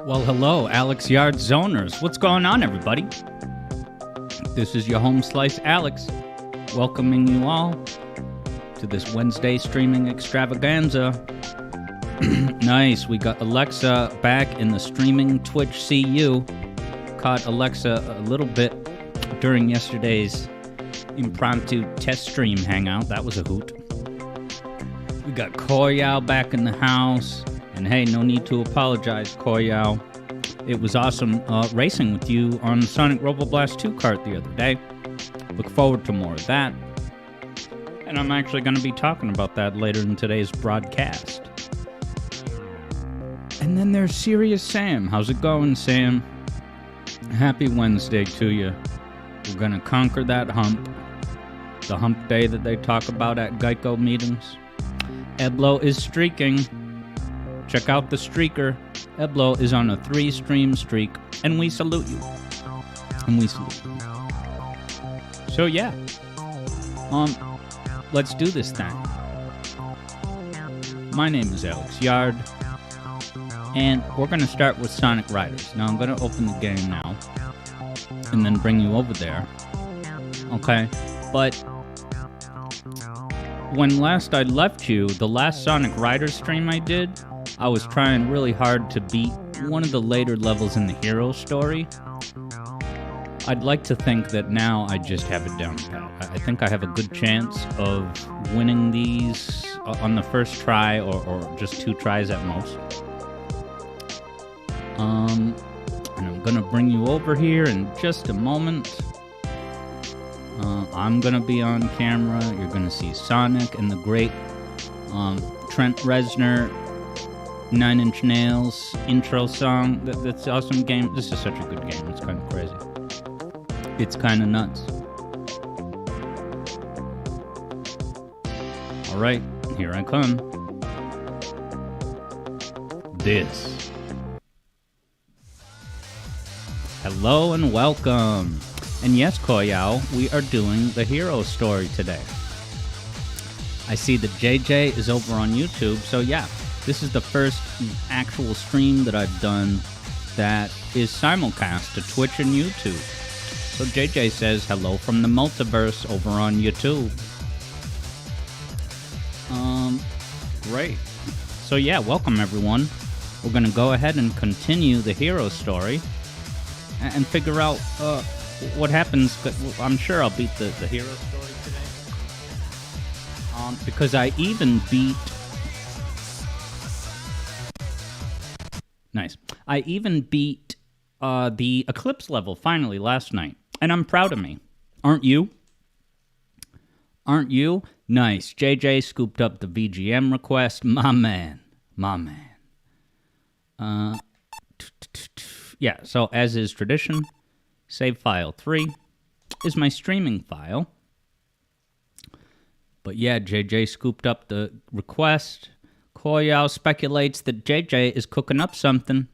Well, hello, Alex Yard Zoners. What's going on, everybody? This is your home slice, Alex, welcoming you all to this Wednesday streaming extravaganza. Nice, we got Alexa back in the streaming Twitch CU. Caught Alexa a little bit during yesterday's impromptu test stream hangout. That was a hoot. We got Koyao back in the house. And hey, no need to apologize, Koyao. It was awesome racing with you on Sonic Roboblast 2 kart the other day. Look forward to more of that. And I'm actually going to be talking about that later in today's broadcast. And then there's Serious Sam. How's it going, Sam? Happy Wednesday to you. We're going to conquer that hump. The hump day that they talk about at Geico meetings. Eblo is streaking. Check out the streaker. Eblo is on a 3-stream streak, and we salute you. So yeah, let's do this thing. My name is Alex Yard, and we're gonna start with Sonic Riders. Now I'm gonna open the game now, and then bring you over there. Okay, but when last I left you, the last Sonic Riders stream I did, I was trying really hard to beat one of the later levels in the hero story. I'd like to think that now I just have it down pat. I think I have a good chance of winning these on the first try or just 2 tries at most. And I'm gonna bring you over here in just a moment. I'm gonna be on camera. You're gonna see Sonic and the great Trent Reznor 9 Inch Nails intro song. That's an awesome game. This is such a good game. It's kind of crazy. It's kind of nuts. Alright, here I come. This. Hello and welcome. And yes, Koyao, we are doing the hero story today. I see that JJ is over on YouTube, so yeah. This is the first actual stream that I've done that is simulcast to Twitch and YouTube. So JJ says hello from the multiverse over on YouTube. Great. So yeah, welcome everyone. We're gonna go ahead and continue the hero story and figure out what happens. I'm sure I'll beat the hero story today. Because I even beat... Nice. I even beat the Eclipse level finally last night, and I'm proud of me. Aren't you? Aren't you? Nice. JJ scooped up the VGM request. My man. Yeah, so as is tradition, save file 3 is my streaming file. But yeah, JJ scooped up the request. Koyao speculates that JJ is cooking up something.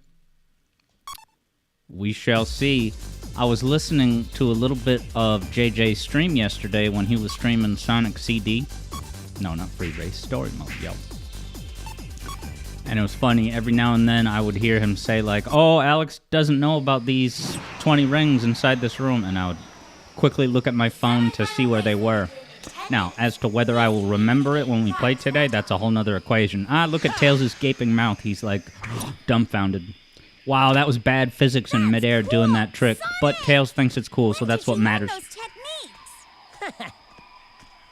We shall see. I was listening to a little bit of JJ's stream yesterday when he was streaming Sonic CD. No, not Free Race, Story Mode, yo. And it was funny, every now and then I would hear him say like, oh, Alex doesn't know about these 20 rings inside this room. And I would quickly look at my phone to see where they were. Now, as to whether I will remember it when we play today, that's a whole nother equation. Look at Tails' gaping mouth. He's like dumbfounded. Wow, that was bad physics in midair doing that trick. But Tails thinks it's cool, so that's what matters.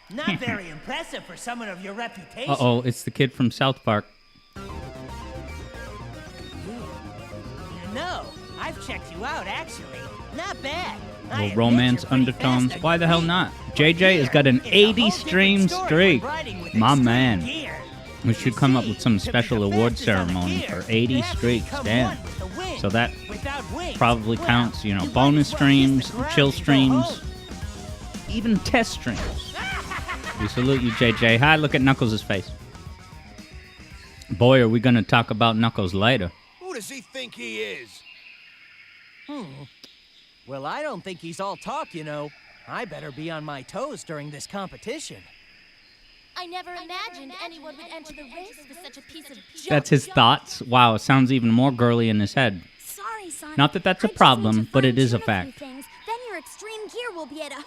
Not very impressive for someone of your reputation. Uh-oh, it's the kid from South Park. No, I've checked you out, actually. Not bad. Little romance undertones. Why the hell not? JJ has got an 80 stream streak. My man. We should come up with some special award ceremony for 80 streaks. Damn. So that probably counts, you know, bonus streams, chill streams, even test streams. We salute you, JJ. Hi, look at Knuckles' face. Boy, are we going to talk about Knuckles later. Who does he think he is? Well, I don't think he's all talk, you know. I better be on my toes during this competition. I never imagined anyone would enter the race with such a piece of junk. That's his thoughts? Wow, it sounds even more girly in his head. Sorry, Sonic. Not that that's a problem, but it is a fact. Then your extreme gear will be at 100%.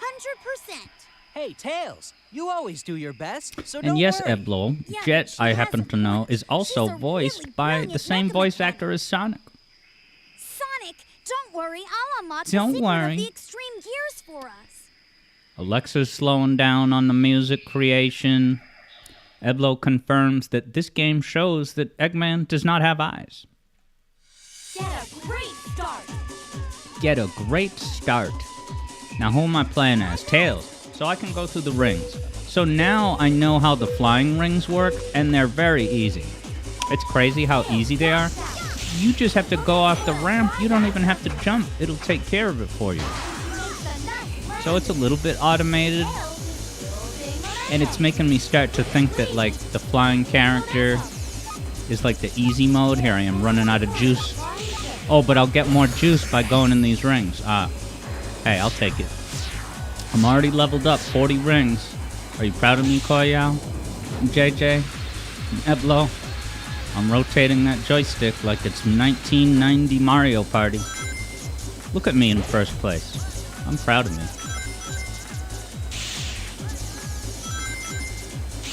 Hey, Tails, you always do your best, so And don't yes, worry. Eblo, Yeah, Jet, she I has happen a to know, point. is also She's a voiced really by brilliant the same mathematician. voice actor as Sonic. Sonic, don't worry. I'll unlock Don't the secret worry. of the extreme gears for us. Alexa's slowing down on the music creation. Eblo confirms that this game shows that Eggman does not have eyes. Get a great start. Get a great start. Now who am I playing as? Tails. So I can go through the rings. So now I know how the flying rings work, and they're very easy. It's crazy how easy they are. You just have to go off the ramp. You don't even have to jump. It'll take care of it for you. So it's a little bit automated. And it's making me start to think that, like, the flying character is like the easy mode. Here I am running out of juice. Oh, but I'll get more juice by going in these rings. Hey, I'll take it. I'm already leveled up 40 rings. Are you proud of me, Koyao? JJ? Eblo? I'm rotating that joystick like it's 1990 Mario Party. Look at me in first place. I'm proud of me.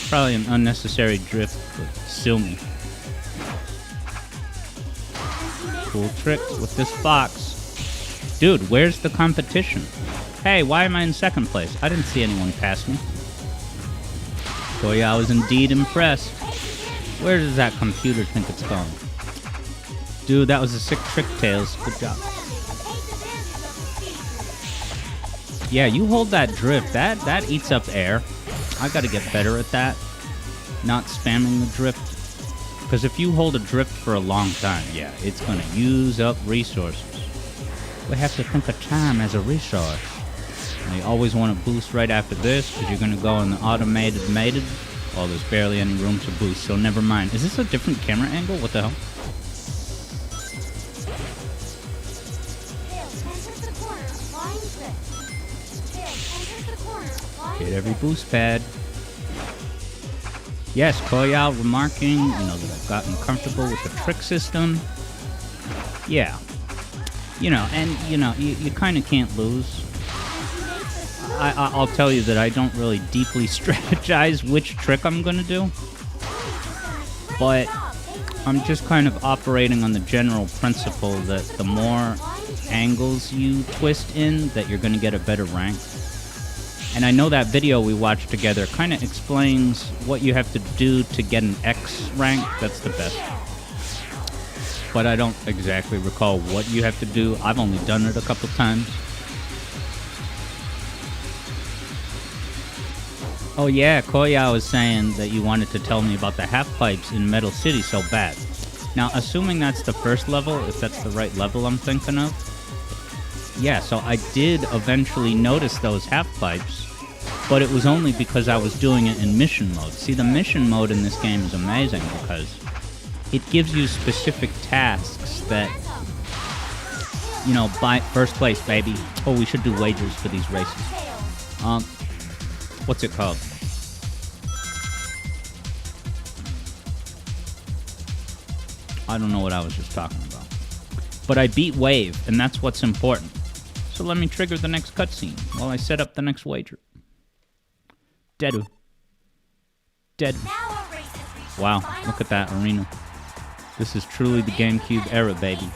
Probably an unnecessary drift, but sue me. Cool tricks with this fox. Dude, where's the competition? Hey, why am I in second place? I didn't see anyone pass me. Koyao is indeed impressed. Where does that computer think it's going? Dude, that was a sick trick, Tails. Good job. Yeah, you hold that drift. That eats up air. I gotta get better at that. Not spamming the drift. Because if you hold a drift for a long time, yeah, it's gonna use up resources. We have to think of time as a resource. And you always want to boost right after this, because you're gonna go in the automated mated. Oh, there's barely any room to boost, so never mind. Is this a different camera angle? What the hell? Hit every boost pad. Yes, Koyao remarking, you know, that I've gotten comfortable with the trick system. Yeah. You know, and, you know, you kind of can't lose. I'll tell you that I don't really deeply strategize which trick I'm going to do. But I'm just kind of operating on the general principle that the more angles you twist in, that you're going to get a better rank. And I know that video we watched together kind of explains what you have to do to get an X rank. That's the best. But I don't exactly recall what you have to do. I've only done it a couple times. Oh yeah, Koya was saying that you wanted to tell me about the half-pipes in Metal City so bad. Now, assuming that's the first level, if that's the right level I'm thinking of. Yeah, so I did eventually notice those half-pipes, but it was only because I was doing it in mission mode. See, the mission mode in this game is amazing because it gives you specific tasks that, you know, by first place, baby. Oh, we should do wagers for these races. What's it called? I don't know what I was just talking about. But I beat Wave, and that's what's important. So let me trigger the next cutscene while I set up the next wager. Dead. Wow, look at that arena. This is truly the GameCube era, baby.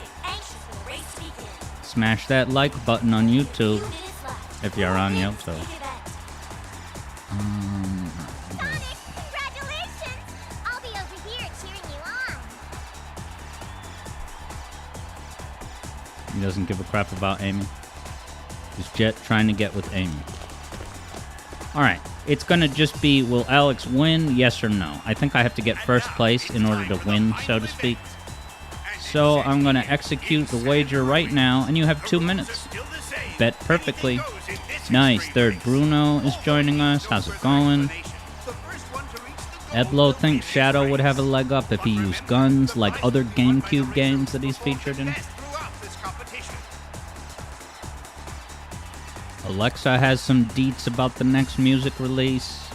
Smash that like button on YouTube, if you're on YouTube. Congratulations! I'll be over here cheering you on. He doesn't give a crap about Amy. Is Jet trying to get with Amy? Alright, it's gonna just be, will Alex win, yes or no? I think I have to get first place in order to win, so to speak. So I'm gonna execute the wager right now, and you have 2 minutes. Bet perfectly. Nice, third Bruno is joining us. How's it going? Eblo thinks Shadow would have a leg up if he used guns like other GameCube games that he's featured in. Alexa has some deets about the next music release.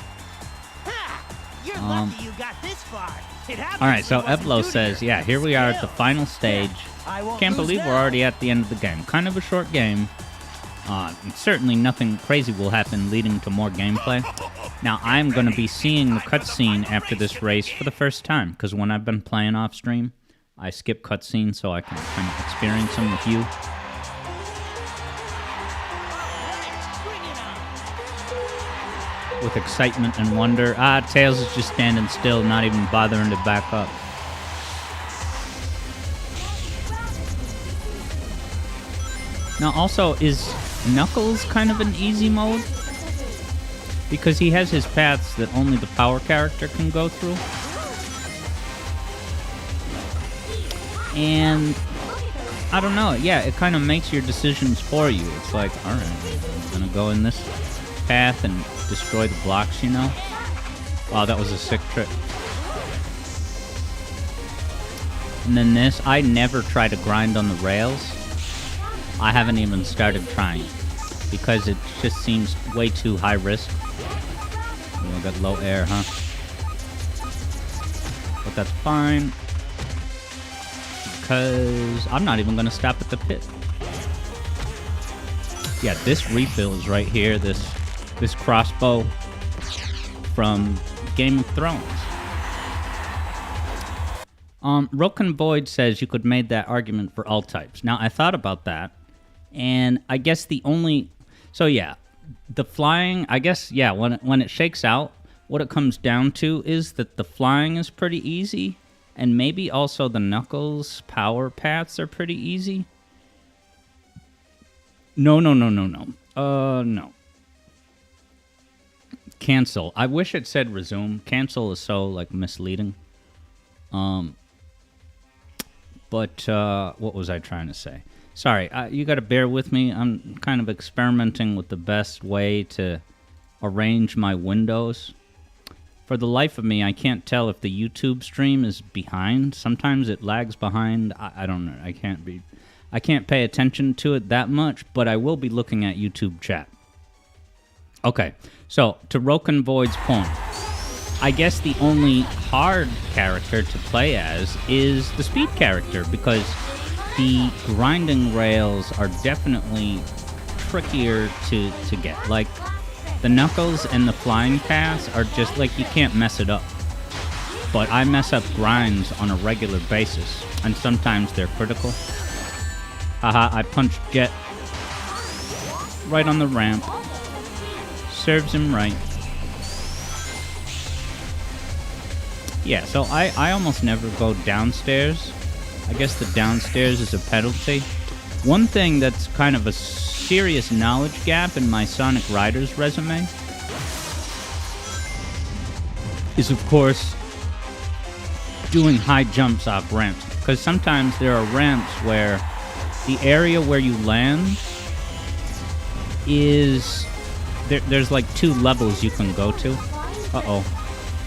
You're lucky you got this far. Alright, so Eblo says, yeah, here we are at the final stage. Can't believe we're already at the end of the game. Kind of a short game. Certainly nothing crazy will happen leading to more gameplay. Now, I'm going to be seeing the cutscene after this race for the first time, because when I've been playing off stream, I skip cutscenes so I can kind of experience them with you. With excitement and wonder. Tails is just standing still, not even bothering to back up. Now, also, is Knuckles kind of an easy mode? Because he has his paths that only the power character can go through. And I don't know, yeah, it kind of makes your decisions for you. It's like, alright, I'm gonna go in this path and destroy the blocks, you know? Wow, that was a sick trick. And then this, I never try to grind on the rails. I haven't even started trying because it just seems way too high risk. We got low air, huh? But that's fine because I'm not even gonna stop at the pit. Yeah, this refill is right here. This crossbow from Game of Thrones. Roken Boyd says you could make that argument for all types. Now, I thought about that, and I guess the only... So, yeah, the flying, I guess, yeah, when it shakes out, what it comes down to is that the flying is pretty easy, and maybe also the Knuckles power paths are pretty easy. No. No. Cancel. I wish it said resume. Cancel is so, like, misleading. But what was I trying to say? Sorry, you gotta bear with me. I'm kind of experimenting with the best way to arrange my windows. For the life of me, I can't tell if the YouTube stream is behind. Sometimes it lags behind. I don't know. I can't pay attention to it that much, but I will be looking at YouTube chat. Okay, so to Roken Void's point, I guess the only hard character to play as is the speed character, because the grinding rails are definitely trickier to get. Like, the Knuckles and the flying paths are just, like, you can't mess it up. But I mess up grinds on a regular basis, and sometimes they're critical. Haha, I punched Jet right on the ramp. Serves him right. Yeah, so I almost never go downstairs. I guess the downstairs is a penalty. One thing that's kind of a serious knowledge gap in my Sonic Riders resume is, of course, doing high jumps off ramps. Because sometimes there are ramps where the area where you land is... There's like 2 levels you can go to. Uh-oh.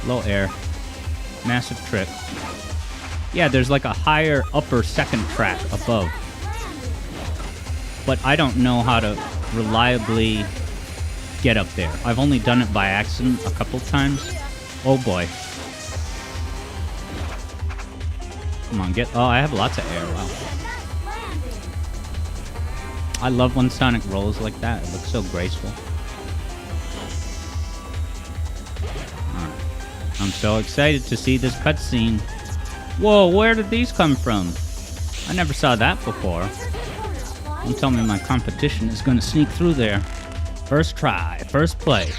Low air. Massive trick. Yeah, there's like a higher upper second track above. But I don't know how to reliably get up there. I've only done it by accident a couple times. Oh boy. Come on, get... Oh, I have lots of air. Wow. I love when Sonic rolls like that. It looks so graceful. Alright. I'm so excited to see this cutscene. Whoa, where did these come from? I never saw that before. Don't tell me my competition is going to sneak through there. First try, first place.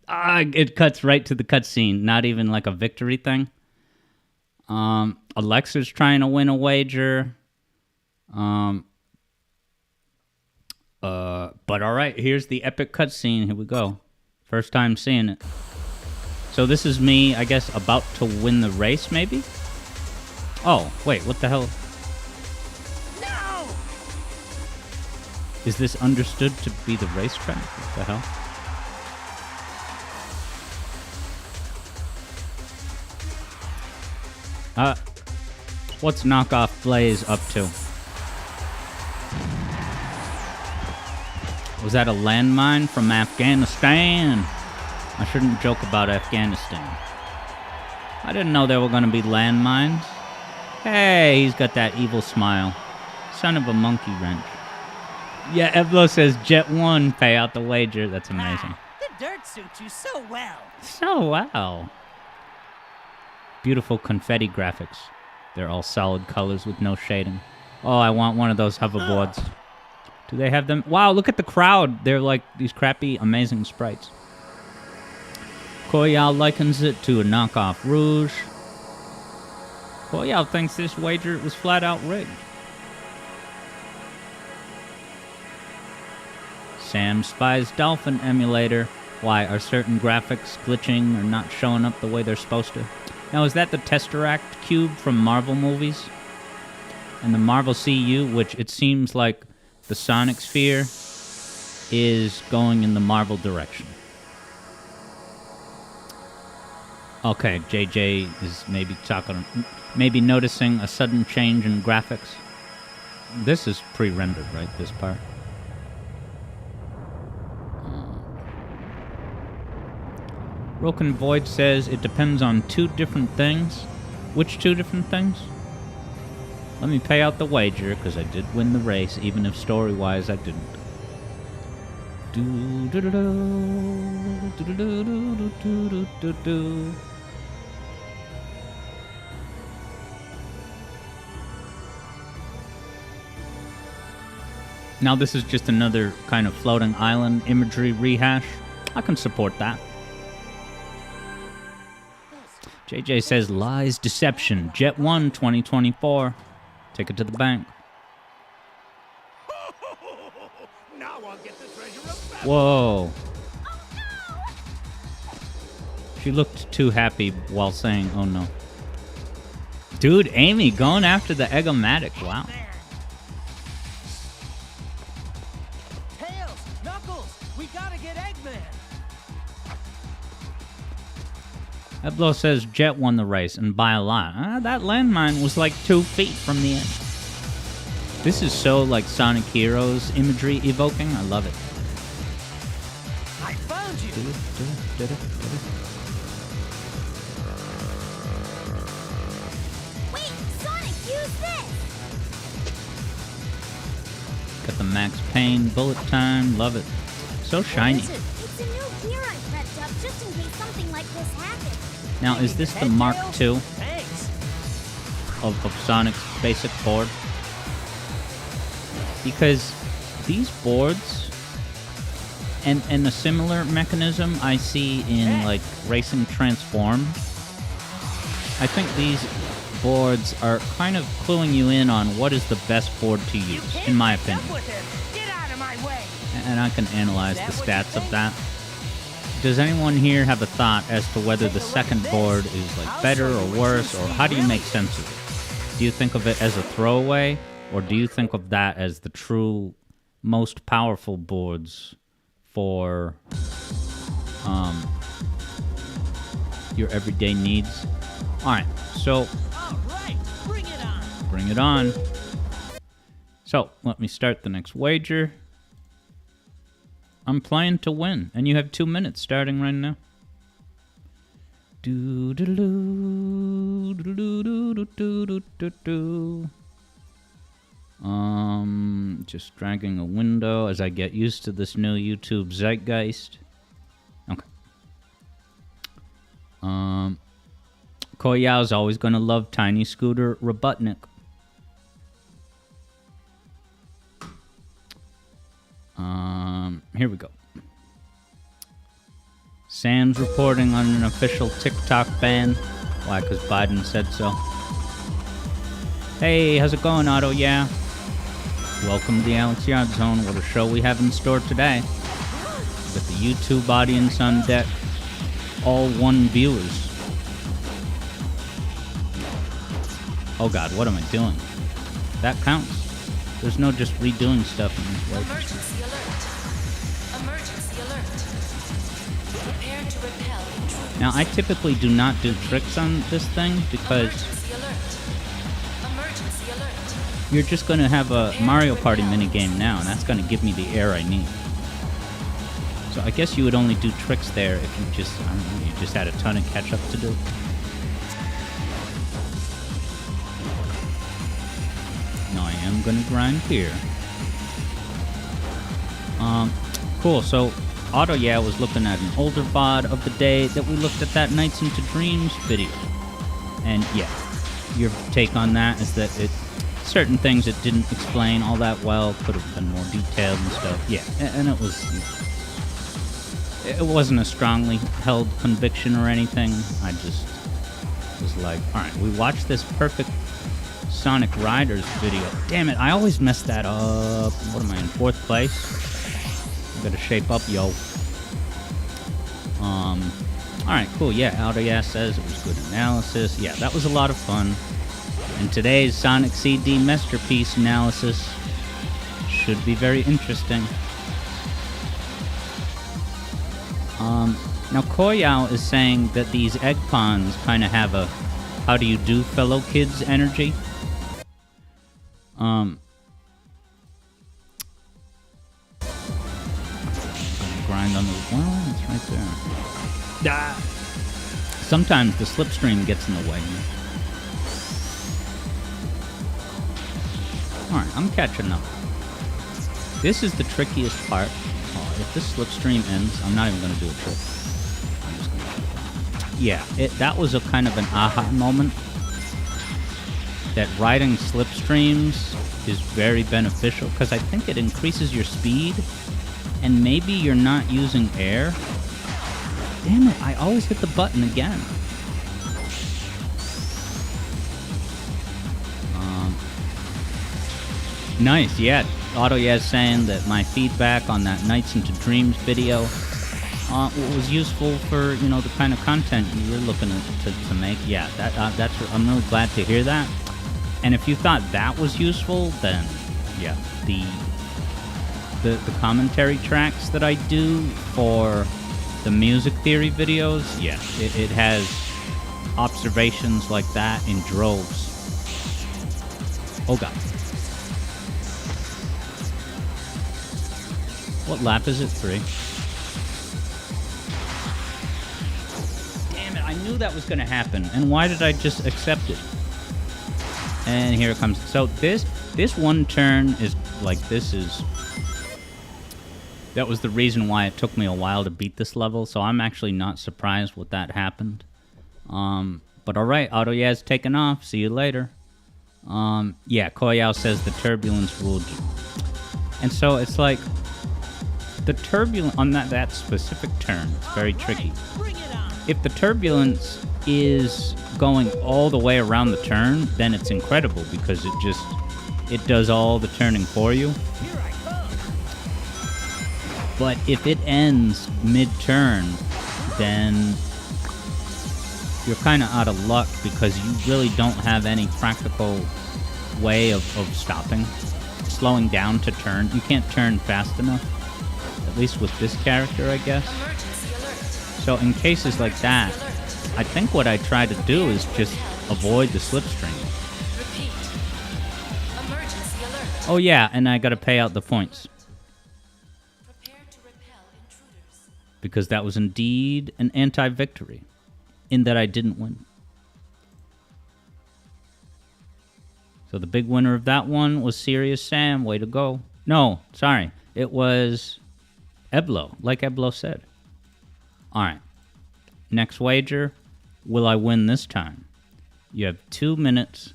It cuts right to the cutscene. Not even like a victory thing. Alexa's trying to win a wager. But alright, here's the epic cutscene. Here we go. First time seeing it. So this is me, I guess, about to win the race, maybe? Oh, wait, what the hell? No! Is this understood to be the racetrack? What the hell? What's knockoff Blaze up to? Was that a landmine from Afghanistan? I shouldn't joke about Afghanistan. I didn't know there were going to be landmines. Hey, he's got that evil smile. Son of a monkey wrench. Yeah, Eblo says, Jet 1, pay out the wager. That's amazing. The dirt suits you so well. So well. Beautiful confetti graphics. They're all solid colors with no shading. Oh, I want one of those hoverboards. Do they have them? Wow, look at the crowd. They're like these crappy, amazing sprites. Koyal likens it to a knockoff Rouge. Koyal thinks this wager was flat out rigged. Sam spies Dolphin emulator. Why, are certain graphics glitching or not showing up the way they're supposed to? Now, is that the Tesseract cube from Marvel movies? And the Marvel CU, which it seems like the Sonic Sphere is going in the Marvel direction. Okay, JJ is maybe noticing a sudden change in graphics. This is pre-rendered, right? This part. Broken Void says it depends on 2 different things. Which 2 different things? Let me pay out the wager, because I did win the race, even if story-wise I didn't. Now this is just another kind of floating island imagery rehash. I can support that. JJ says, lies, deception. Jet 1, 2024. Take it to the bank. Now I'll get the treasure of Babylon. Whoa. She looked too happy while saying, oh no. Dude, Amy going after the Egg-O-Matic. Wow. Tails, Knuckles, we gotta get Eggman. Eblo says Jet won the race, and by a lot. That landmine was like 2 feet from the end. This is so like Sonic Heroes imagery evoking. I love it. I found you. Wait, Sonic, use this! Got the Max Payne bullet time. Love it. So shiny. It's a new gear I prepped up just in case something like this happens. Now, is this the Mark II Thanks. of Sonic's basic board? Because these boards and a similar mechanism I see in like Racing Transform. I think these boards are kind of cluing you in on what is the best board to use, in my opinion. Get out of my way. and I can analyze the stats of that. Does anyone here have a thought as to whether the second board is like better or worse, or how do you make sense of it? Do you think of it as a throwaway, or do you think of that as the true most powerful boards for your everyday needs? All right, so bring it on. So let me start the next wager. I'm playing to win, and you have 2 minutes starting right now. Just dragging a window as I get used to this new YouTube zeitgeist. Okay. Koyao's always gonna love Tiny Scooter Robotnik. Here we go. Sam's reporting on an official TikTok ban. Why? Because Biden said so. Hey, how's it going, Otto? Yeah. Welcome to the Alex Yard Zone. What a show we have in store today. With the YouTube audience on deck. All 1 viewers. Oh god, what am I doing? That counts. There's no just redoing stuff in this way. Emergency alert. Emergency alert. Prepare to repel intruder. Now, I typically do not do tricks on this thing because Emergency alert. Emergency alert. you're just going to have a Mario Party minigame now, and that's going to give me the air I need. So I guess you would only do tricks there if you just, I don't know, you just had a ton of catch-up to do. No, I am going to grind here. Cool, so Otto, yeah, was looking at an older VOD of the day that we looked at that Nights into Dreams video. And yeah, your take on that is that certain things it didn't explain all that well, could have been more detailed and stuff. Yeah, and it was, it wasn't a strongly held conviction or anything. I just was like, alright, we watched this perfect Sonic Riders video. Damn it, I always mess that up. What am I, in 4th place? I gotta shape up, yo. Alright, cool, yeah, Aldo says it was good analysis. Yeah, that was a lot of fun. And today's Sonic CD Masterpiece analysis should be very interesting. Now Koyao is saying that these egg pawns kind of have a how do you do fellow kids energy. Grind on the well, it's right there. Ah. Sometimes the slipstream gets in the way. Alright, I'm catching up. This is the trickiest part. Oh, if this slipstream ends, I'm not even going to do a trick. I'm just going to... Yeah, that was a kind of an aha moment. That riding slipstreams is very beneficial, because I think it increases your speed, and maybe you're not using air. Damn it, I always hit the button again. Nice, yeah. Otto is saying that my feedback on that Nights into Dreams video was useful for, you know, the kind of content you're looking to make. Yeah, that's I'm really glad to hear that. And if you thought that was useful, then yeah, the commentary tracks that I do for the music theory videos, yeah, it has observations like that in droves. Oh god. What lap is it? 3. Damn it, I knew that was gonna happen. And why did I just accept it? And here it comes. So this one turn is like, that was the reason why it took me a while to beat this level, so I'm actually not surprised with that happened. But alright, Autoyaz taken off. See you later. Yeah, Koyao says the turbulence ruled you. And so it's like, the turbulence on that specific turn, it's very tricky. If the turbulence is going all the way around the turn, then it's incredible because it does all the turning for you. But if it ends mid-turn, then you're kind of out of luck because you really don't have any practical way of stopping. Slowing down to turn. You can't turn fast enough. At least with this character, I guess. So in cases like that, I think what I try to do is just avoid the slipstream. Oh yeah, and I gotta pay out the points. Because that was indeed an anti-victory, in that I didn't win. So the big winner of that one was Serious Sam. Way to go. No, sorry. It was Eblo, like Eblo said. All right. Next wager. Will I win this time? You have 2 minutes.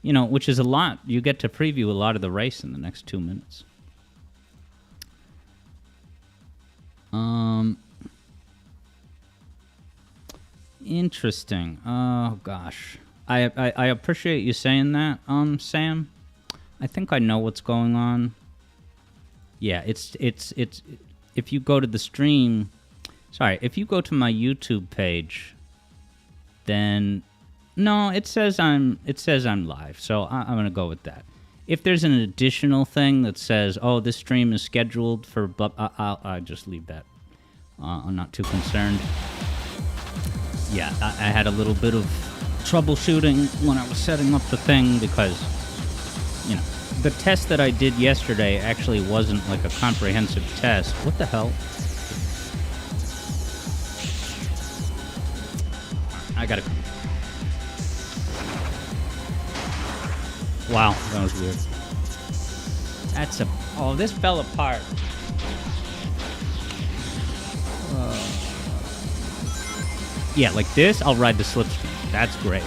You know, which is a lot. You get to preview a lot of the race in the next 2 minutes. Interesting. Oh, gosh. I appreciate you saying that, Sam. I think I know what's going on. Yeah, it's if you go to the stream, sorry, if you go to my YouTube page, then no, it says I'm live, so I'm gonna go with that. If there's an additional thing that says, "Oh, this stream is scheduled for," I'll just leave that. I'm not too concerned. Yeah, I had a little bit of troubleshooting when I was setting up the thing because, you know, the test that I did yesterday actually wasn't like a comprehensive test. What the hell? I gotta. Wow, that was weird. That's a. Oh, this fell apart. Yeah, like this, I'll ride the slipstream. That's great.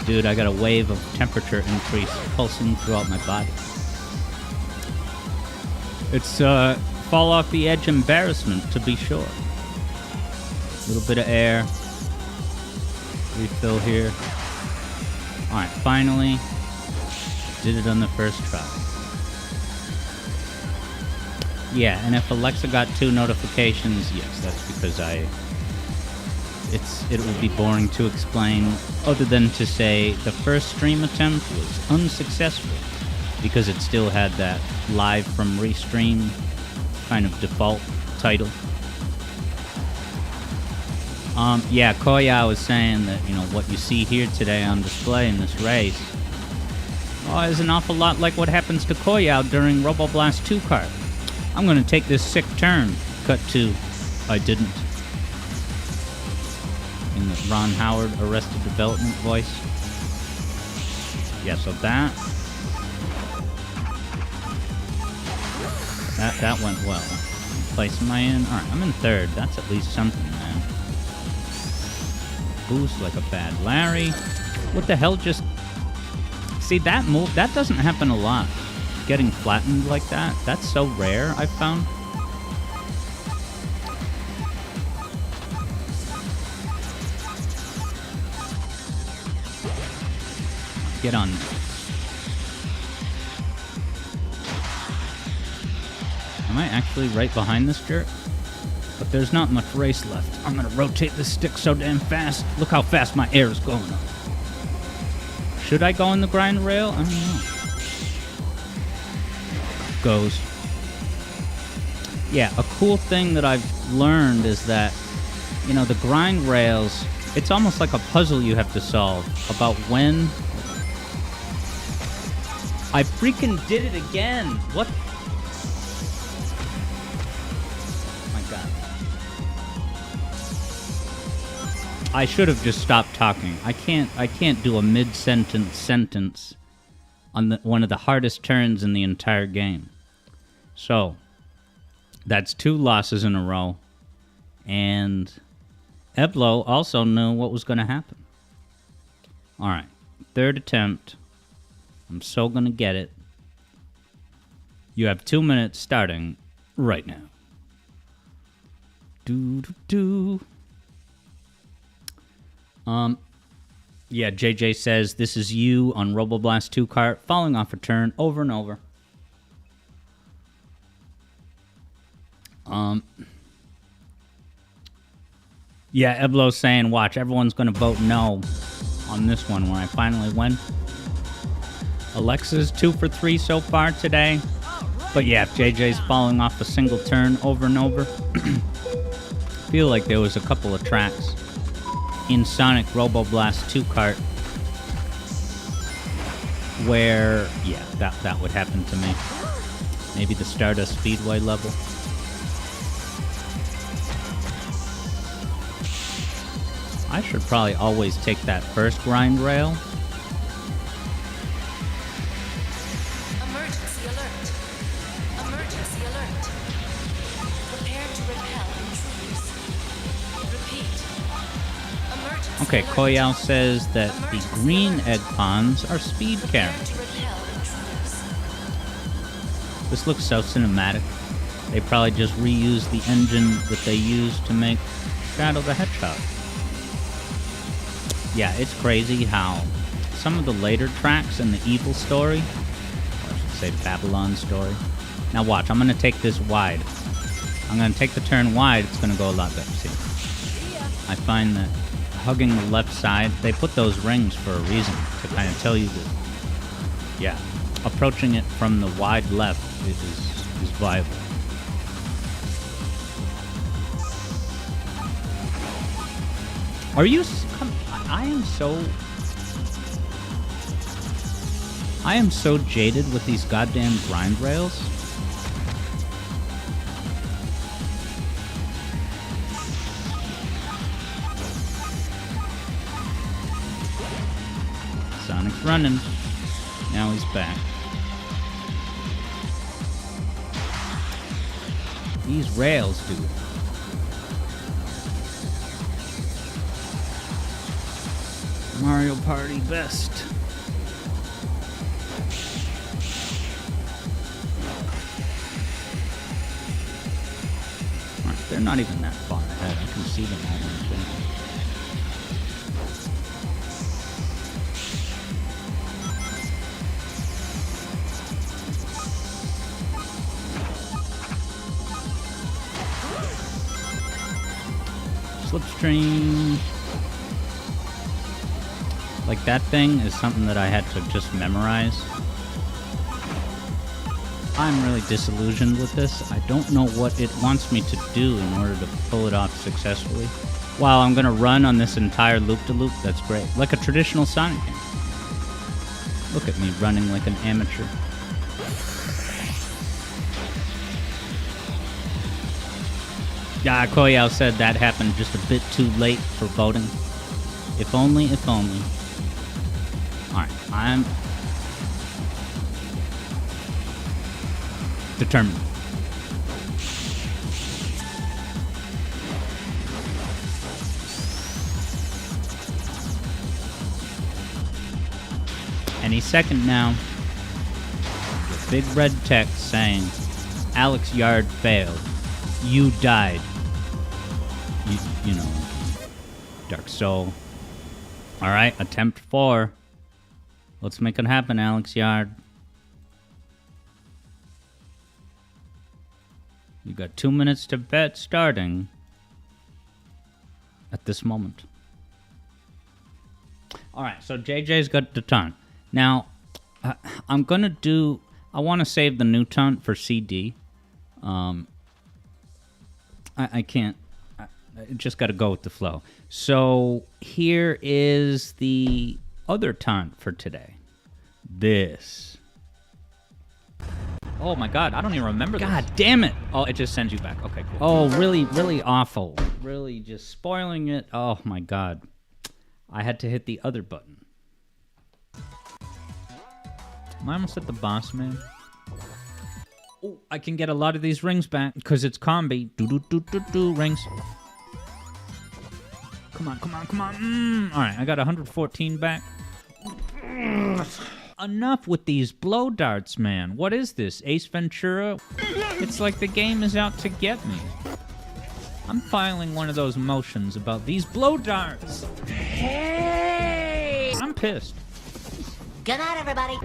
Dude, I got a wave of temperature increase pulsing throughout my body. It's fall off the edge embarrassment, to be sure. A little bit of air. Refill here. Alright, finally. Did it on the first try. Yeah, and if Alexa got 2 notifications, yes, that's because it would be boring to explain, other than to say the first stream attempt was unsuccessful because it still had that live from Restream kind of default title. Yeah, Koya was saying that, you know, what you see here today on display in this race is an awful lot like what happens to Koya during Roboblast 2 kart. I'm gonna take this sick turn. Cut to, I didn't. In the Ron Howard Arrested Development voice. Yeah, so that went well. What place am I in? Alright, I'm in 3rd. That's at least something, man. Boost like a bad Larry. What the hell just... See, that move, that doesn't happen a lot. Getting flattened like that. That's so rare, I've found. Get on. Am I actually right behind this jerk? But there's not much race left. I'm gonna rotate this stick so damn fast. Look how fast my air is going up. Should I go in the grind rail? I don't know. Goes. Yeah, a cool thing that I've learned is that, you know, the grind rails, it's almost like a puzzle you have to solve about when... I freaking did it again! What? Oh my god. I should have just stopped talking. I can't do a mid-sentence on one of the hardest turns in the entire game. So, that's 2 losses in a row. And Eblo also knew what was going to happen. Alright, 3rd attempt. I'm so going to get it. You have 2 minutes starting right now. Yeah, JJ says, this is you on Roboblast 2 kart, falling off a turn over and over. Yeah, Eblo's saying, watch, everyone's gonna vote no on this one when I finally win. Alexa's 2 for 3 so far today. But yeah, if JJ's falling off a single turn over and over, I feel like there was a couple of tracks in Sonic Robo Blast 2 Kart where, yeah, that would happen to me. Maybe the Stardust Speedway level. I should probably always take that first grind rail. Emergency alert. Emergency alert. Prepare to repel intruders. Repeat. Emergency Okay, alert. Koyao says that the green egg ponds are speed Prepare carrots. to repel intruders. This looks so cinematic. They probably just reused the engine that they used to make Shadow the Hedgehog. Yeah, it's crazy how some of the later tracks in the Evil story, or I should say Babylon story. Now watch, I'm going to take this wide. I'm going to take the turn wide, it's going to go a lot better. See? I find that hugging the left side, they put those rings for a reason, to kind of tell you that, yeah, approaching it from the wide left is viable. Are you... I am so jaded with these goddamn grind rails. Sonic's running. Now he's back. These rails, dude. Mario Party best. Alright, they're not even that far ahead. I can see them all right there. Slipstream. Like, that thing is something that I had to just memorize. I'm really disillusioned with this. I don't know what it wants me to do in order to pull it off successfully. Wow, I'm gonna run on this entire loop-de-loop. That's great. Like a traditional Sonic game. Look at me running like an amateur. Yeah, Koyao said that happened just a bit too late for voting. If only, if only. Alright, I'm determined. Any second now, the big red text saying, Alex Yard failed. You died. You know, Dark Soul. Alright, attempt 4. Let's make it happen, Alex Yard. You got 2 minutes to bet starting at this moment. Alright, so JJ's got the taunt. Now, I'm gonna do... I want to save the new taunt for CD. I can't... I just gotta go with the flow. So, here is the other taunt for today. This. Oh my god, I don't even remember this. God damn it! Oh, it just sends you back. Okay, cool. Oh, really, really awful. Really just spoiling it. Oh my god. I had to hit the other button. Am I almost at the boss, man? Oh, I can get a lot of these rings back because it's combi. Do rings. Come on, come on, come on. Alright, I got 114 back. Enough with these blow darts, man. What is this? Ace Ventura? It's like the game is out to get me. I'm filing one of those motions about these blow darts. Hey! I'm pissed. Good night, everybody.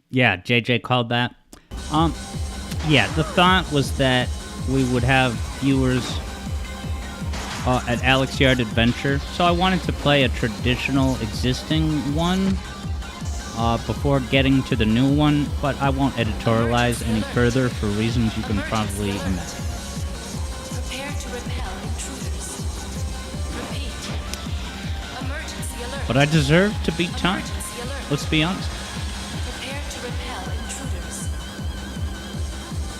Yeah, JJ called that. Yeah, the thought was that we would have viewers at Alex Yard Adventure, so I wanted to play a traditional existing one before getting to the new one, but I won't editorialize any further for reasons you can probably imagine. Prepare to repel intruders. Repeat. Emergency alert. But I deserve to beat time. Emergency alert. Let's be honest. Prepare to repel intruders.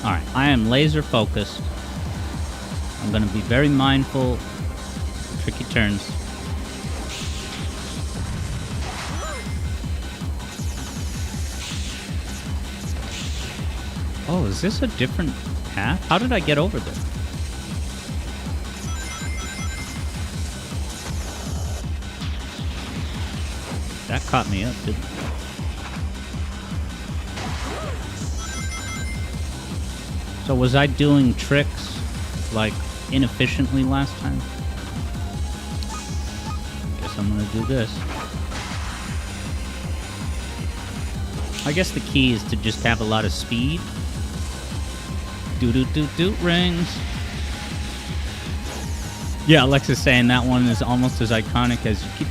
Alright, I am laser focused. I'm going to be very mindful of tricky turns. Oh, is this a different path? How did I get over there? That caught me up, didn't it? So was I doing tricks, like, inefficiently last time? Guess I'm gonna do this. I guess the key is to just have a lot of speed. Do rings. Yeah, Alexa's saying that one is almost as iconic as you keep.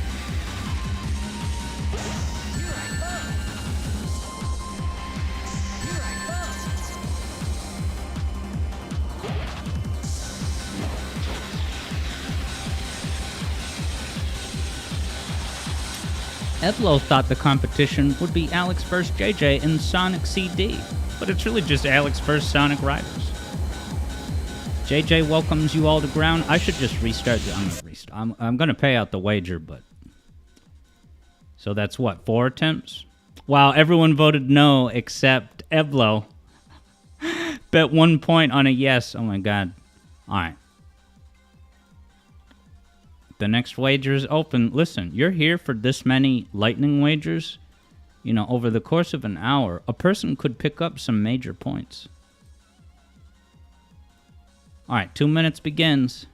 Evlo thought the competition would be Alex vs. JJ in Sonic CD, but it's really just Alex vs. Sonic Riders. JJ welcomes you all to ground. I should just restart. I'm gonna pay out the wager, but so that's what, 4 attempts? Wow, everyone voted no except Evlo. Bet 1 point on a yes. Oh my god. All right. The next wager is open. Listen, you're here for this many lightning wagers. You know, over the course of an hour, a person could pick up some major points. Alright, 2 minutes begins.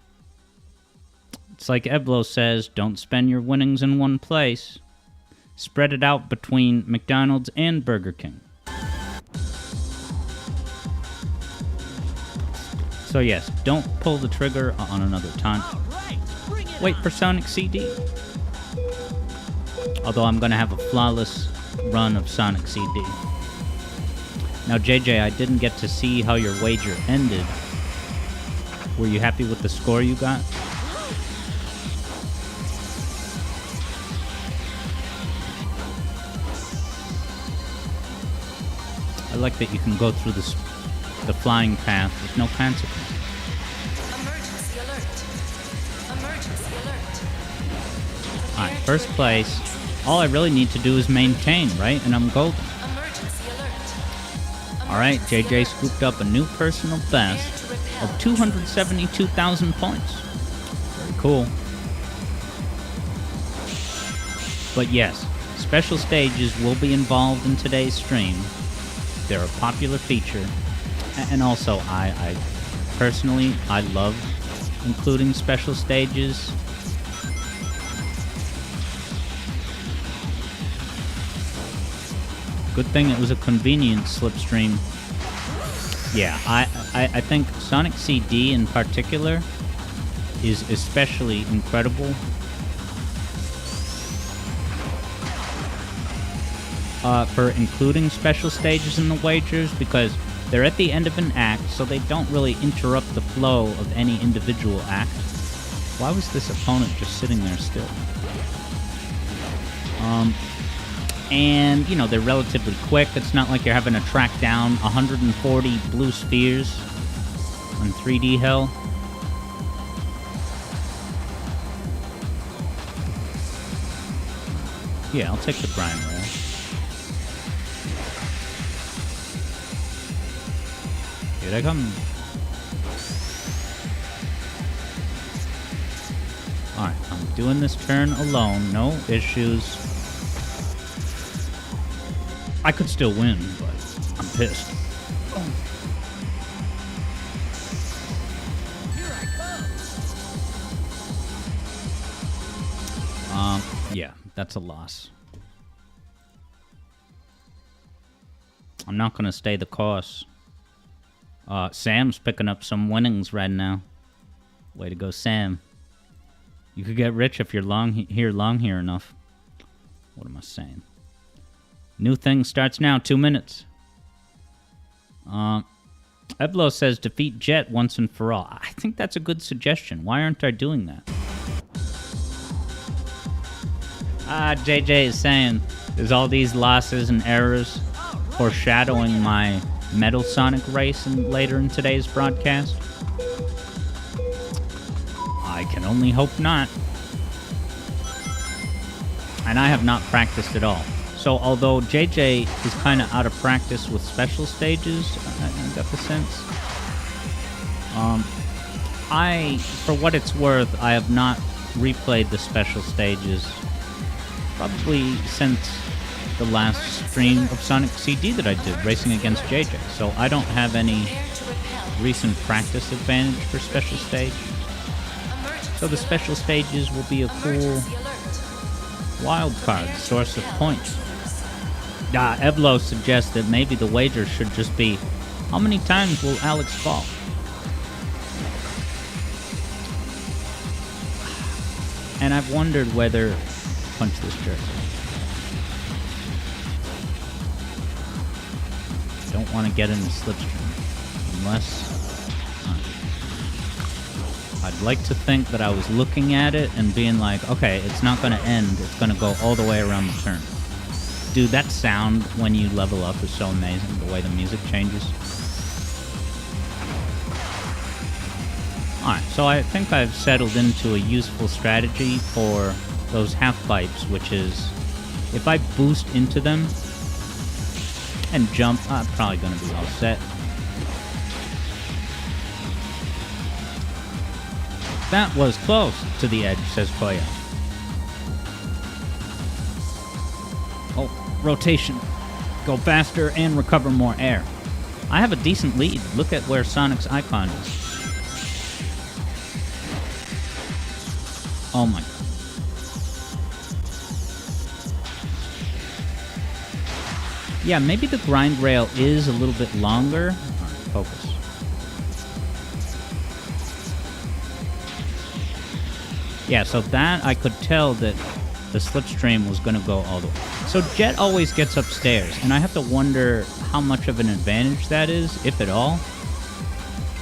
It's like Evlo says, don't spend your winnings in one place. Spread it out between McDonald's and Burger King. So yes, don't pull the trigger on another taunt. Wait for Sonic CD. Although I'm gonna have a flawless run of Sonic CD. Now JJ, I didn't get to see how your wager ended. Were you happy with the score you got? I like that you can go through the flying path with no consequence. Emergency alert. Emergency alert. Alright, first place. All I really need to do is maintain, right? And I'm golden. Emergency alert. Alright, JJ scooped up a new personal best of 272,000 points. Very cool. But yes, special stages will be involved in today's stream. They're a popular feature. And also, I personally, I love including special stages. Good thing it was a convenient slipstream. Yeah, I think Sonic CD in particular is especially incredible. For including special stages in the wagers, because they're at the end of an act, so they don't really interrupt the flow of any individual act. Why was this opponent just sitting there still? And, you know, they're relatively quick. It's not like you're having to track down 140 blue spheres on 3D hell. Yeah, I'll take the brine roll. Here they come. Alright, I'm doing this turn alone. No issues. I could still win, but I'm pissed. Yeah, that's a loss. I'm not gonna stay the course. Sam's picking up some winnings right now. Way to go, Sam. You could get rich if you're long here enough. What am I saying? New thing starts now, 2 minutes. Eblo says defeat Jet once and for all. I think that's a good suggestion. Why aren't I doing that? JJ is saying there's all these losses and errors foreshadowing my Metal Sonic race later in today's broadcast. I can only hope not. And I have not practiced at all. So although JJ is kind of out of practice with special stages, I got the sense. For what it's worth, I have not replayed the special stages probably since the last stream of Sonic CD that I did, racing against JJ. So I don't have any recent practice advantage for special stage. So the special stages will be a cool wild card, source of points. Eblo suggests that maybe the wager should just be, how many times will Alex fall? And I've wondered whether... Punch this jerk. Don't want to get in the slipstream. Unless... I'd like to think that I was looking at it and being like, okay, it's not going to end. It's going to go all the way around the turn. Dude, that sound when you level up is so amazing, the way the music changes. Alright, so I think I've settled into a useful strategy for those half-pipes, which is, if I boost into them and jump, I'm probably going to be all set. That was close to the edge, says Koya. Oh, rotation. Go faster and recover more air. I have a decent lead. Look at where Sonic's icon is. Oh my god. Yeah, maybe the grind rail is a little bit longer. Alright, focus. Yeah, so that I could tell that the slipstream was going to go all the way. So Jet always gets upstairs, and I have to wonder how much of an advantage that is, if at all.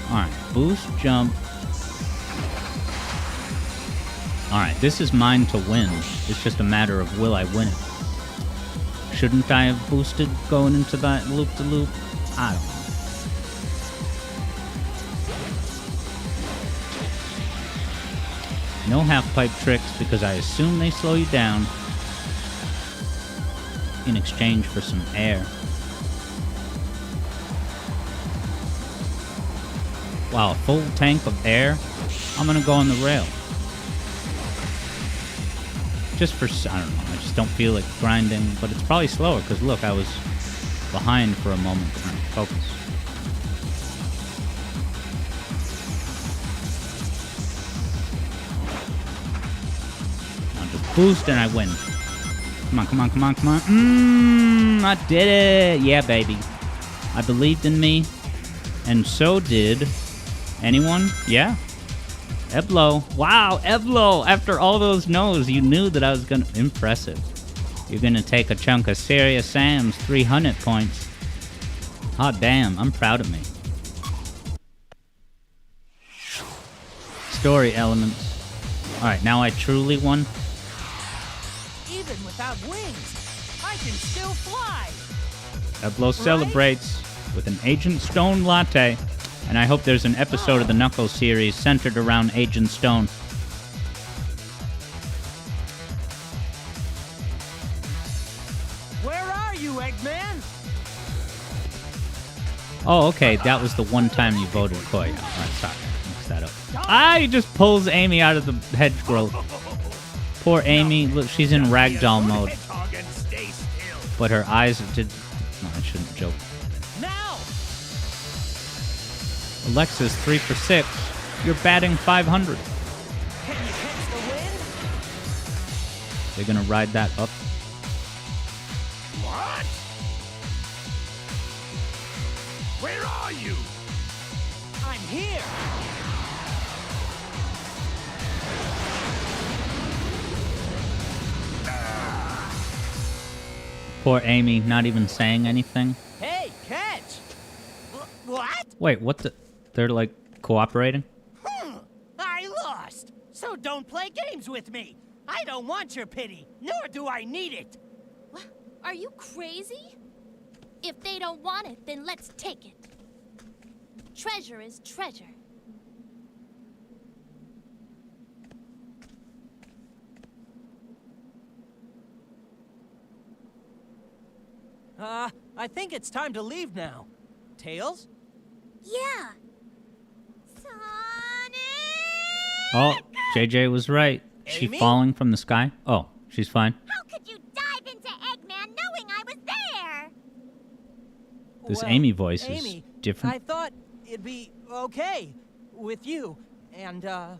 Alright, boost, jump. Alright, this is mine to win. It's just a matter of will I win it. Shouldn't I have boosted going into that loop-de-loop? I don't know. No half-pipe tricks because I assume they slow you down in exchange for some air. Wow, a full tank of air? I'm gonna go on the rail. Just for, I don't know, I just don't feel like grinding, but it's probably slower because look, I was behind for a moment. All right, focus. Boost and I win. Come on, come on, come on, come on. I did it. Yeah, baby. I believed in me. And so did anyone? Yeah. Eblo. Wow, Eblo. After all those no's, you knew that I was going to... Impressive. You're going to take a chunk of Serious Sam's 300 points. Oh, damn. I'm proud of me. Story elements. Alright, now I truly won. Even without wings, I can still fly. Eblo celebrates with an Agent Stone latte, and I hope there's an episode of the Knuckles series centered around Agent Stone. Where are you, Eggman? Oh, okay, that was the one time you voted Koya. Alright, sorry, mix that up. He just pulls Amy out of the hedgerow. Poor Amy, look, she's in ragdoll mode. But her eyes did... No, I shouldn't joke. Now! Alexa's 3 for 6. You're batting 500. Can you catch the wind? They're gonna ride that up. What? Where are you? I'm here! Poor Amy, not even saying anything. Hey, catch! What? Wait, what the? They're like cooperating? I lost! So don't play games with me! I don't want your pity, nor do I need it! What? Are you crazy? If they don't want it, then let's take it. Treasure is treasure. I think it's time to leave now. Tails? Yeah. Sonic! Oh, JJ was right. She Amy? falling from the sky? Oh, she's fine. How could you dive into Eggman knowing I was there? This Well, Amy voice Amy, is different. I thought it'd be okay with you, and Ah.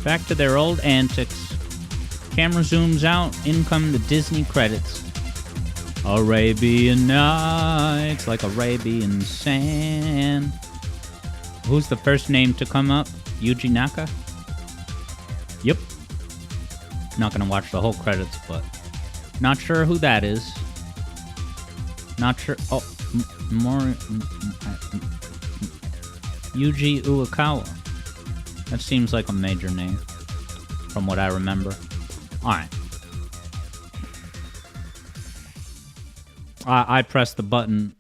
Back to their old antics. Camera zooms out, in come the Disney credits. Arabian Nights, like Arabian sand. Who's the first name to come up? Yuji Naka? Yep. Not gonna watch the whole credits, but not sure who that is. Not sure. Oh, Yuji Uekawa. That seems like a major name, from what I remember. Alright. I press the button,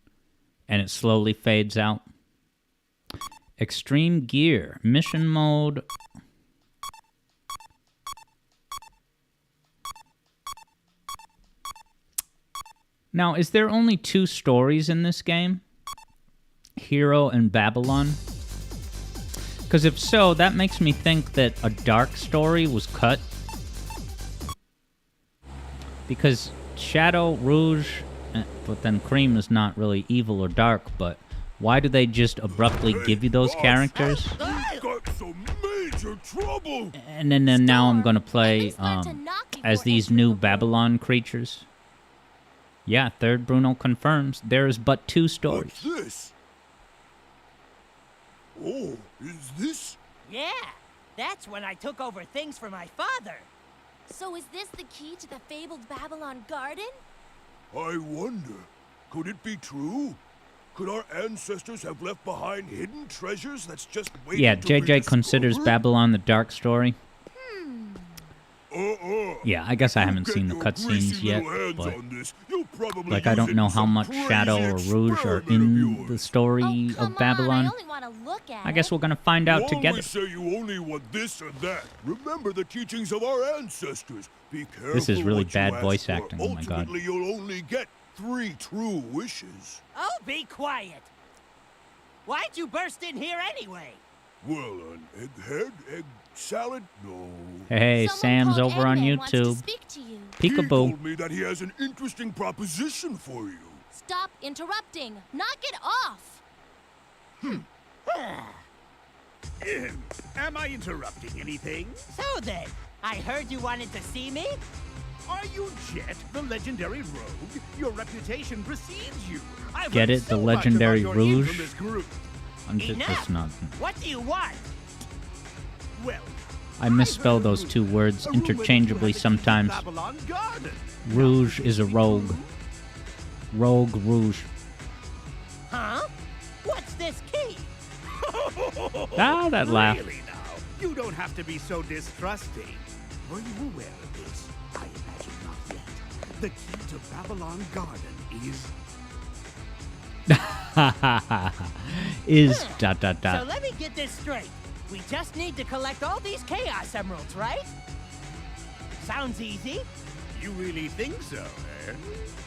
and it slowly fades out. Extreme Gear. Mission mode. Now, is there only 2 stories in this game? Hero and Babylon? Because if so, that makes me think that a dark story was cut. Because Shadow, Rouge, but then Cream is not really evil or dark, but why do they just abruptly give you those characters? Got some major trouble. And then now I'm gonna play as these new Babylon creatures. Yeah, Third Bruno confirms there is but 2 stories. What's this? Oh, is this? yeah, that's when I took over things for my father. So is this the key to the fabled Babylon Garden? I wonder, could it be true? Could our ancestors have left behind hidden treasures that's just waiting Yeah, to JJ be considers discovered? Babylon the dark story. Uh-uh. Yeah, I guess I You haven't get seen the your cutscenes greasy yet, little hands but on this, you'll probably like I use don't it know in how some much crazy Shadow or Rouge are experiment in of the yours. story Oh, come of Babylon. on, I only want to look at I guess we're gonna find out You together. always say you only want this or that. Remember the teachings of our ancestors. Be careful. This is really what you bad ask voice for. acting, oh my God. Ultimately, you'll only get 3 true wishes. Oh, be quiet. Why'd you burst in here anyway? Well, an egghead, egg salad? No. Hey, Someone Sam's called over on Eggman wants to YouTube. speak to you. He Peekaboo. told me that he has an interesting proposition for you. Stop interrupting. Knock it off. Am I interrupting anything? So then, I heard you wanted to see me? Are you Jet, the legendary rogue? Your reputation precedes you. I've Get heard it? The so much legendary about your Rouge? infamous group. Enough. It's not. What do you want? Well, I misspell those 2 words a rumor that you interchangeably had the sometimes. Babylon Garden. Rouge is a rogue. Rogue Rouge. Huh? What's this key? Ah, that laugh. Really now, you don't have to be so distrusting. Are you aware of this? I imagine not yet. The key to Babylon Garden is... Is ... So let me get this straight. We just need to collect all these Chaos Emeralds, right? Sounds easy. You really think so, eh?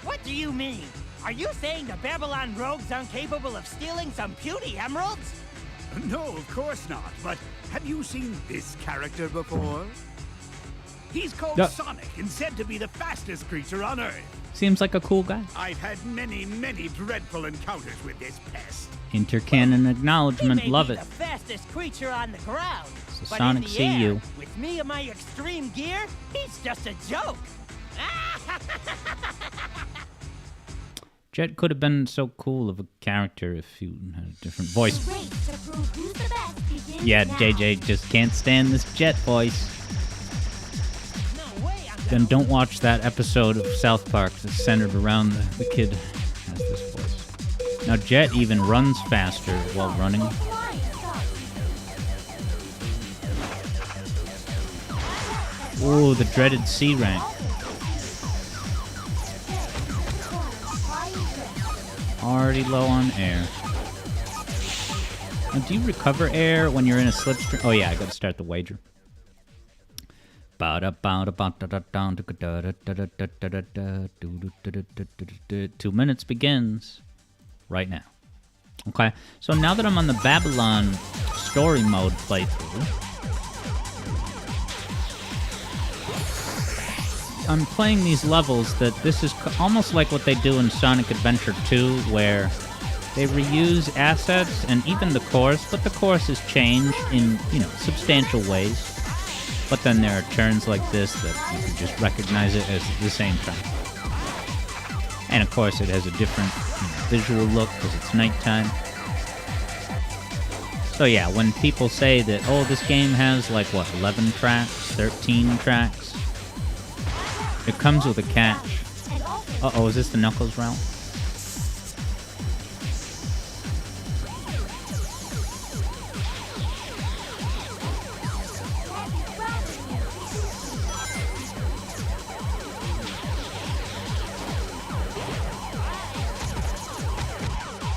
What do you mean? Are you saying the Babylon rogues aren't capable of stealing some puny emeralds? No, of course not. But have you seen this character before? He's called Yeah. Sonic and said to be the fastest creature on Earth. Seems like a cool guy. I've had many, many dreadful encounters with this pest. Intercanon He acknowledgement. may Love be it. the fastest creature on the ground. So but Sonic, in the see air, you. With me and my extreme gear, he's just a joke. Jet could have been so cool of a character if he had a different voice. The race to prove who's the best begins Yeah, now. JJ just can't stand this Jet voice. No way I'm Then don't watch that episode of South Park that's centered around the kid who has this voice. Now Jet even runs faster while running. Ooh, the dreaded C rank. Already low on air. Now, do you recover air when you're in a slipstream? Oh yeah, I gotta start the wager. 2 minutes begins right now. Okay, so now that I'm on the Babylon story mode playthrough, I'm playing these levels that this is almost like what they do in Sonic Adventure 2, where they reuse assets and even the course, but the course is changed in, substantial ways. But then there are turns like this that you can just recognize it as the same track. And of course it has a different visual look because it's nighttime. So yeah, when people say that, oh, this game has 11 tracks, 13 tracks, it comes with a catch. Uh-oh, is this the Knuckles route?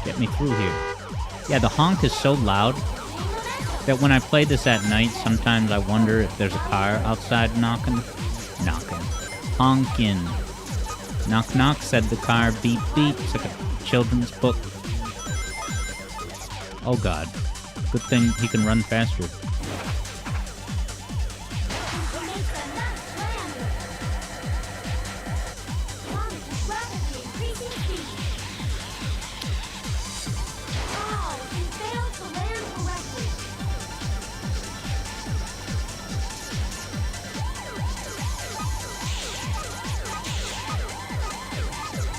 Get me through here. Yeah, the honk is so loud that when I play this at night, sometimes I wonder if there's a car outside knocking. Honkin'. Knock knock, said the car. Beep beep. It's like a children's book. Oh god. Good thing he can run faster.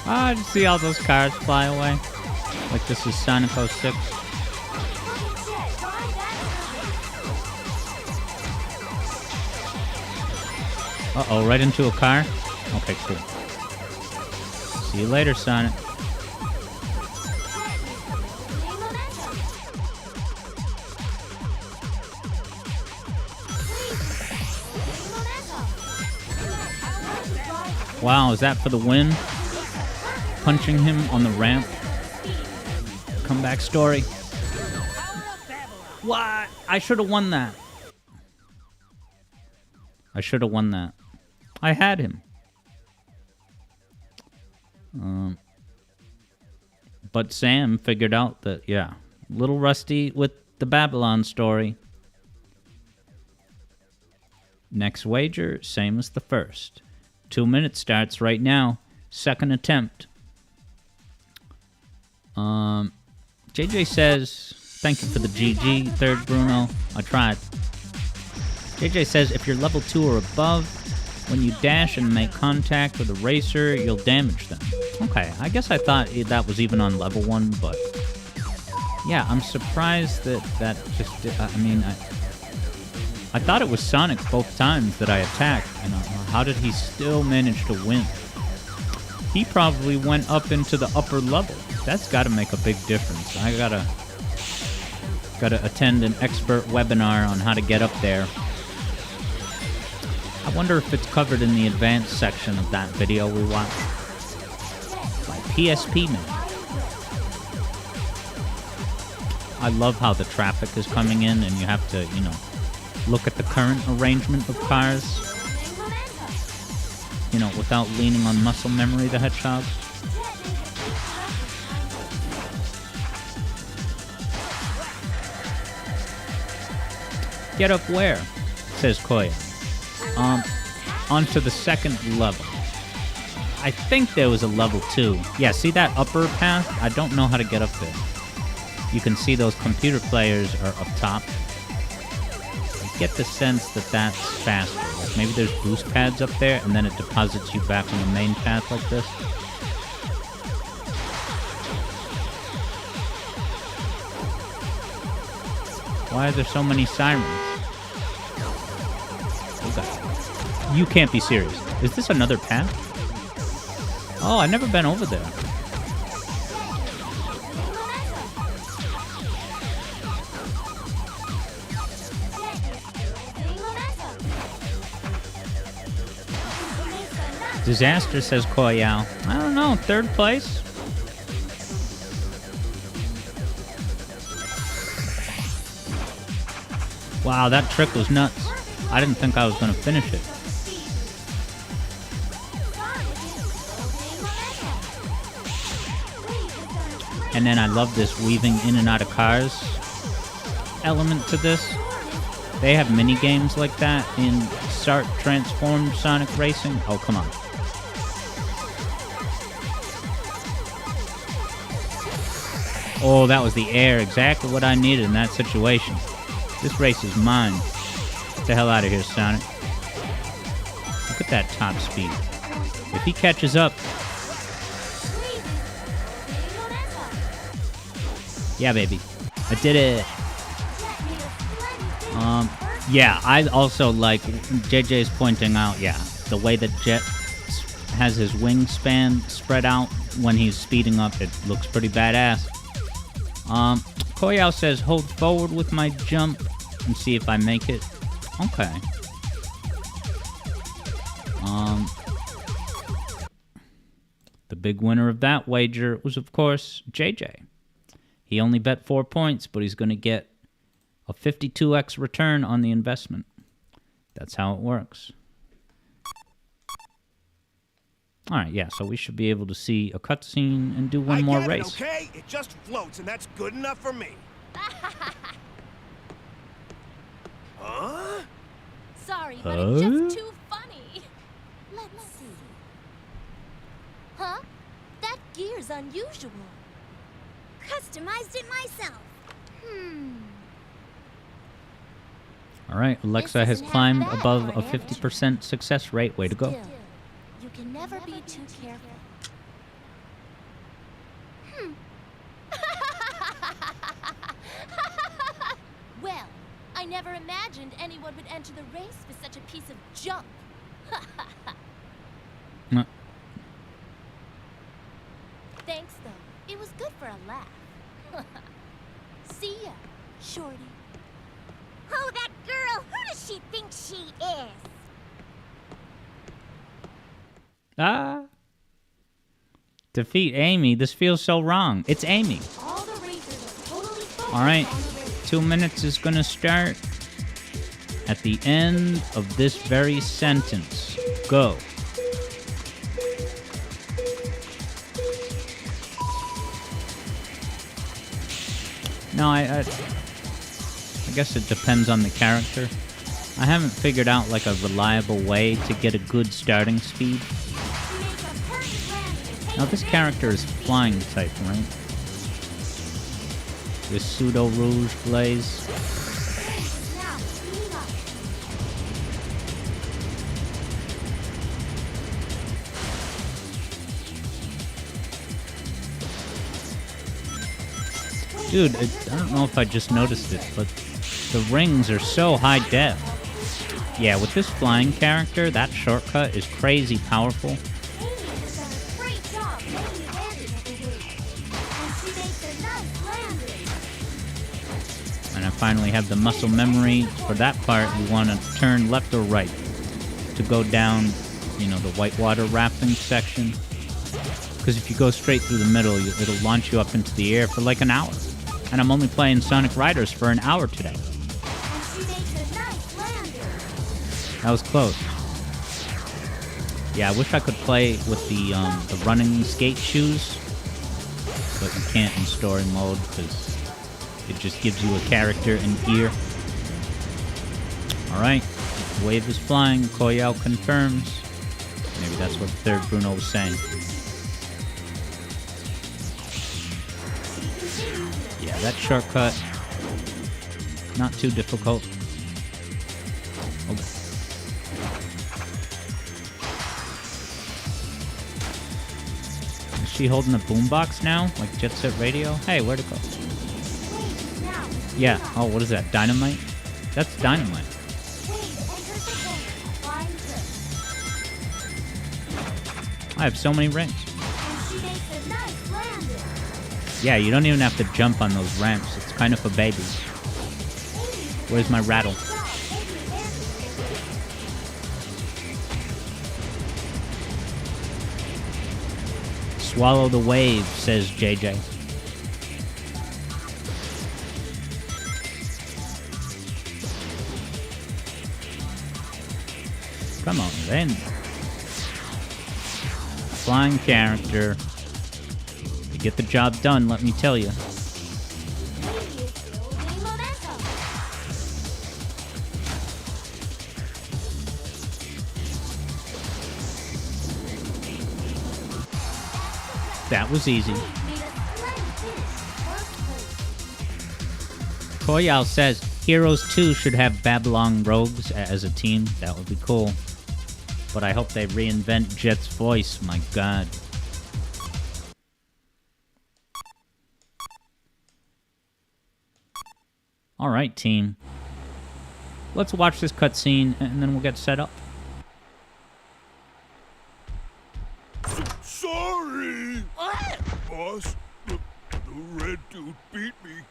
Ah, did you see all those cars fly away? Like this is Sonic 06. Uh-oh, right into a car? Okay, cool. See you later, Sonic. Wow, is that for the win? Punching him on the ramp. Comeback story. What? I should have won that. I should have won that. I had him. But Sam figured out that, yeah, little rusty with the Babylon story. Next wager, same as the first. 2 minutes starts right now. Second attempt. JJ says, thank you for the GG, third Bruno. I tried. JJ says, if you're level 2 or above, when you dash and make contact with a racer, you'll damage them. Okay, I guess I thought that was even on level 1, but yeah, I'm surprised that just, I thought it was Sonic both times that I attacked, and how did he still manage to win? He probably went up into the upper level. That's got to make a big difference. I gotta attend an expert webinar on how to get up there. I wonder if it's covered in the advanced section of that video we watched by PSP Man. I love how the traffic is coming in and you have to, look at the current arrangement of cars, without leaning on muscle memory, the hedgehog. Get up where? Says Koya. onto the second level. I think there was a level 2. Yeah, see that upper path? I don't know how to get up there. You can see those computer players are up top. I get the sense that that's faster. Like maybe there's boost pads up there, and then it deposits you back on the main path like this. Why are there so many sirens? Okay. You can't be serious. Is this another path? Oh, I've never been over there. Disaster, says Koyao. I don't know, 3rd place? Wow, that trick was nuts. I didn't think I was going to finish it. And then I love this weaving in and out of cars element to this. They have mini games like that in Start Transformed Sonic Racing. Oh, come on. Oh, that was the air. Exactly what I needed in that situation. This race is mine. Get the hell out of here, Sonic. Look at that top speed. If he catches up... Yeah, baby. I did it. Yeah, I also like... JJ's pointing out, yeah, the way that Jet has his wingspan spread out when he's speeding up, it looks pretty badass. Koyao says, hold forward with my jump and see if I make it. Okay. The big winner of that wager was, of course, JJ. He only bet 4 points, but he's going to get a 52x return on the investment. That's how it works. All right, yeah, so we should be able to see a cutscene and do one more race. Okay, it just floats, and that's good enough for me. Huh? Sorry, but it's just too funny. Let's see. Huh? That gear's unusual. Customized it myself. All right, Alexa has climbed above a 50% success rate. Way to go. Still, you can never be too careful. Well, I never imagined anyone would enter the race with such a piece of junk. Thanks, though. It was good for a laugh. See ya, Shorty. Oh, that girl! Who does she think she is? Ah. Defeat Amy. This feels so wrong. It's Amy. All right. 2 minutes is going to start at the end of this very sentence. Go. No, I guess it depends on the character. I haven't figured out like a reliable way to get a good starting speed. Now this character is flying type, right? With Pseudo Rouge Blaze. Dude, I don't know if I just noticed it, but the rings are so high def. Yeah, with this flying character, that shortcut is crazy powerful. And I finally have the muscle memory. For that part, you want to turn left or right to go down, you know, the whitewater rafting section. Because if you go straight through the middle, it'll launch you up into the air for like an hour. And I'm only playing Sonic Riders for an hour today. That was close. Yeah, I wish I could play with the running skate shoes, but you can't in story mode because it just gives you a character and gear. All right, Wave is flying. Koyao confirms. Maybe that's what the third Bruno was saying. Yeah, that shortcut. Not too difficult. Okay. Is she holding a boombox now? Like Jet Set Radio? Hey, where'd it go? Yeah. Oh, what is that? Dynamite? That's dynamite. I have so many rings. Yeah, you don't even have to jump on those ramps. It's kind of for babies. Where's my rattle? Swallow the wave, says JJ. Come on, then. Flying character. You get the job done, let me tell you. That was easy. Koyao says Heroes 2 should have Babylon Rogues as a team. That would be cool. But I hope they reinvent Jet's voice. My God. Alright, team. Let's watch this cutscene and then we'll get set up. Sorry! What? Boss, the red dude beat me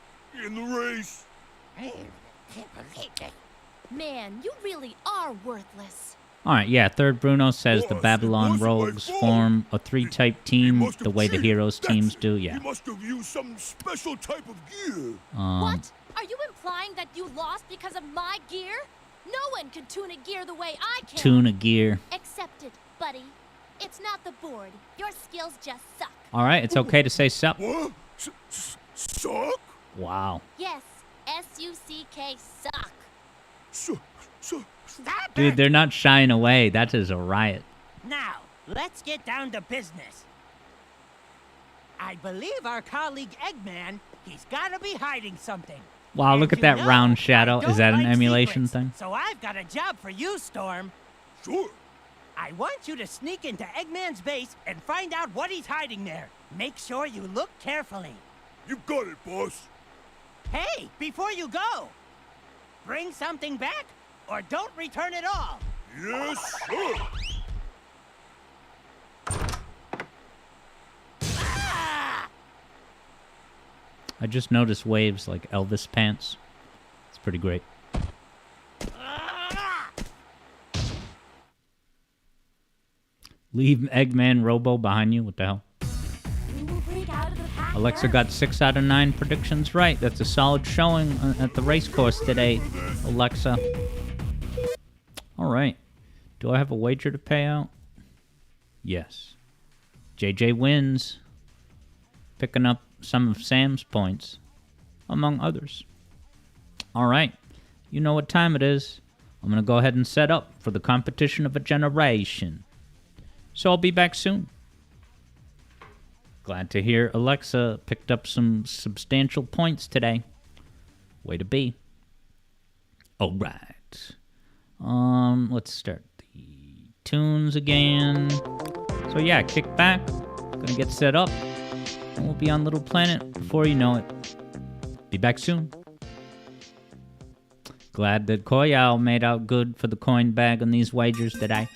in the race. I can't believe it. Man, you really are worthless. Alright, yeah, third Bruno says the Boss, Babylon it wasn't my Rogues fault. form a 3-type team He must the have way the cheated. Heroes teams do, He yeah. must have used some special type of gear. What? Are you implying that you lost because of my gear? No one can tune a gear the way I can. Tune a gear. Accept it, buddy. It's not the board. Your skills just suck. Alright, it's okay to say sup. What? Suck? Wow. Yes, S-U-C-K, suck. Suck. Stop Dude, it! they're not shying away. That is a riot. Now, let's get down to business. I believe our colleague Eggman, he's gotta be hiding something. Wow, And look at you that know, round shadow. I don't Is that an like emulation secrets, thing? So I've got a job for you, Storm. Sure. I want you to sneak into Eggman's base and find out what he's hiding there. Make sure you look carefully. You got it, boss. Hey, before you go, bring something back or don't return at all. Yes, sir. Ah! I just noticed waves like Elvis pants. It's pretty great. Ah! Leave Eggman Robo behind you. What the hell? Alexa got 6 out of 9 predictions right. That's a solid showing at the race course today, Alexa. All right. Do I have a wager to pay out? Yes. JJ wins. Picking up some of Sam's points, among others. All right. You know what time it is. I'm going to go ahead and set up for the competition of a generation. So I'll be back soon. Glad to hear Alexa picked up some substantial points today. Way to be. All right. Let's start the tunes again. So yeah, kick back. Gonna get set up. And we'll be on Little Planet before you know it. Be back soon. Glad that Koyao made out good for the coin bag on these wagers today.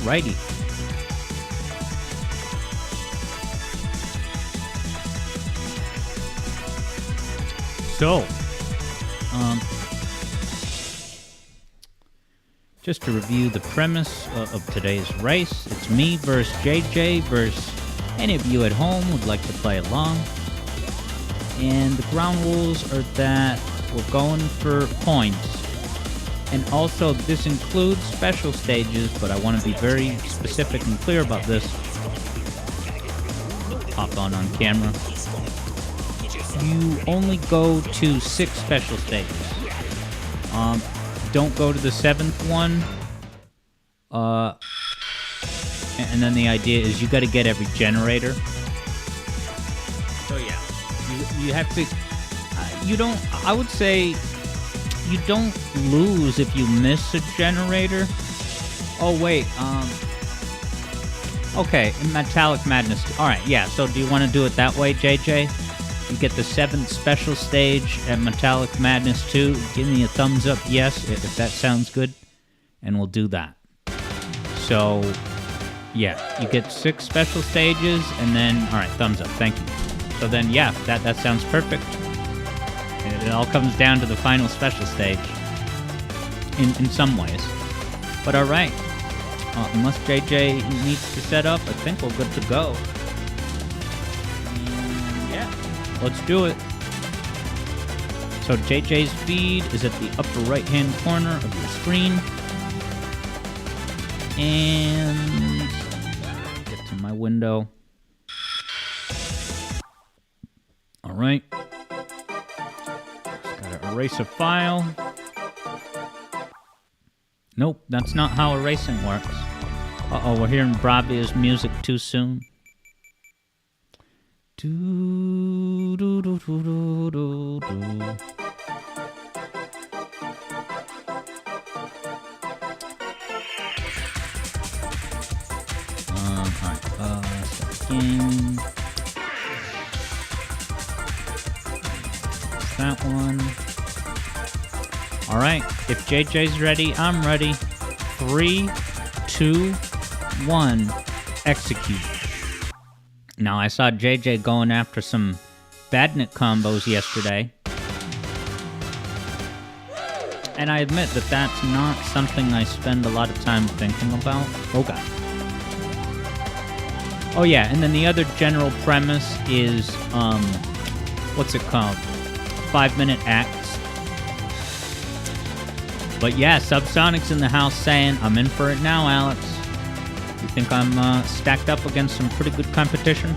Alrighty. So, just to review the premise of today's race, it's me versus JJ versus any of you at home would like to play along. And the ground rules are that we're going for points. And also, this includes special stages, but I want to be very specific and clear about this. Hop on camera. You only go to 6 special stages. Don't go to the 7th one. And then the idea is you got to get every generator. So yeah, you have to. You don't. I would say you don't lose if you miss a generator. Oh wait. Okay, Metallic Madness. All right, yeah. So do you want to do it that way, JJ? You get the 7th special stage at Metallic Madness 2. Give me a thumbs up, yes, if that sounds good, and we'll do that. So, yeah, you get 6 special stages, and then, all right, thumbs up, thank you. So then, yeah, that sounds perfect. It all comes down to the final special stage, in some ways. But all right, unless JJ needs to set up, I think we're good to go. Let's do it. So JJ's feed is at the upper right-hand corner of your screen. And get to my window. All right. Just gotta erase a file. Nope, that's not how erasing works. Uh-oh, we're hearing Bravia's music too soon. Do, do, do, do, do, do, do. Alright, second. That one. Alright, if JJ's ready, I'm ready. 3, 2, 1, execute. Now, I saw JJ going after some badnik combos yesterday. And I admit that that's not something I spend a lot of time thinking about. Oh, God. Oh, yeah, and then the other general premise is, what's it called? 5-minute acts. But yeah, Subsonic's in the house saying, I'm in for it now, Alex. You think I'm stacked up against some pretty good competition?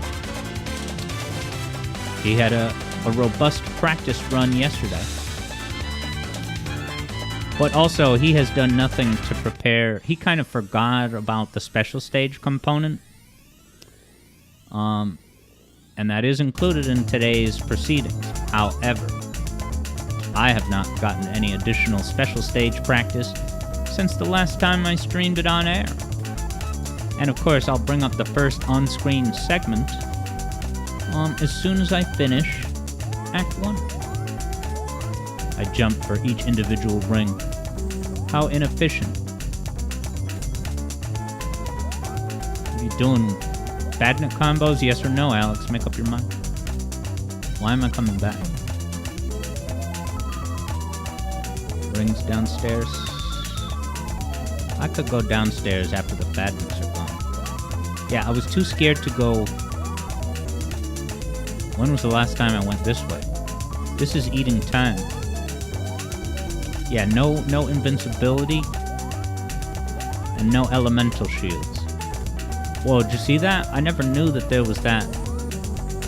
He had a robust practice run yesterday. But also, he has done nothing to prepare. He kind of forgot about the special stage component. And that is included in today's proceedings. However, I have not gotten any additional special stage practice since the last time I streamed it on air. And of course, I'll bring up the first on-screen segment as soon as I finish Act 1. I jump for each individual ring. How inefficient. Are you doing badnik combos? Yes or no, Alex? Make up your mind. Why am I coming back? Rings downstairs. I could go downstairs after the badniks are gone. Yeah, I was too scared to go. When was the last time I went this way? This is eating time. Yeah, no invincibility. And no elemental shields. Whoa, did you see that? I never knew that there was that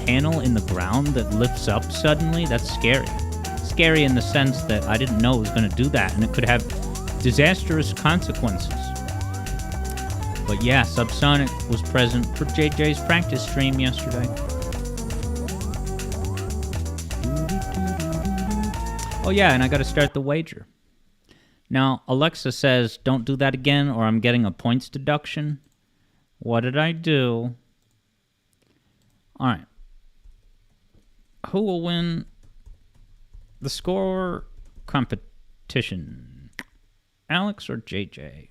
panel in the ground that lifts up suddenly. That's scary. Scary in the sense that I didn't know it was going to do that, and it could have disastrous consequences. But yeah, Subsonic was present for JJ's practice stream yesterday. Oh yeah, and I gotta start the wager. Now, Alexa says, don't do that again or I'm getting a points deduction. What did I do? Alright. Who will win the score competition? Alex or JJ?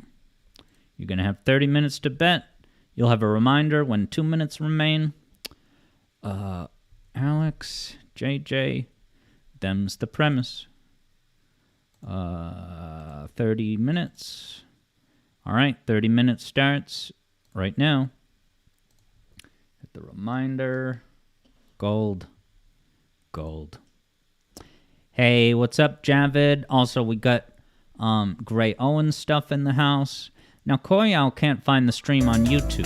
You're going to have 30 minutes to bet. You'll have a reminder when 2 minutes remain. Alex, JJ, them's the premise. 30 minutes. All right, 30 minutes starts right now. Hit the reminder. Gold. Hey, what's up, Javid? Also, we got Gray Owen stuff in the house. Now, Koyal can't find the stream on YouTube.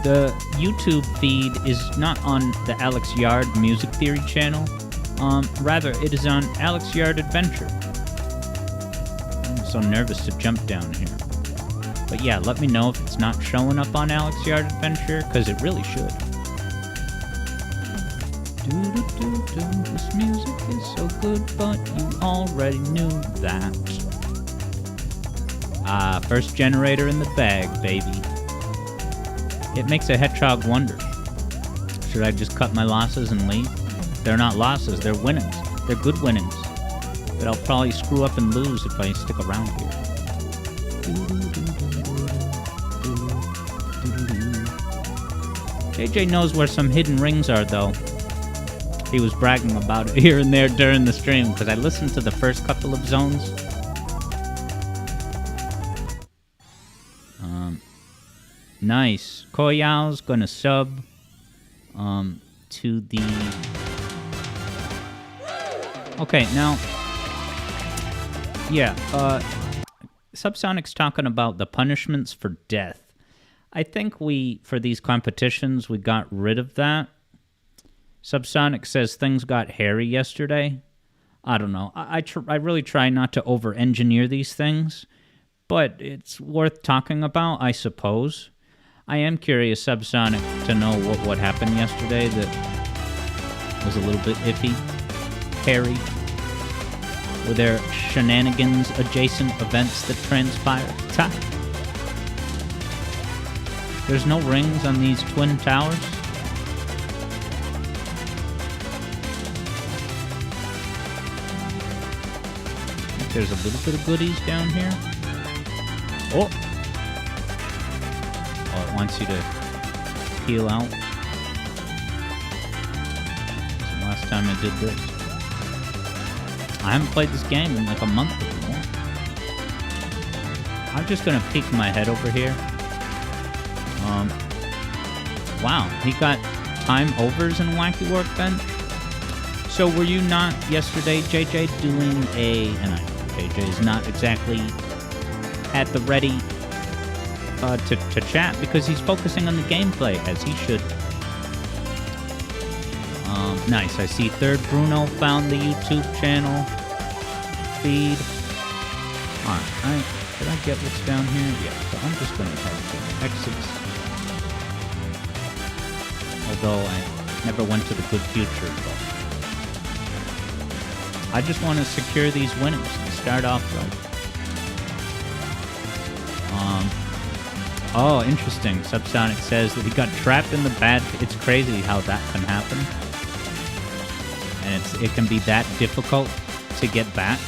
The YouTube feed is not on the Alex Yard Music Theory channel. Rather, it is on Alex Yard Adventure. I'm so nervous to jump down here. But yeah, let me know if it's not showing up on Alex Yard Adventure, because it really should. This music is so good, but you already knew that. First generator in the bag, baby. It makes a hedgehog wonder. Should I just cut my losses and leave? They're not losses, they're winnings. They're good winnings. But I'll probably screw up and lose if I stick around here. JJ knows where some hidden rings are, though. He was bragging about it here and there during the stream, because I listened to the first couple of zones. Nice. Koyao's gonna sub to the... Okay, now... Yeah, Subsonic's talking about the punishments for death. I think for these competitions, we got rid of that. Subsonic says things got hairy yesterday. I don't know. I really try not to over-engineer these things, but it's worth talking about, I suppose. I am curious, Subsonic, to know what happened yesterday that was a little bit iffy, hairy. Were there shenanigans adjacent events that transpired? Ta. There's no rings on these twin towers? There's a little bit of goodies down here. Oh! Oh, it wants you to peel out. That's the last time I did this. I haven't played this game in like a month or more. I'm just gonna peek my head over here. Wow, he got time overs in Wacky Workbench. So were you not yesterday, JJ, doing and I know JJ is not exactly at the ready to chat because he's focusing on the gameplay, as he should. Nice, I see Third Bruno found the YouTube channel feed. Alright, did I get what's down here? Yeah, so I'm just going to head to exits. Although I never went to the good future, but I just want to secure these winnings and start off right. Oh, interesting. Subsonic says that he got trapped in the bad... It's crazy how that can happen. And it can be that difficult to get back.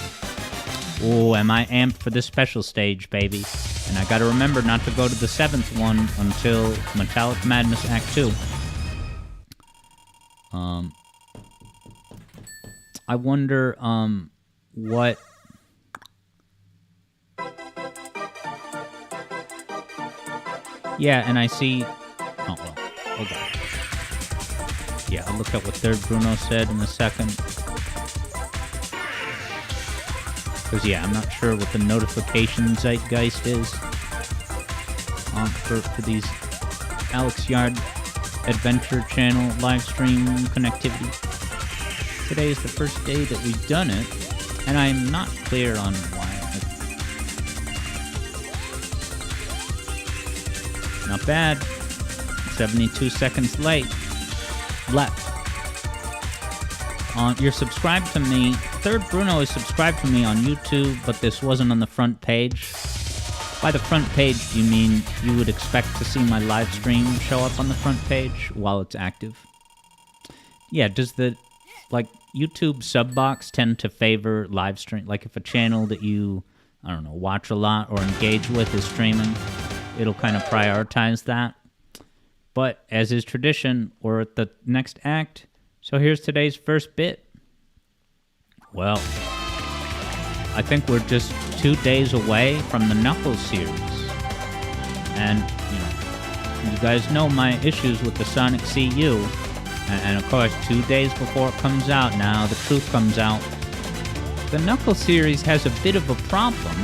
Oh, am I amped for this special stage, baby? And I gotta remember not to go to the 7th one until Metallic Madness Act 2. I wonder, what... Yeah, and I see... Oh, well, hold on. Yeah, I'll look at what Third Bruno said in a second. Because, yeah, I'm not sure what the notification zeitgeist is for these Alex Yard Adventure Channel live stream connectivity. Today is the first day that we've done it, and I'm not clear on why. Not bad. 72 seconds late. Left. You're subscribed to me. Third Bruno is subscribed to me on YouTube, but this wasn't on the front page. By the front page, do you mean you would expect to see my live stream show up on the front page while it's active? Yeah, does the, YouTube sub box tend to favor live stream? Like if a channel that you I don't know, watch a lot or engage with his streaming, it'll kind of prioritize that. But as is tradition, we're at the next act. So here's today's first bit. Well, I think we're just 2 days away from the Knuckles series. And, you guys know my issues with the Sonic CU. And of course, 2 days before it comes out, now the truth comes out. The Knuckles series has a bit of a problem.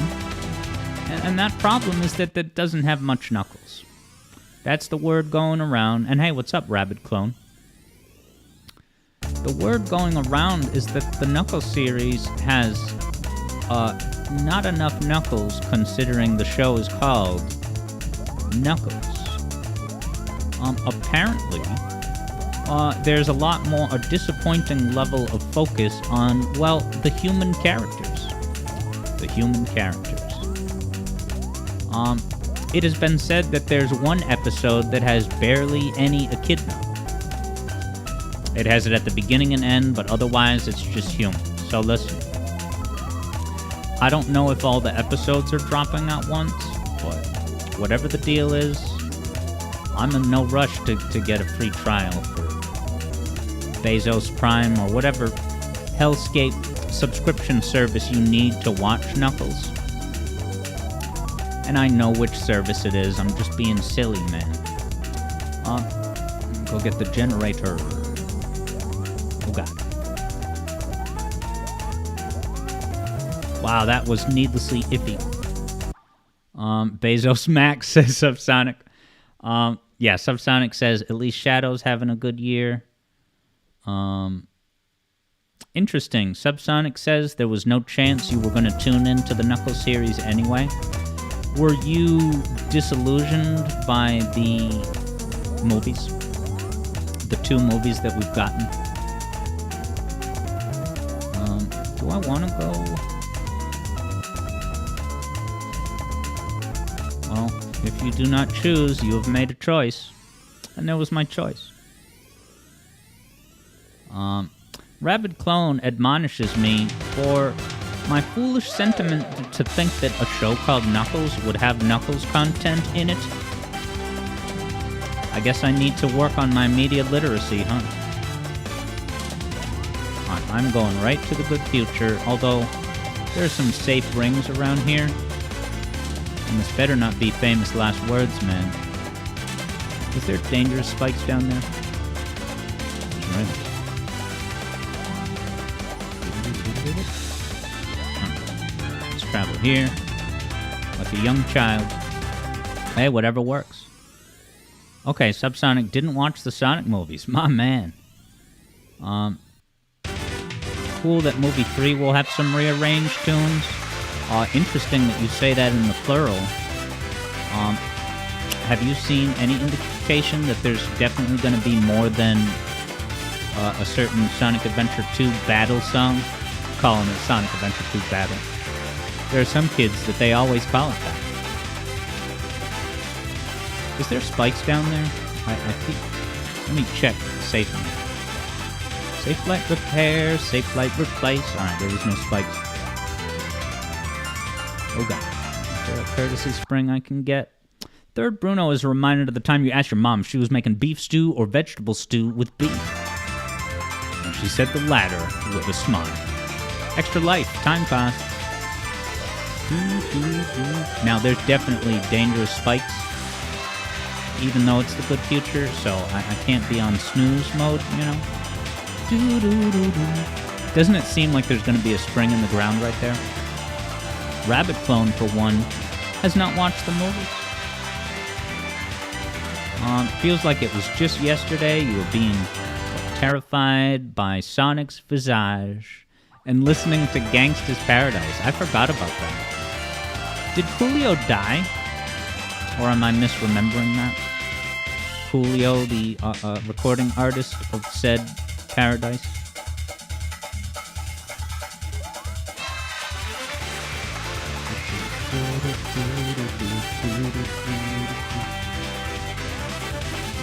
And that problem is that it doesn't have much Knuckles. That's the word going around. And hey, what's up, Rabid Clone? The word going around is that the Knuckles series has not enough Knuckles, considering the show is called Knuckles. Apparently, there's a lot more, a disappointing level of focus on, well, the human characters. The human characters. It has been said that there's one episode that has barely any echidna. It has it at the beginning and end, but otherwise it's just human. So listen. I don't know if all the episodes are dropping at once, but whatever the deal is, I'm in no rush to get a free trial for Bezos Prime or whatever hellscape subscription service you need to watch Knuckles. And I know which service it is. I'm just being silly, man. Go get the generator. Oh, God. Wow, that was needlessly iffy. Bezos Max says Subsonic. Yeah, Subsonic says, at least Shadow's having a good year. Interesting. Subsonic says there was no chance you were going to tune into the Knuckles series anyway. Were you disillusioned by the movies? The 2 movies that we've gotten? Do I want to go? Well, if you do not choose, you have made a choice. And that was my choice. Rabid Clone admonishes me for my foolish sentiment to think that a show called Knuckles would have Knuckles content in it. I guess I need to work on my media literacy, huh? I'm going right to the good future, although there's some safe rings around here. And this better not be famous last words, man. Is there dangerous spikes down there? Right. Let's travel here. Like a young child. Hey, whatever works. Okay, Subsonic didn't watch the Sonic movies. My man. Cool that movie 3 will have some rearranged tunes. Interesting that you say that in the plural. Have you seen any indication that there's definitely going to be more than a certain Sonic Adventure 2 battle song? Calling it Sonic Adventure 2 Battle. There are some kids that they always call it that. Is there spikes down there? I think. Let me check safely. Safe flight repair, safe flight replace. Alright, there was no spikes. Oh god. Is there a courtesy spring I can get? Third Bruno is reminded of the time you asked your mom if she was making beef stew or vegetable stew with beef. And she said the latter with a smile. Extra life, time pass. Now there's definitely dangerous spikes, even though it's the good future, so I can't be on snooze mode, you know? Doesn't it seem like there's going to be a spring in the ground right there? Rabbit Clone, for one, has not watched the movies. Feels like it was just yesterday you were being terrified by Sonic's visage and listening to Gangsta's Paradise. I forgot about that. Did Coolio die? Or am I misremembering that? Coolio, the recording artist of said Paradise?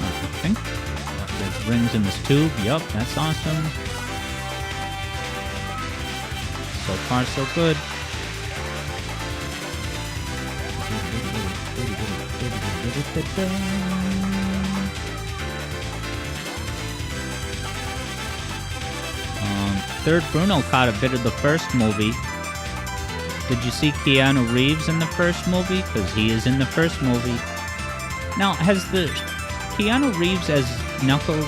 I think there's rings in this tube. Yup, that's awesome. So far, so good. Third Bruno caught a bit of the first movie. Did you see Keanu Reeves in the first movie? Because he is in the first movie. Now, has the Keanu Reeves as Knuckles...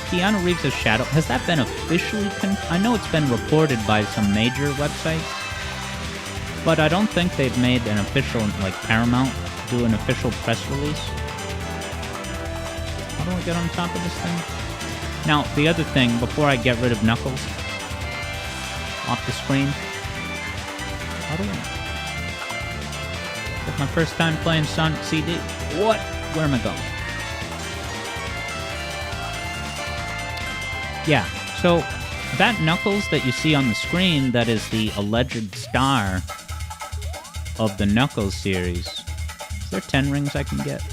Keanu Reeves as Shadow, has that been officially... I know it's been reported by some major websites, but I don't think they've made an official, like Paramount, do an official press release. How do I get on top of this thing? Now, the other thing, before I get rid of Knuckles off the screen, how do I... It's my first time playing Sonic CD. What? Where am I going? Yeah, so that Knuckles that you see on the screen, that is the alleged star of the Knuckles series. Is there 10 rings I can get?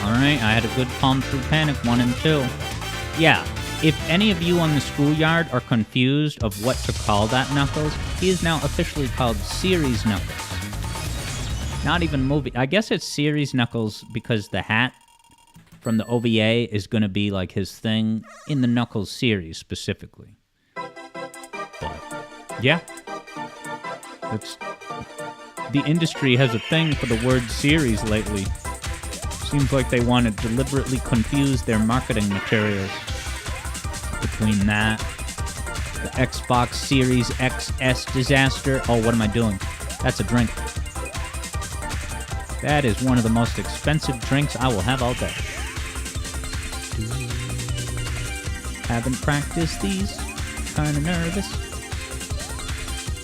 Alright, I had a good Palm Tree Panic 1 and 2. Yeah, if any of you on the schoolyard are confused of what to call that Knuckles, he is now officially called Series Knuckles. Not even movie. I guess it's Series Knuckles because the hat from the OVA is going to be like his thing in the Knuckles series specifically. But, yeah. It's... The industry has a thing for the word series lately. Seems like they want to deliberately confuse their marketing materials. Between that, the Xbox Series XS disaster. Oh, what am I doing? That's a drink. That is one of the most expensive drinks I will have all day. Haven't practiced these. Kinda nervous.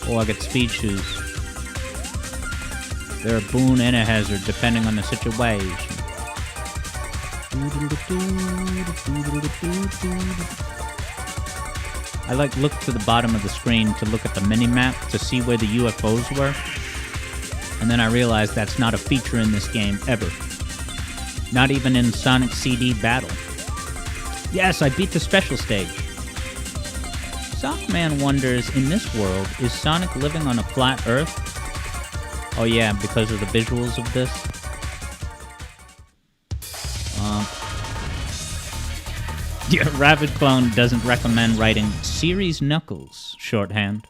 Oh, I got speed shoes. They're a boon and a hazard, depending on the situation. I looked to the bottom of the screen to look at the mini-map to see where the UFOs were. And then I realized that's not a feature in this game, ever. Not even in Sonic CD Battle. Yes, I beat the special stage. Sockman wonders, in this world, is Sonic living on a flat Earth? Oh yeah, because of the visuals of this. Yeah, Rabbit Clone doesn't recommend writing Series Knuckles shorthand.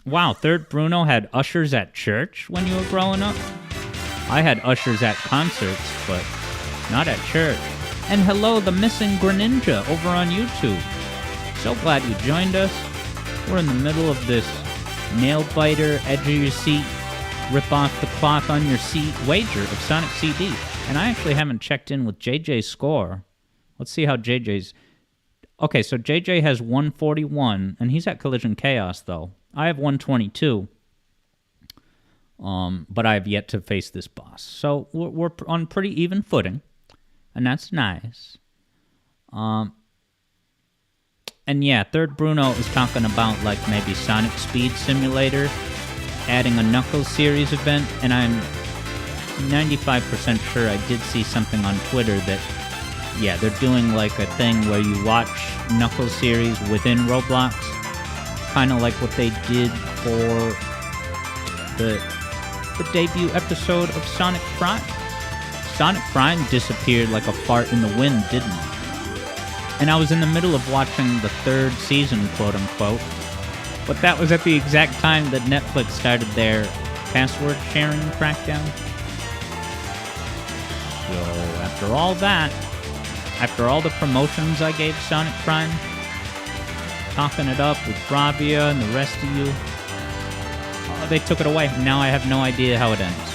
Wow, Third Bruno had ushers at church when you were growing up? I had ushers at concerts, but not at church. And hello, the missing Greninja over on YouTube. So glad you joined us. We're in the middle of this nail-biter, edge of your seat, rip off the cloth on your seat wager of Sonic CD. And I actually haven't checked in with JJ's score. Let's see how JJ's... Okay, so JJ has 141, and he's at Collision Chaos, though. I have 122. But I have yet to face this boss. So we're on pretty even footing, and that's nice. And yeah, Third Bruno is talking about like maybe Sonic Speed Simulator, adding a Knuckles series event, and I'm 95% sure I did see something on Twitter that, yeah, they're doing like a thing where you watch Knuckles series within Roblox, kind of like what they did for the debut episode of Sonic Prime. Sonic Prime disappeared like a fart in the wind, didn't it? And I was in the middle of watching the third season, quote-unquote, but that was at the exact time that Netflix started their password sharing crackdown. So after all that, after all the promotions I gave Sonic Prime, talking it up with Bravia and the rest of you, they took it away. Now I have no idea how it ends.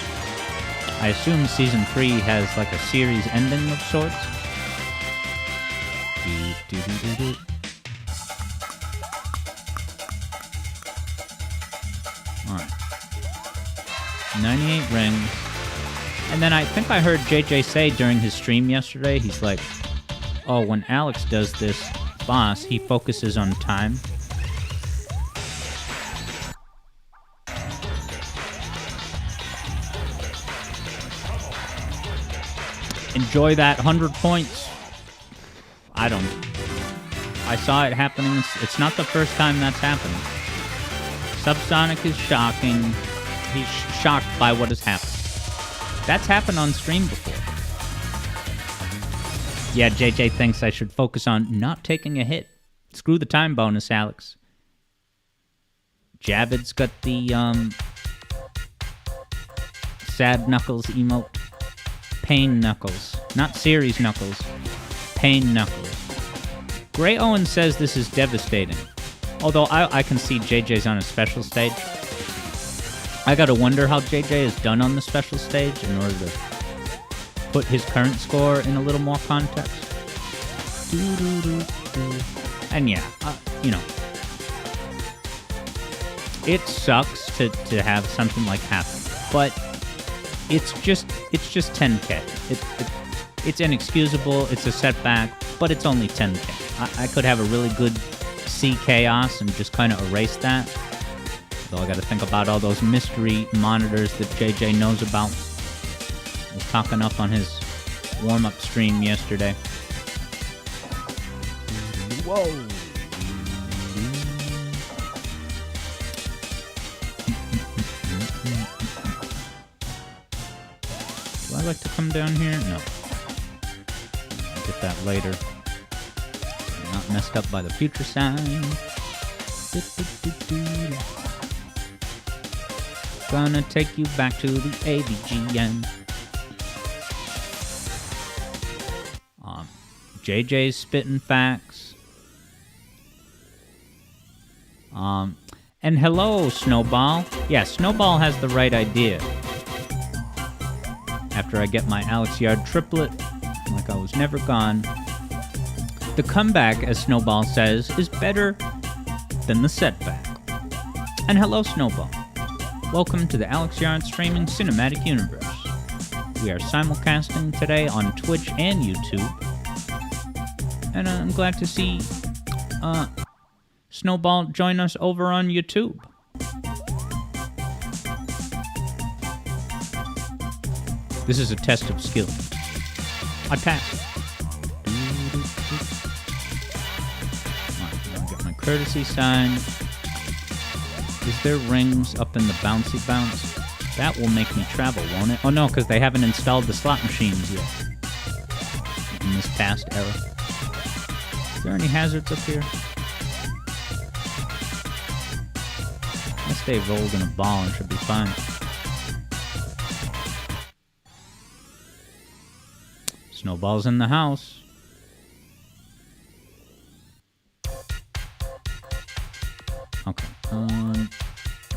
I assume Season 3 has like a series ending of sorts. Alright. 98 rings. And then I think I heard JJ say during his stream yesterday, he's like, oh, when Alex does this boss, he focuses on time. Enjoy that 100 points. I don't... I saw it happening. It's not the first time that's happened. Subsonic is shocking. He's shocked by what has happened. That's happened on stream before. Yeah, JJ thinks I should focus on not taking a hit. Screw the time bonus, Alex. Javid's got the, sad Knuckles emote. Pain Knuckles. Not Series Knuckles. Pain Knuckles. Gray Owen says this is devastating. Although I can see JJ's on a special stage. I gotta wonder how JJ is done on the special stage in order to put his current score in a little more context. And yeah, you know, it sucks to have something like happen, but it's just 10K. It's inexcusable. It's a setback, but it's only 10K. I could have a really good C chaos and just kind of erase that. Though I got to think about all those mystery monitors that JJ knows about. I was talking up on his warm-up stream yesterday. Whoa. Do I like to come down here? No. I'll get that later. I'm not messed up by the future sign. Gonna take you back to the AVGN. JJ's spitting facts. And hello, Snowball. Yeah, Snowball has the right idea. After I get my Alex Yard triplet, like I was never gone. The comeback, as Snowball says, is better than the setback. And hello, Snowball. Welcome to the Alex Yard Streaming Cinematic Universe. We are simulcasting today on Twitch and YouTube. And I'm glad to see Snowball join us over on YouTube. This is a test of skill. I passed. Alright, I'll get my courtesy sign. Is there rings up in the bouncy bounce? That will make me travel, won't it? Oh no, because they haven't installed the slot machines yet. In this past era. Is there any hazards up here? I stay rolled in a ball and should be fine. Snowball's in the house. Okay.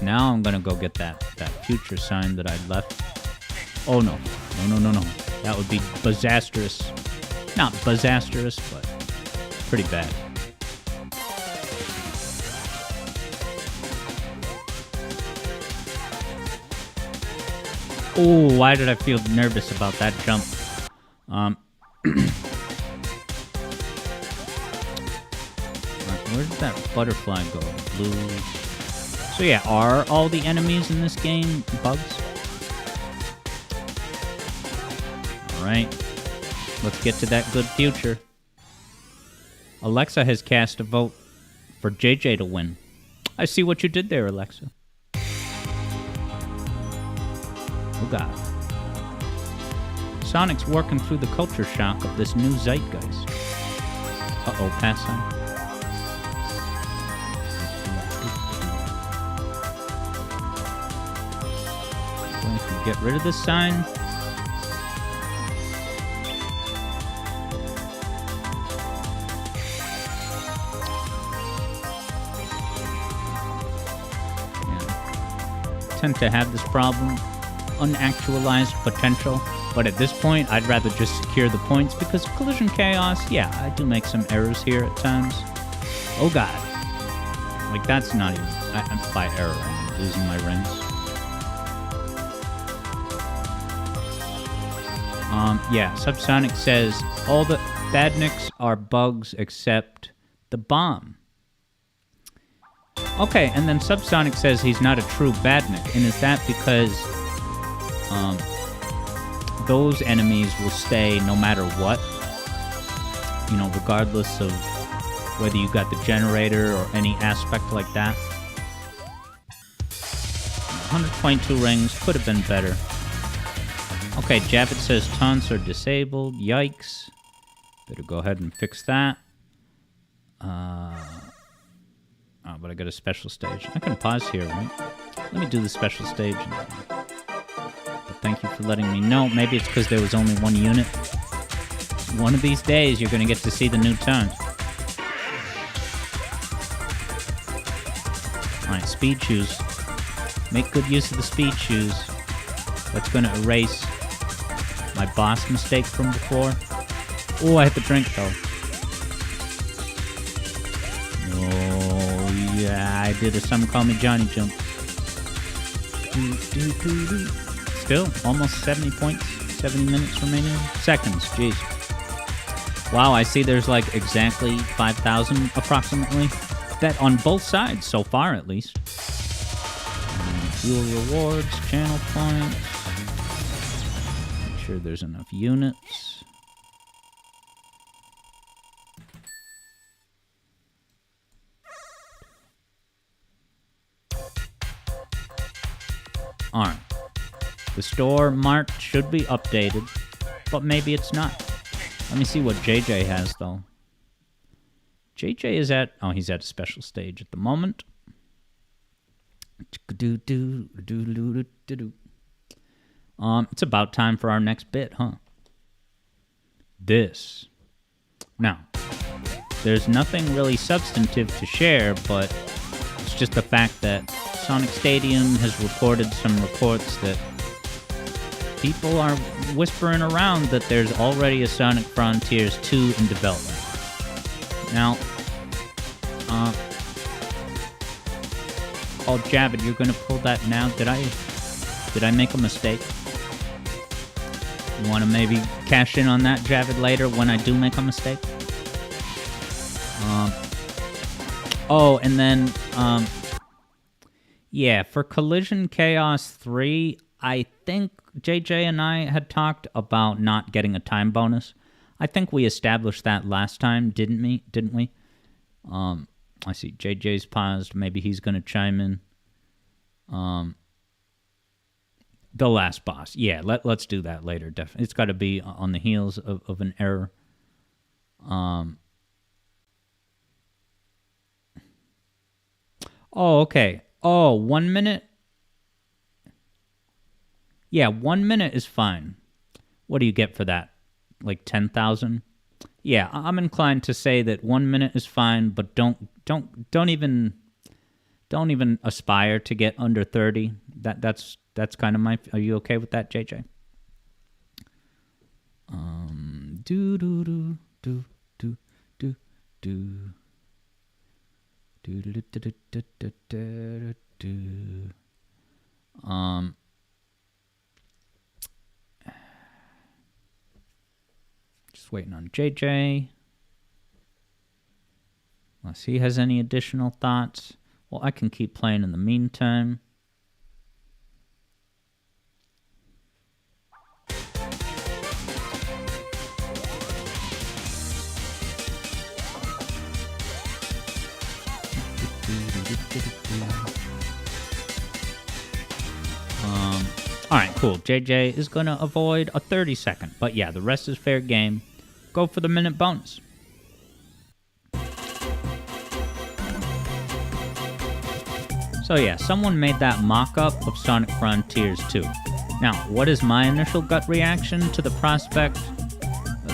Now I'm gonna go get that future sign that I left. Oh no. No. That would be disastrous. Not disastrous, but pretty bad. Oh, why did I feel nervous about that jump? Where did that butterfly go? Blue. So yeah, are all the enemies in this game bugs? Alright. Let's get to that good future. Alexa has cast a vote for JJ to win. I see what you did there, Alexa. Oh god. Sonic's working through the culture shock of this new zeitgeist. Uh-oh, pass sign. Going to get rid of this sign. Tend to have this problem. Unactualized potential. But at this point, I'd rather just secure the points because Collision Chaos, yeah, I do make some errors here at times. Oh god. Like, that's not even... I'm by error, I'm losing my rings. Yeah, Subsonic says, all the badniks are bugs except the bomb. Okay, and then Subsonic says he's not a true badnik, and is that because, those enemies will stay no matter what? you know, regardless of whether you got the generator or any aspect like that. 122 rings could have been better. Okay, Javit says taunts are disabled. Yikes. Better go ahead and fix that. Oh, but I got a special stage. I can pause here, right? Let me do the special stage. But thank you for letting me know. Maybe it's because there was only one unit. One of these days, you're going to get to see the new turns. Alright, speed shoes. Make good use of the speed shoes. That's going to erase my boss mistake from before. Oh, I hit the drink, though. Oh, yeah, I did a Some Call Me Johnny jump. Still, almost 70 points. 70 minutes remaining. Seconds, jeez. Wow, I see there's like exactly 5,000 approximately. That on both sides, so far at least. Fuel rewards, channel points. Make sure there's enough units. Alright. The store mart should be updated, but maybe it's not. Let me see what JJ has, though. JJ is at... Oh, he's at a special stage at the moment. It's about time for our next bit, huh? This. Now, there's nothing really substantive to share, but it's just the fact that Sonic Stadium has reported some reports that people are whispering around that there's already a Sonic Frontiers 2 in development. Now, oh, Javid, you're gonna pull that now? Did I make a mistake? You wanna maybe cash in on that, Javid, later when I do make a mistake? Oh, and then, yeah, for Collision Chaos 3, I think JJ and I had talked about not getting a time bonus. I think we established that last time, didn't we? I see JJ's paused. Maybe he's going to chime in. The last boss. Yeah, let's do that later. Definitely, it's got to be on the heels of an error. Oh, okay. Oh, 1 minute? Yeah, 1 minute is fine. What do you get for that? Like 10,000? Yeah, I'm inclined to say that 1 minute is fine, but don't even aspire to get under 30. That's kind of my. Are you okay with that, JJ? Just waiting on JJ. Unless he has any additional thoughts. Well, I can keep playing in the meantime. Alright, cool. JJ is going to avoid a 30-second. But yeah, the rest is fair game. Go for the minute bonus. So yeah, someone made that mock-up of Sonic Frontiers 2. Now, what is my initial gut reaction to the prospect,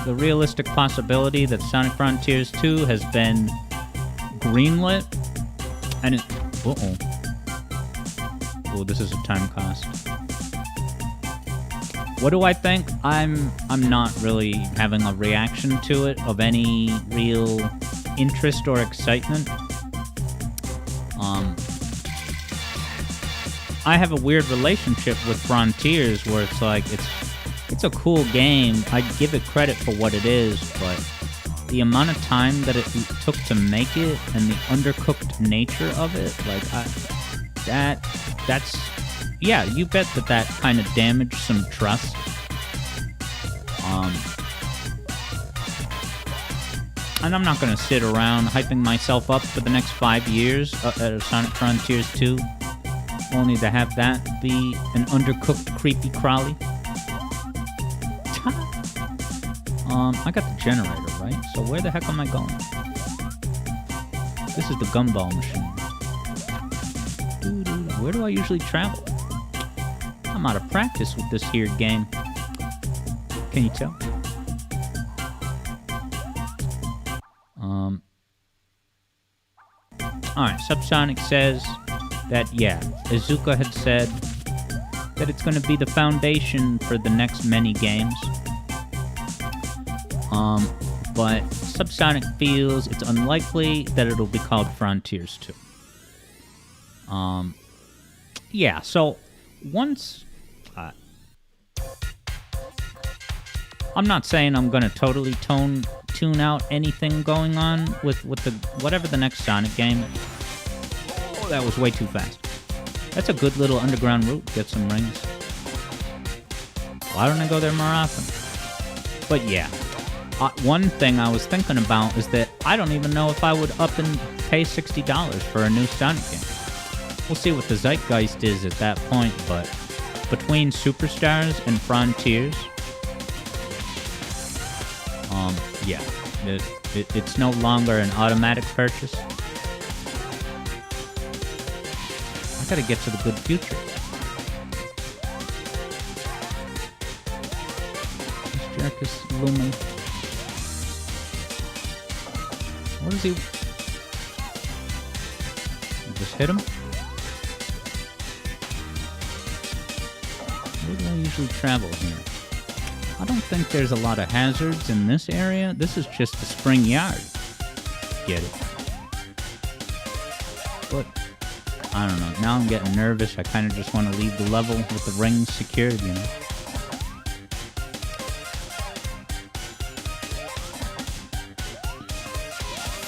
the realistic possibility that Sonic Frontiers 2 has been greenlit? And it... Uh-oh. Oh, this is a time cost. What do I think? I'm not really having a reaction to it of any real interest or excitement. I have a weird relationship with Frontiers where it's like it's a cool game. I give it credit for what it is, but the amount of time that it took to make it and the undercooked nature of it, like that's yeah, you bet that kind of damaged some trust. And I'm not going to sit around hyping myself up for the next 5 years at Sonic Frontiers 2, only to have that be an undercooked creepy crawly. I got the generator, right? So where the heck am I going? This is the gumball machine. Where do I usually travel? I'm out of practice with this here game. Can you tell? Alright, Subsonic says that, yeah, Izuka had said that it's going to be the foundation for the next many games. But Subsonic feels it's unlikely that it'll be called Frontiers 2. Yeah, so once... I'm not saying I'm going to totally tune out anything going on with the whatever the next Sonic game. Oh, that was way too fast. That's a good little underground route. Get some rings. Why don't I go there more often? But yeah, one thing I was thinking about is that I don't even know if I would up and pay $60 for a new Sonic game. We'll see what the zeitgeist is at that point, but between Superstars and Frontiers, yeah, it's no longer an automatic purchase. I gotta get to the good future. This jerk is looming. What is he? Just hit him? Where do I usually travel here? I don't think there's a lot of hazards in this area. This is just the spring yard. Get it? But, I don't know. Now I'm getting nervous. I kind of just want to leave the level with the rings secured, you know?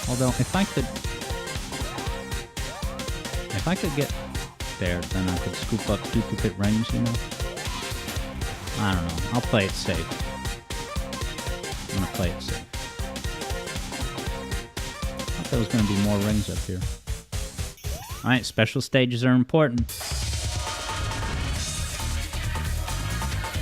Although, if I could get there, then I could scoop up duplicate rings, you know? I don't know. I'll play it safe. I'm gonna play it safe. I thought there was gonna be more rings up here. Alright, special stages are important.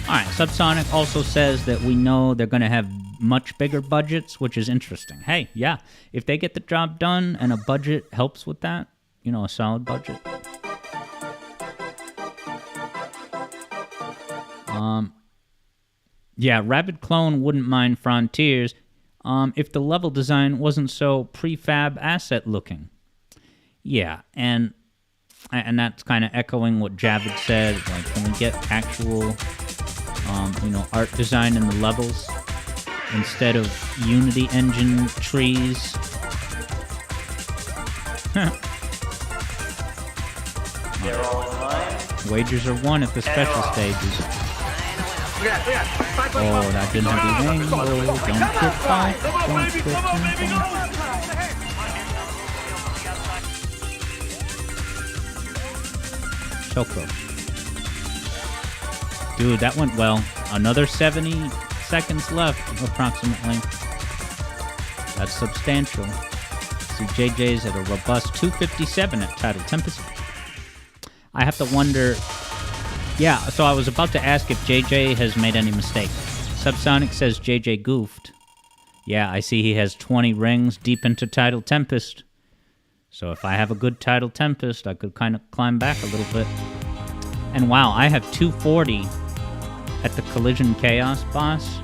Alright, Subsonic also says that we know they're gonna have much bigger budgets, which is interesting. Hey, yeah, if they get the job done and a budget helps with that, you know, a solid budget. Yeah, Rabid Clone wouldn't mind Frontiers if the level design wasn't so prefab asset looking. Yeah, and that's kind of echoing what Javid said. Like, can we get actual, art design in the levels instead of Unity engine trees? They're all in line. Wagers are won at the special stages. Oh, that didn't have the ring. Oh, don't quit fight. Don't quit so close. Dude, that went well. Another 70 seconds left, approximately. That's substantial. See, JJ's at a robust 257 at Title Tempest. I have to wonder... Yeah, so I was about to ask if JJ has made any mistakes. Subsonic says JJ goofed. Yeah, I see he has 20 rings deep into Tidal Tempest. So if I have a good Tidal Tempest, I could kind of climb back a little bit. And wow, I have 240 at the Collision Chaos boss.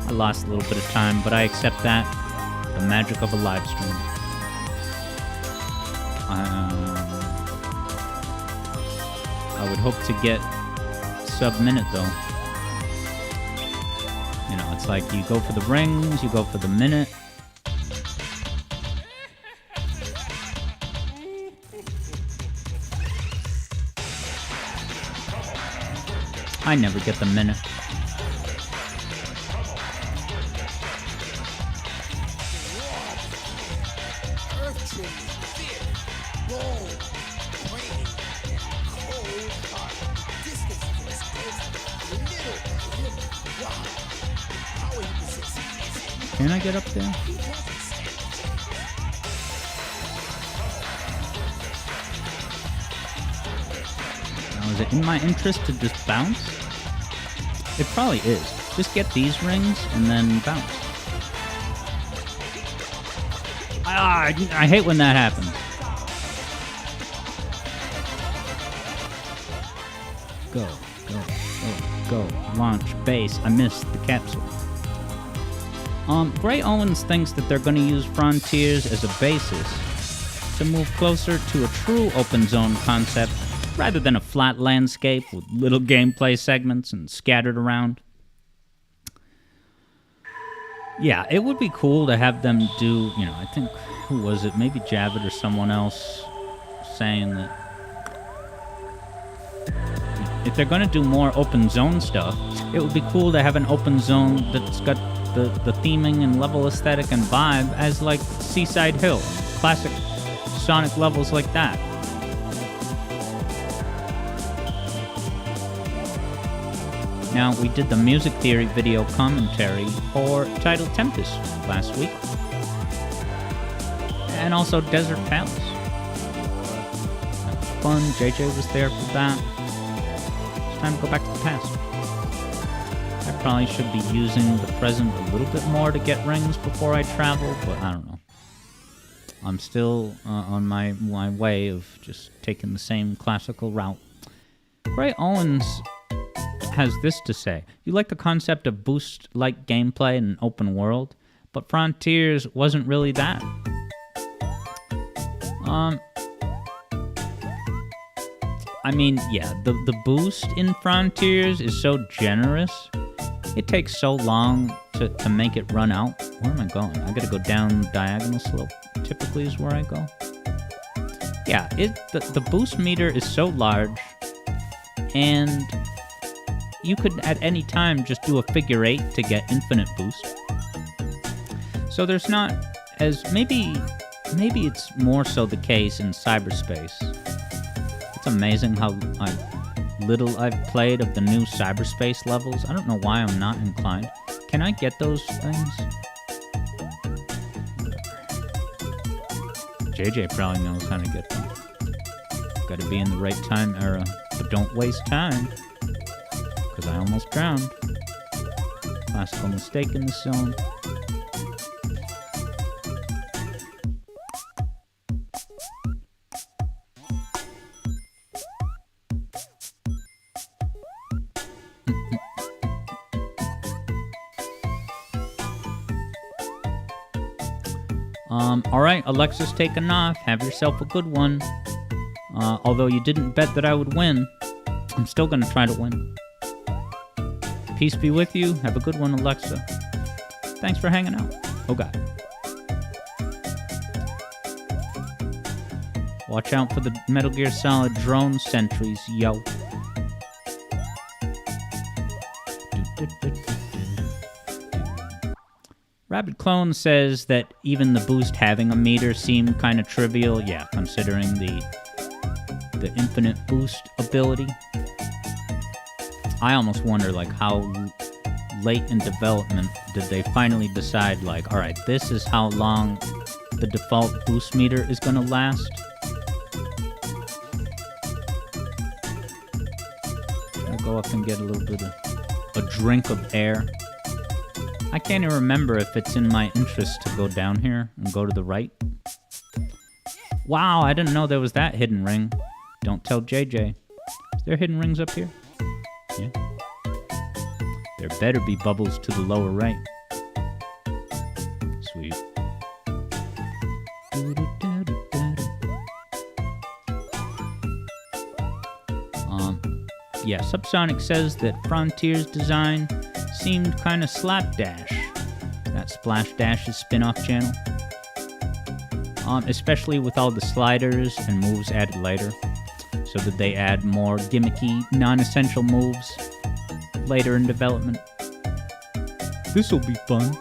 I lost a little bit of time, but I accept that. The magic of a live stream. I would hope to get sub-minute, though. You know, it's like you go for the rings, you go for the minute. I never get the minute. Can I get up there? Now, is it in my interest to just bounce? It probably is. Just get these rings and then bounce. I hate when that happens. Go, go, go, go. Launch, base. I missed the capsule. Gray Owens thinks that they're going to use Frontiers as a basis to move closer to a true open zone concept rather than a flat landscape with little gameplay segments and scattered around. Yeah, it would be cool to have them do, you know, I think, who was it? Maybe Javid or someone else saying that if they're going to do more open zone stuff, it would be cool to have an open zone that's got the theming and level aesthetic and vibe as like Seaside Hill, classic Sonic levels like that. Now, we did the music theory video commentary for Title Tempest last week. And also Desert Palace. That was fun. JJ was there for that. It's time to go back to the past. I probably should be using the present a little bit more to get rings before I travel, but I don't know. I'm still on my way of just taking the same classical route. Gray Owens has this to say. You like the concept of boost-like gameplay in an open world, but Frontiers wasn't really that. I mean, yeah, the boost in Frontiers is so generous. It takes so long to make it run out. Where am I going? I gotta go down diagonal slope, typically is where I go. Yeah, the boost meter is so large, and you could at any time just do a figure 8 to get infinite boost. So there's not as maybe it's more so the case in cyberspace. It's amazing how little I've played of the new cyberspace levels. I don't know why I'm not inclined. Can I get those things? JJ probably knows how to get them. Gotta be in the right time era, but don't waste time. Because I almost drowned. Classical mistake in the zone. Alright, Alexa's taken off. Have yourself a good one. Although you didn't bet that I would win, I'm still gonna try to win. Peace be with you. Have a good one, Alexa. Thanks for hanging out. Oh, God. Watch out for the Metal Gear Solid drone sentries, yo. Rabid Clone says that even the boost having a meter seemed kind of trivial. Yeah, considering the infinite boost ability. I almost wonder, like, how late in development did they finally decide, like, alright, this is how long the default boost meter is gonna last? I'll go up and get a little bit of a drink of air. I can't even remember if it's in my interest to go down here and go to the right. Wow, I didn't know there was that hidden ring. Don't tell JJ. Is there hidden rings up here? Yeah. There better be bubbles to the lower right. Sweet. Yeah, Subsonic says that Frontier's design seemed kind of slapdash. That Splash Dash's spin-off channel. Especially with all the sliders and moves added later. So that they add more gimmicky, non-essential moves later in development. This'll be fun.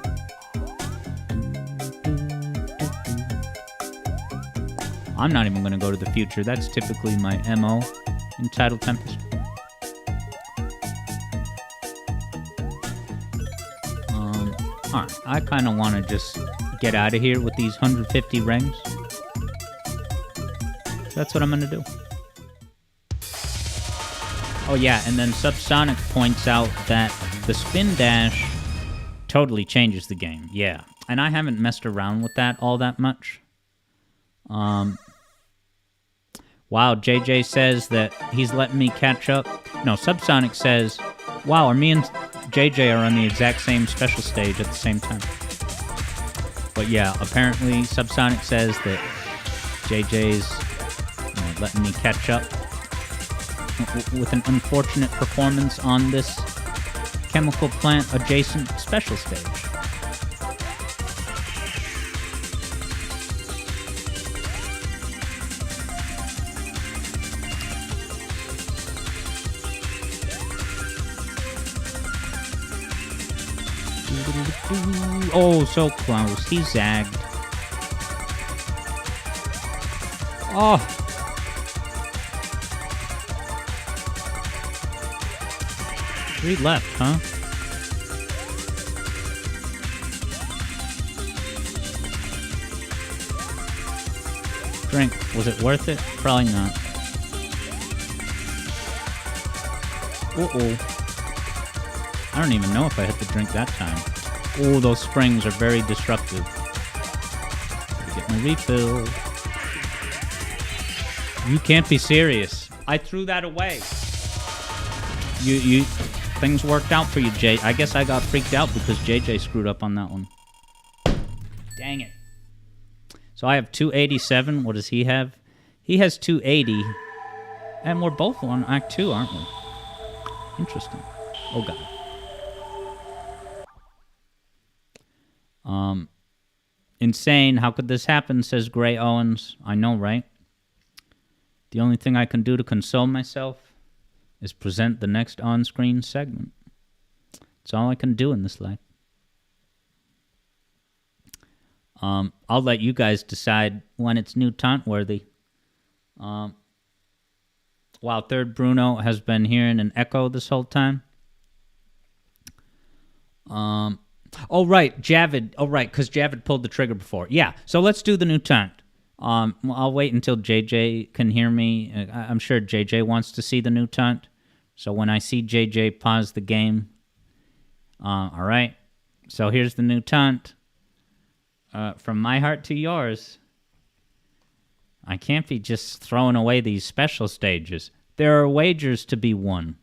I'm not even gonna go to the future. That's typically my MO in Title Tempest. Alright, I kind of want to just get out of here with these 150 rings. So that's what I'm going to do. Oh yeah, and then Subsonic points out that the spin dash totally changes the game. Yeah, and I haven't messed around with that all that much. Wow, JJ says that he's letting me catch up. No, Subsonic says, wow, are me and JJ are on the exact same special stage at the same time. But yeah, apparently Subsonic says that JJ's letting me catch up with an unfortunate performance on this chemical plant adjacent special stage. Oh, so close. He zagged. Oh. Three left, huh? Drink. Was it worth it? Probably not. Uh-oh. I don't even know if I hit the drink that time. Oh, those springs are very disruptive. Gotta get my refill. You can't be serious. I threw that away. Things worked out for you, Jay. I guess I got freaked out because JJ screwed up on that one. Dang it. So I have 287. What does he have? He has 280. And we're both on Act 2, aren't we? Interesting. Oh, God. Insane. How could this happen, says Gray Owens. I know, right? The only thing I can do to console myself is present the next on-screen segment. It's all I can do in this life. I'll let you guys decide when it's new taunt-worthy. While Third Bruno has been hearing an echo this whole time. Oh, right, Javid. Oh, right, because Javid pulled the trigger before. Yeah, so let's do the new taunt. I'll wait until JJ can hear me. I'm sure JJ wants to see the new taunt. So when I see JJ pause the game. All right. So here's the new taunt. From my heart to yours. I can't be just throwing away these special stages. There are wagers to be won.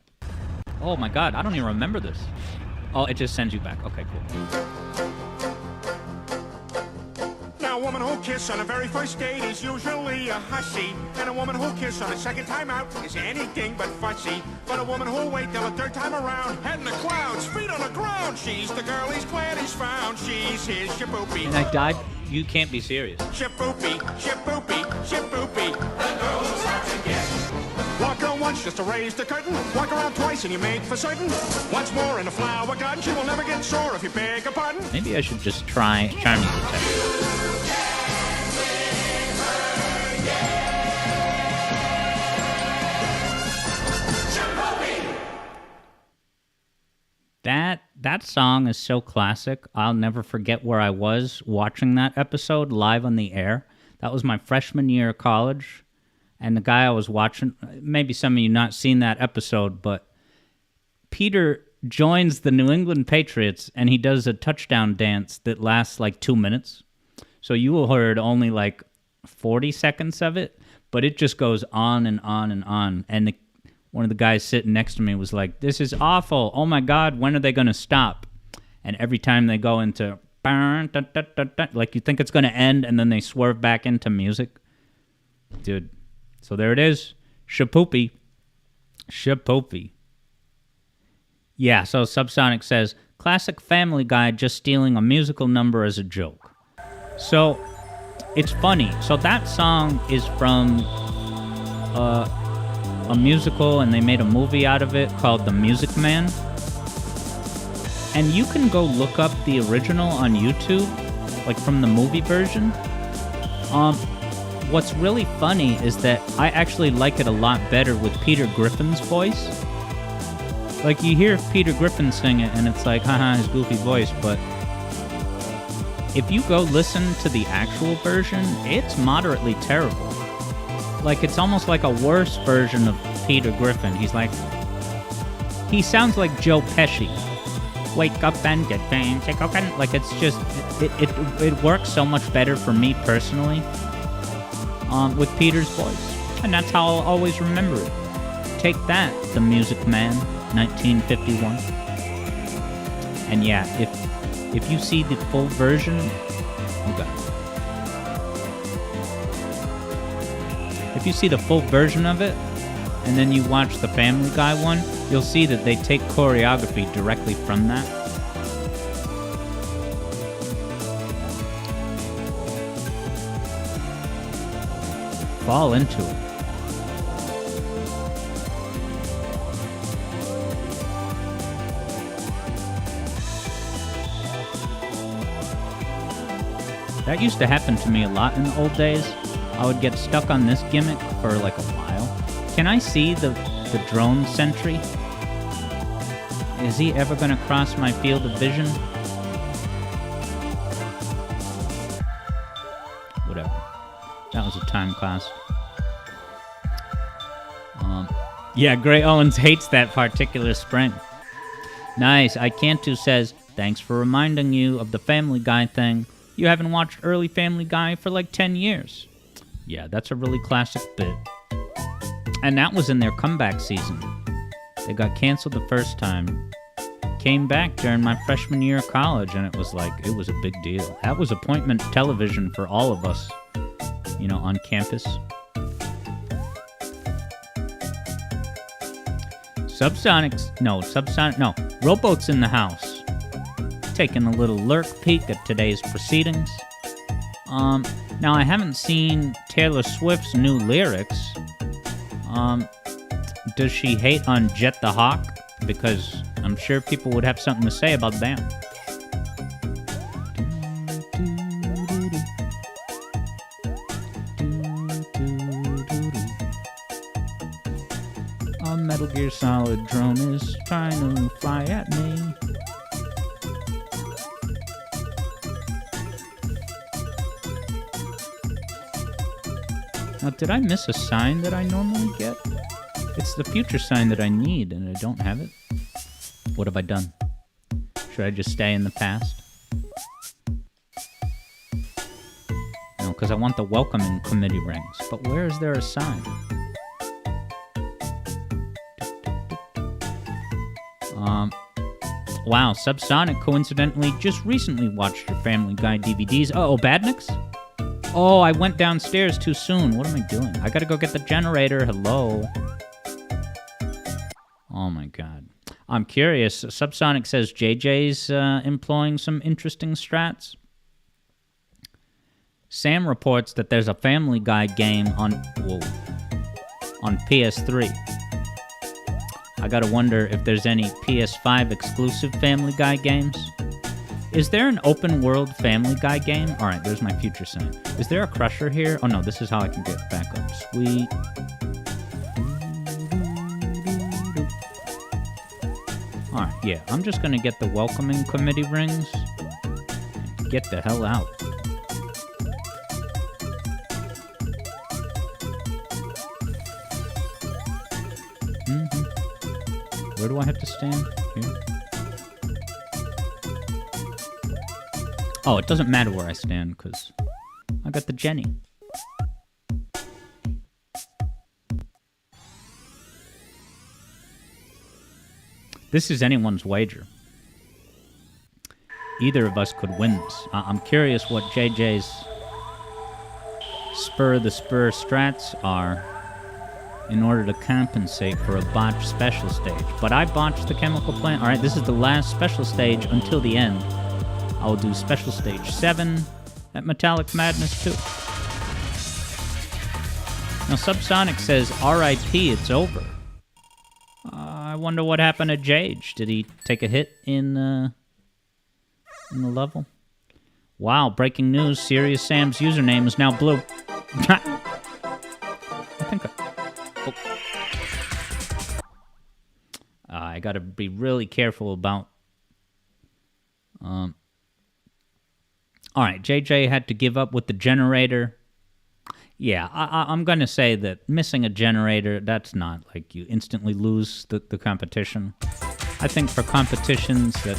Oh my God, I don't even remember this. Oh, it just sends you back. Okay, cool. Now, a woman who'll kiss on a very first date is usually a hussy. And a woman who'll kiss on a second time out is anything but fussy. But a woman who'll wait till a third time around, head in the clouds, feet on the ground. She's the girl he's glad he's found. She's his shaboopy. And I died? You can't be serious. Shaboopy, shaboopy, shaboopy. The girl who's hard to get. Walk her once just to raise the curtain. Walk around twice and you make for certain. Once more in a flower garden, she will never get sore if you beg her pardon. Maybe I should just try Charming Detective. That song is so classic. I'll never forget where I was watching that episode live on the air. That was my freshman year of college. And the guy I was watching, maybe some of you not seen that episode, but Peter joins the New England Patriots and he does a touchdown dance that lasts like 2 minutes. So you heard only like 40 seconds of it, but it just goes on and on and on. And one of the guys sitting next to me was like, this is awful. Oh my God, when are they going to stop? And every time they go into, like you think it's going to end and then they swerve back into music. Dude. So there it is. Shapoopy. Shapoopy. Yeah, so Subsonic says, classic Family Guy just stealing a musical number as a joke. So, it's funny. So that song is from a musical, and they made a movie out of it called The Music Man. And you can go look up the original on YouTube, like from the movie version. What's really funny is that I actually like it a lot better with Peter Griffin's voice. Like, you hear Peter Griffin sing it, and it's like, haha, his goofy voice, but if you go listen to the actual version, it's moderately terrible. Like, it's almost like a worse version of Peter Griffin. He sounds like Joe Pesci. Wake up and get fancy cooking. Like, it's just, it works so much better for me personally with Peter's voice. And that's how I'll always remember it. Take that, The Music Man, 1951. And yeah, if you see the full version, if you see the full version of it, and then you watch the Family Guy one, you'll see that they take choreography directly from that. Fall into it. That used to happen to me a lot in the old days. I would get stuck on this gimmick for like a while. Can I see the drone sentry? Is he ever going to cross my field of vision? Whatever. That was a time class. Yeah, Gray Owens hates that particular spring. Nice. I Cantu says, thanks for reminding you of the Family Guy thing. You haven't watched early Family Guy for like 10 years. Yeah, that's a really classic bit. And that was in their comeback season. They got canceled the first time. Came back during my freshman year of college, and it was a big deal. That was appointment television for all of us, on campus. Rowboat's in the house. Taking a little lurk peek at today's proceedings. Now I haven't seen Taylor Swift's new lyrics. Does she hate on Jet the Hawk? Because I'm sure people would have something to say about that. A Metal Gear Solid drone is trying to fly at me. Now, did I miss a sign that I normally get? It's the future sign that I need, and I don't have it. What have I done? Should I just stay in the past? No, because I want the welcoming committee rings. But where is there a sign? Wow, Subsonic coincidentally just recently watched your Family Guy DVDs. Uh-oh, Badniks? Oh, I went downstairs too soon. What am I doing? I gotta go get the generator. Hello. Oh my god. I'm curious. Subsonic says JJ's employing some interesting strats. Sam reports that there's a Family Guy game on PS3. I gotta wonder if there's any PS5 exclusive Family Guy games. Is there an open world Family Guy game? Alright, there's my future sign. Is there a crusher here? Oh no, this is how I can get back up. Sweet. Alright, yeah, I'm just gonna get the welcoming committee rings and get the hell out. Where do I have to stand? Here? Oh, it doesn't matter where I stand, because I got the Jenny. This is anyone's wager. Either of us could win this. I'm curious what JJ's spur strats are in order to compensate for a botched special stage. But I botched the chemical plant. Alright, this is the last special stage until the end. I will do special stage 7 at Metallic Madness 2. Now, Subsonic says, R.I.P., it's over. I wonder what happened to Jage. Did he take a hit in the level? Wow, breaking news. Serious Sam's username is now blue. I gotta be really careful about All right, JJ had to give up with the generator. Yeah, I'm going to say that missing a generator, that's not like you instantly lose the competition. I think for competitions, you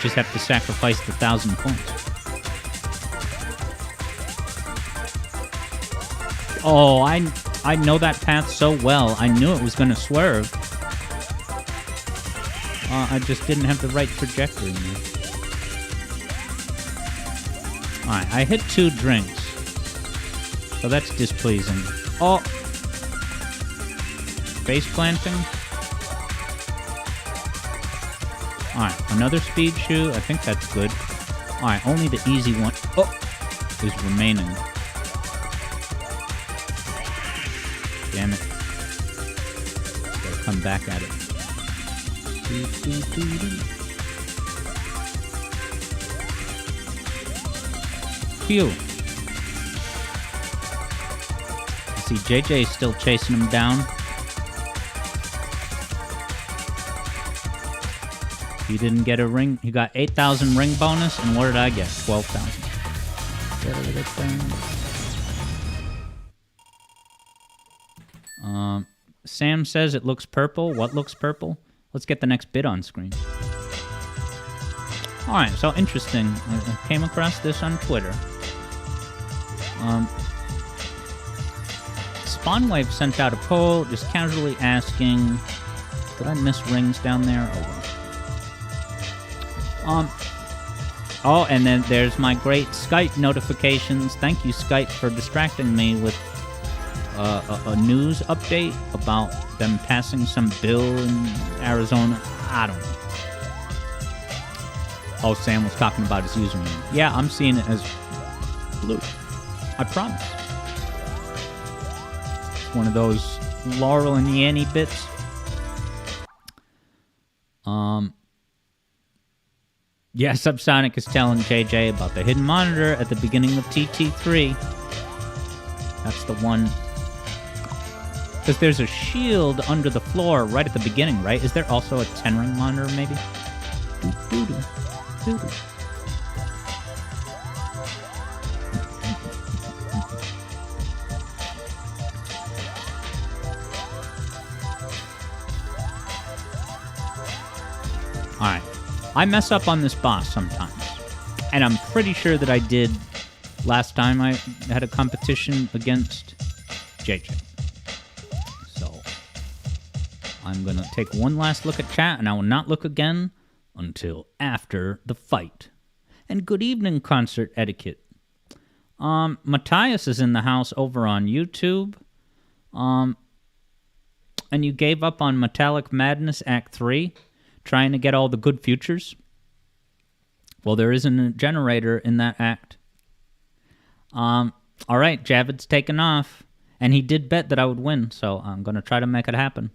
just have to sacrifice the 1,000 points. Oh, I know that path so well. I knew it was going to swerve. I just didn't have the right trajectory in there. Alright, I hit 2 drinks. So that's displeasing. Oh! Face planting. Alright, another speed shoe. I think that's good. Alright, only the easy one. Oh! Is remaining. Damn it. Gotta come back at it. Phew. See, JJ's still chasing him down. He didn't get a ring. He got 8,000 ring bonus, and what did I get? 12,000. Sam says it looks purple. What looks purple? Let's get the next bit on screen. Alright, so interesting. I came across this on Twitter. Spawnwave sent out a poll just casually asking, did I miss rings down there? Oh, and then there's my great Skype notifications. Thank you, Skype, for distracting me with a news update about them passing some bill in Arizona. I don't know. Oh, Sam was talking about his username. Yeah, I'm seeing it as blue. I promise. It's one of those Laurel and Yanny bits. Yeah, Subsonic is telling JJ about the hidden monitor at the beginning of TT3. That's the one. Because there's a shield under the floor right at the beginning, right? Is there also a 10-ring monitor, maybe? Alright. I mess up on this boss sometimes. And I'm pretty sure that I did last time I had a competition against JJ. So, I'm going to take one last look at chat, and I will not look again until after the fight. And good evening, Concert Etiquette. Matthias is in the house over on YouTube. And you gave up on Metallic Madness Act 3, trying to get all the good futures. Well, there isn't a generator in that act. All right, Javid's taken off. And he did bet that I would win, so I'm going to try to make it happen.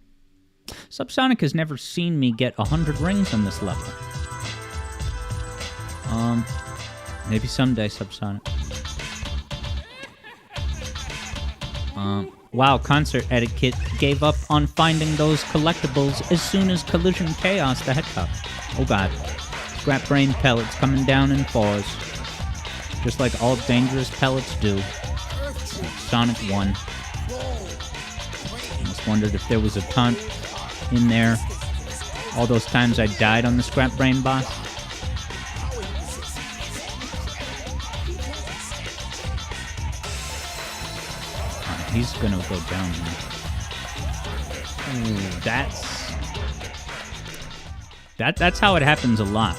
Subsonic has never seen me get 100 rings on this level. Maybe someday, Subsonic. Wow, Concert Etiquette gave up on finding those collectibles as soon as Collision Chaos the Hedgehog. Oh god. Scrap Brain pellets coming down in fours. Just like all dangerous pellets do. Sonic 1. I just wondered if there was a taunt in there. All those times I died on the Scrap Brain boss. He's gonna go down here. Ooh, that's how it happens a lot.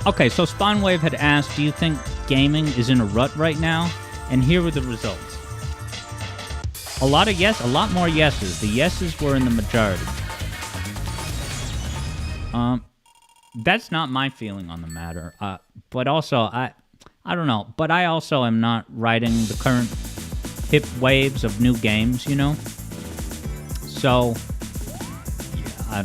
Okay, so Spawnwave had asked, do you think gaming is in a rut right now? And here were the results. A lot more yeses. The yeses were in the majority. That's not my feeling on the matter. But also, I don't know. But I also am not riding the current hip waves of new games, you know? So, yeah,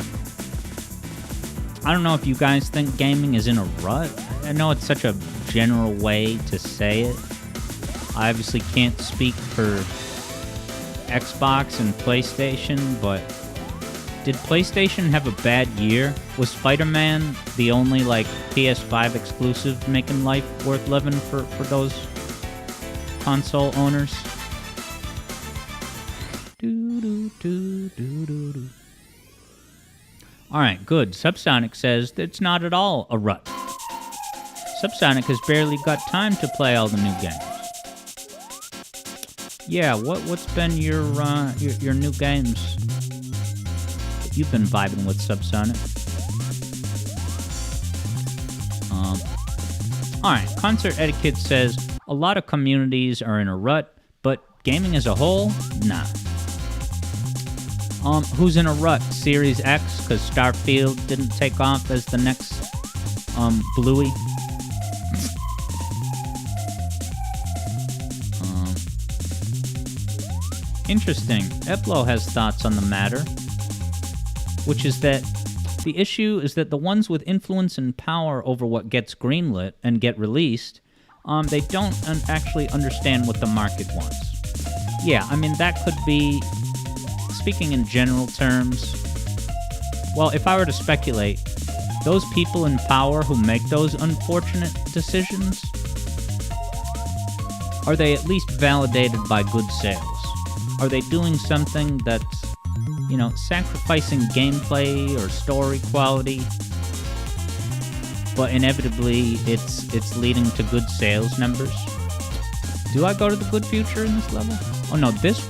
I don't know if you guys think gaming is in a rut. I know it's such a general way to say it. I obviously can't speak for Xbox and PlayStation, but Did PlayStation have a bad year? Was Spider-Man the only, like, PS5 exclusive making life worth living for those console owners? Alright, good. Subsonic says that it's not at all a rut. Subsonic has barely got time to play all the new games. Yeah, what's been your new games that you've been vibing with, Subsonic? Alright, Concert Etiquette says, a lot of communities are in a rut, but gaming as a whole, nah. Who's in a rut? Series X, because Starfield didn't take off as the next, Bluey. Interesting. Eplo has thoughts on the matter, which is that the issue is that the ones with influence and power over what gets greenlit and get released, they don't actually understand what the market wants. Yeah, I mean, that could be, speaking in general terms, well, if I were to speculate, those people in power who make those unfortunate decisions, are they at least validated by good sales? Are they doing something that's, you know, sacrificing gameplay or story quality, but inevitably it's leading to good sales numbers? Do I go to the good future in this level? Oh no, this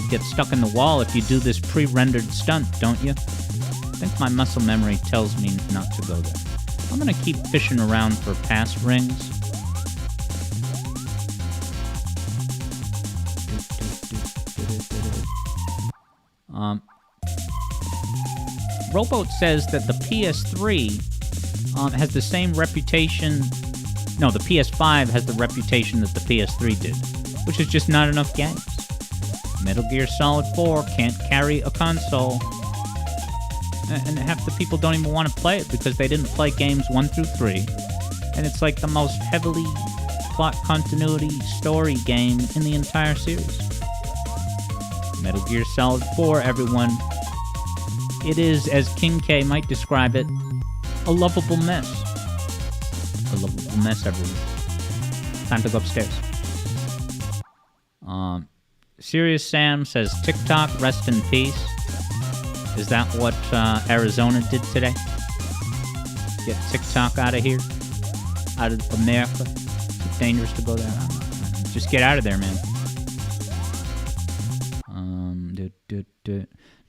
gets stuck in the wall if you do this pre-rendered stunt, don't you? I think my muscle memory tells me not to go there. I'm gonna keep fishing around for past rings. Rowboat says that the PS3 has the same reputation. No, the PS5 has the reputation that the PS3 did, which is just not enough games. Metal Gear Solid 4 can't carry a console, and half the people don't even want to play it because they didn't play games 1 through 3, and it's like the most heavily plot continuity story game in the entire series. Metal Gear Solid 4, everyone. It is, as King K might describe it, a lovable mess. A lovable mess, everyone. Time to go upstairs. Serious Sam says, TikTok, rest in peace. Is that what Arizona did today? Get TikTok out of here? Out of America? It's dangerous to go there. Just get out of there, man.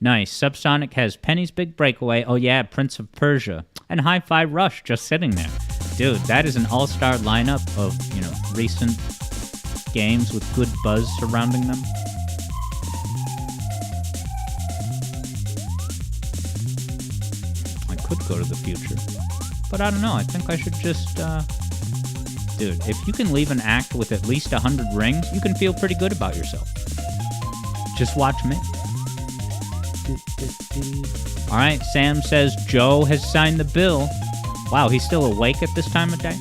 Nice. Subsonic has Penny's Big Breakaway. Oh yeah, Prince of Persia. And Hi-Fi Rush just sitting there. Dude, that is an all-star lineup of, you know, recent games with good buzz surrounding them. I could go to the future. But I don't know, I think I should just, Dude, if you can leave an act with at least 100 rings, you can feel pretty good about yourself. Just watch me. Alright, Sam says Joe has signed the bill. Wow, he's still awake at this time of day?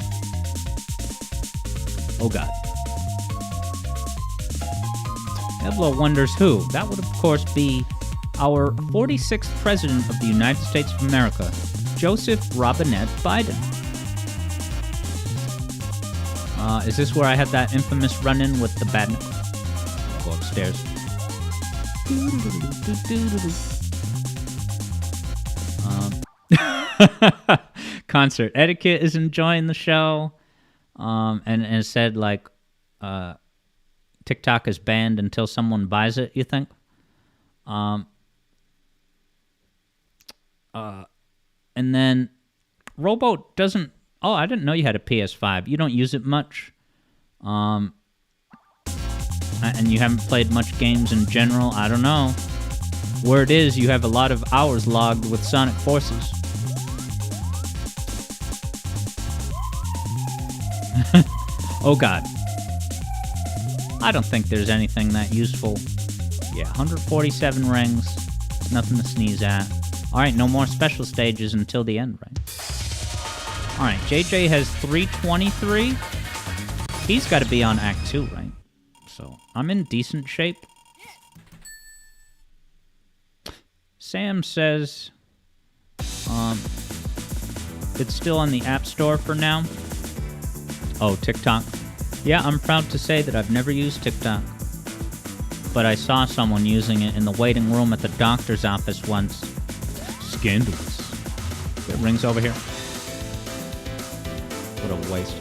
Oh god. Evlo wonders who. That would of course be our 46th President of the United States of America, Joseph Robinette Biden. Is this where I had that infamous run-in with the badnik? I'll go upstairs. Concert Etiquette is enjoying the show, and said like, TikTok is banned until someone buys it. You think? And then Rowboat doesn't. Oh, I didn't know you had a PS5. You don't use it much. And you haven't played much games in general. I don't know. Word is you have a lot of hours logged with Sonic Forces. Oh god. I don't think there's anything that useful. Yeah, 147 rings. Nothing to sneeze at. Alright, no more special stages until the end, right? Alright, JJ has 323. He's got to be on Act 2, right? So, I'm in decent shape. Sam says it's still on the App Store for now. Oh, TikTok. Yeah, I'm proud to say that I've never used TikTok. But I saw someone using it in the waiting room at the doctor's office once. Scandalous. It rings over here. What a waste.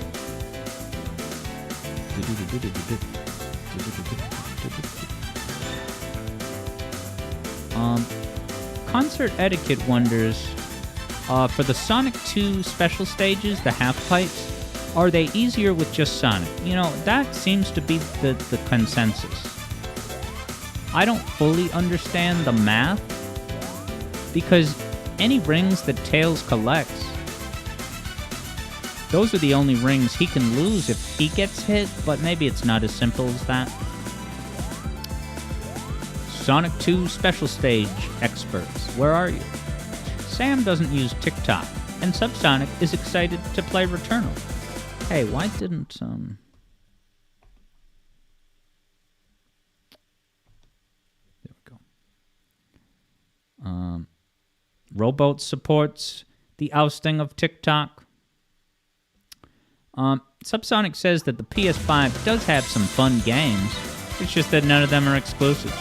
Concert etiquette wonders, for the Sonic 2 special stages, the half pipes, are they easier with just Sonic? You know, that seems to be the consensus. I don't fully understand the math, because any rings that Tails collects, those are the only rings he can lose if he gets hit, but maybe it's not as simple as that. Sonic 2 Special Stage experts, where are you? Sam doesn't use TikTok, and Subsonic is excited to play Returnal. Hey, why didn't, There we go. Rowboat supports the ousting of TikTok. Subsonic says that the PS5 does have some fun games. It's just that none of them are exclusives.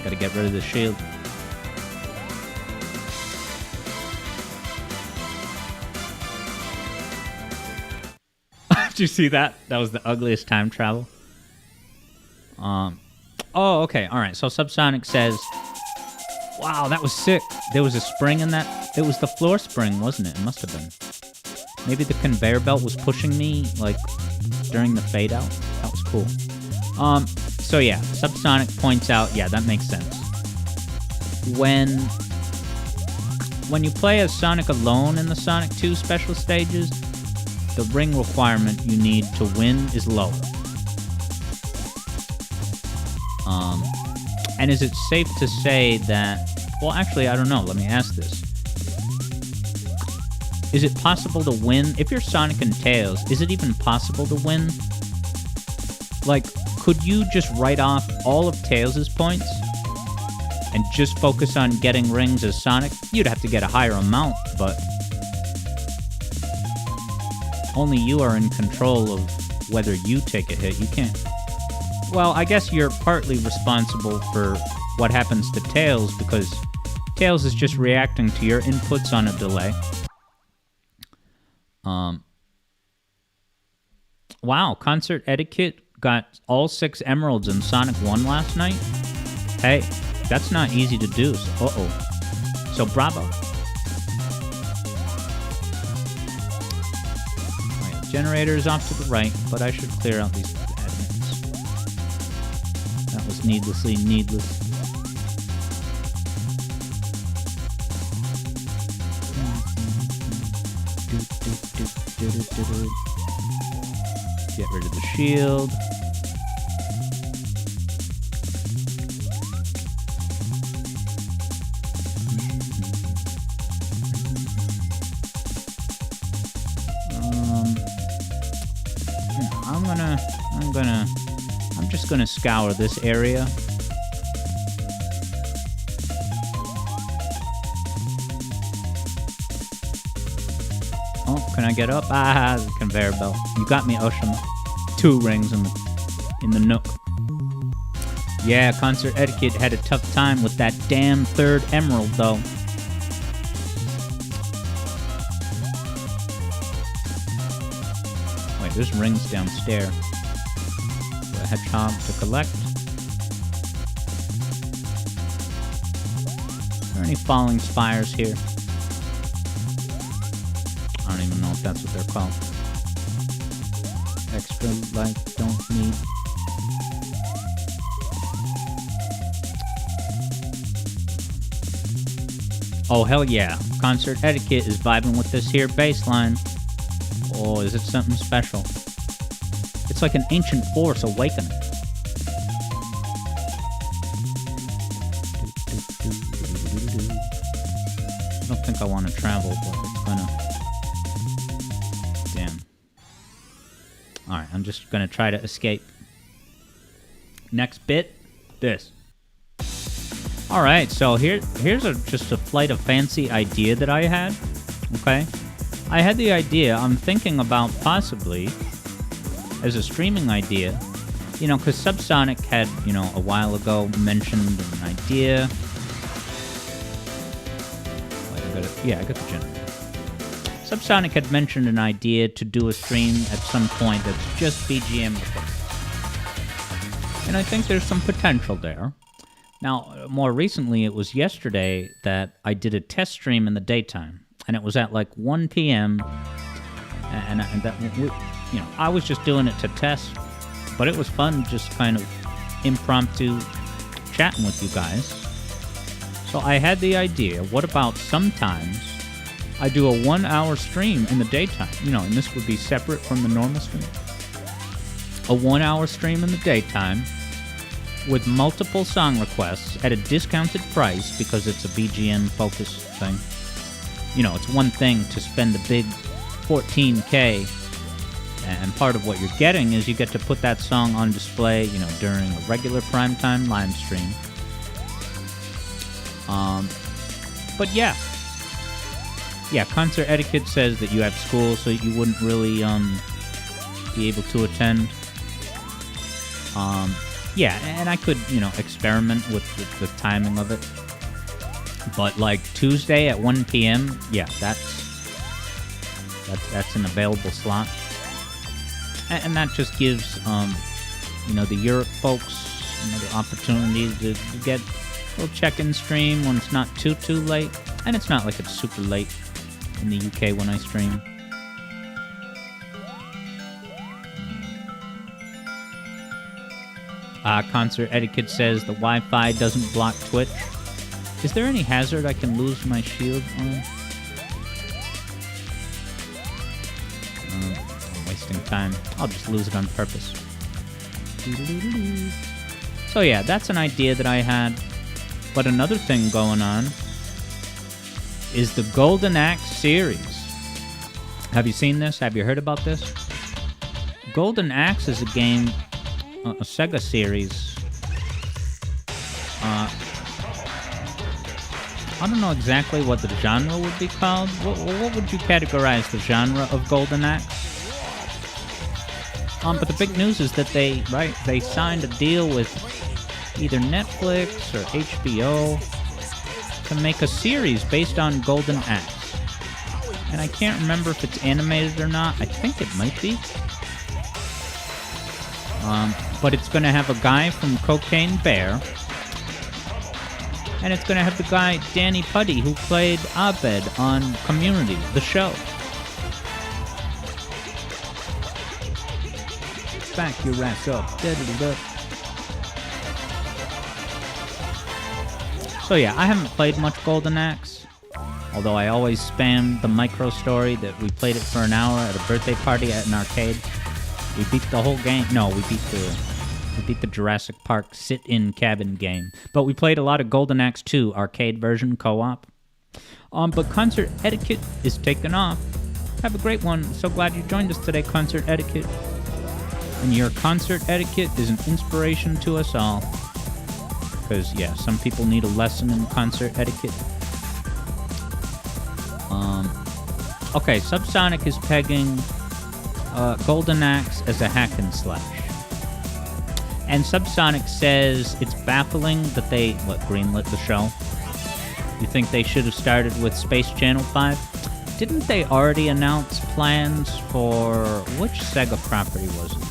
Gotta get rid of the shield. Did you see that? That was the ugliest time travel. Oh, okay. All right. So Subsonic says, wow, that was sick. There was a spring in that. It was the floor spring, wasn't it? It must have been. Maybe the conveyor belt was pushing me, like, during the fade out. That was cool. So yeah, Subsonic points out, yeah, that makes sense. When you play as Sonic alone in the Sonic 2 special stages, the ring requirement you need to win is lower. And is it safe to say that... Well, actually, I don't know. Let me ask this. Is it possible to win? If you're Sonic and Tails, is it even possible to win? Like, could you just write off all of Tails' points and just focus on getting rings as Sonic? You'd have to get a higher amount, but only you are in control of whether you take a hit. You can't... Well, I guess you're partly responsible for what happens to Tails, because Tails is just reacting to your inputs on a delay. Wow, Concert Etiquette got all 6 emeralds in Sonic 1 last night? Hey, that's not easy to do, so uh-oh. So bravo. Alright, generator is off to the right, but I should clear out these admins. That was needlessly needless. Get rid of the shield. I'm just gonna scour this area. Oh, can I get up? Ah, the conveyor belt. You got me, Oshima. 2 rings in the nook. Yeah, Concert Etiquette had a tough time with that damn 3rd emerald, though. Wait, there's rings downstairs. The hedgehog to collect. Are there any falling spires here? I don't even know if that's what they're called. Extra life, don't need. Oh, hell yeah. Concert Etiquette is vibing with this here bass line. Oh, is it something special? It's like an ancient force awakening. I don't think I want to travel, but it's gonna... Damn. Alright, I'm just gonna try to escape. Next bit, this. All right, so here's just a flight of fancy idea that I had. Okay, I had the idea. I'm thinking about possibly as a streaming idea. You know, because Subsonic had, you know, a while ago mentioned an idea. Wait, I got the generator. Subsonic had mentioned an idea to do a stream at some point that's just BGM recorded. And I think there's some potential there. Now, more recently, it was yesterday that I did a test stream in the daytime. And it was at like 1 p.m. And that, you know, I was just doing it to test. But it was fun just kind of impromptu chatting with you guys. So I had the idea, what about sometimes I do a 1-hour stream in the daytime, you know, and this would be separate from the normal stream. A 1-hour stream in the daytime with multiple song requests at a discounted price because it's a BGN focused thing. You know, it's one thing to spend the big $14K, and part of what you're getting is you get to put that song on display, you know, during a regular primetime live stream. But yeah, Concert Etiquette says that you have school, so you wouldn't really be able to attend. Yeah, and I could, you know, experiment with the timing of it. But like Tuesday at 1 p.m., yeah, that's an available slot. And that just gives, you know, the Europe folks, you know, the opportunity to get a little check-in stream when it's not too late. And it's not like it's super late in the UK when I stream. Concert Etiquette says the Wi-Fi doesn't block Twitch. Is there any hazard I can lose my shield on? I'm wasting time. I'll just lose it on purpose. So yeah, that's an idea that I had. But another thing going on is the Golden Axe series. Have you seen this? Have you heard about this? Golden Axe is a game, a Sega series. I don't know exactly what the genre would be called. What would you categorize the genre of Golden Axe? But the big news is that they signed a deal with either Netflix or HBO to make a series based on Golden Axe. And I can't remember if it's animated or not. I think it might be. But it's going to have a guy from Cocaine Bear. And it's going to have the guy, Danny Putty, who played Abed on Community, the show. Back your ass up. Da-da-da-da. So yeah, I haven't played much Golden Axe. Although I always spam the micro story that we played it for an hour at a birthday party at an arcade. We beat the whole game. No, we beat the Jurassic Park sit-in cabin game. But we played a lot of Golden Axe 2 arcade version co-op. But Concert Etiquette is taking off. Have a great one. So glad you joined us today, Concert Etiquette. And your concert etiquette is an inspiration to us all. Because, yeah, some people need a lesson in concert etiquette. Okay, Subsonic is pegging Golden Axe as a hack and slash. And Subsonic says it's baffling that they, greenlit the show? You think they should have started with Space Channel 5? Didn't they already announce plans for... which Sega property was it?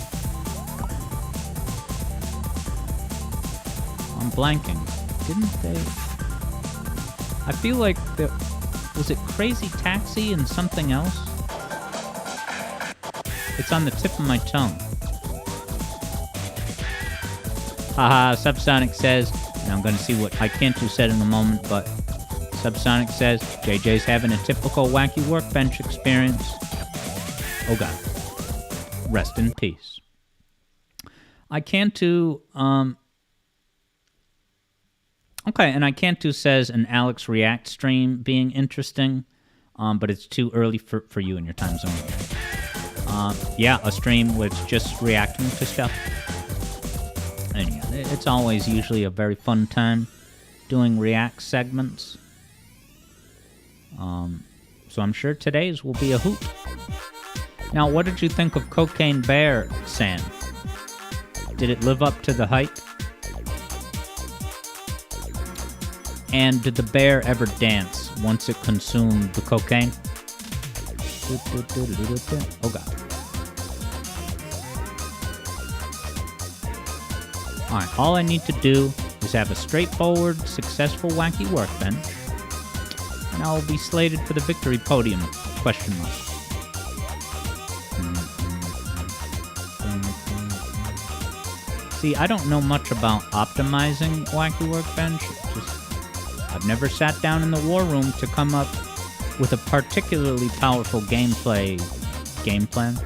I'm blanking. Didn't they... I feel like the... Was it Crazy Taxi and something else? It's on the tip of my tongue. Haha, Subsonic says, and I'm going to see what Icantu said in a moment, but Subsonic says, JJ's having a typical wacky workbench experience. Oh god. Rest in peace. Icantu, okay, and Icantu says an Alex React stream being interesting, but it's too early for you in your time zone. Yeah, a stream where it's just reacting to stuff. And yeah, it's always usually a very fun time doing React segments. So I'm sure today's will be a hoot. Now, what did you think of Cocaine Bear, Sam? Did it live up to the hype? And did the bear ever dance once it consumed the cocaine? Oh god. Alright, all I need to do is have a straightforward, successful, wacky workbench, and I'll be slated for the victory podium, question mark. See, I don't know much about optimizing Wacky Workbench. I've never sat down in the war room to come up with a particularly powerful gameplay game plan.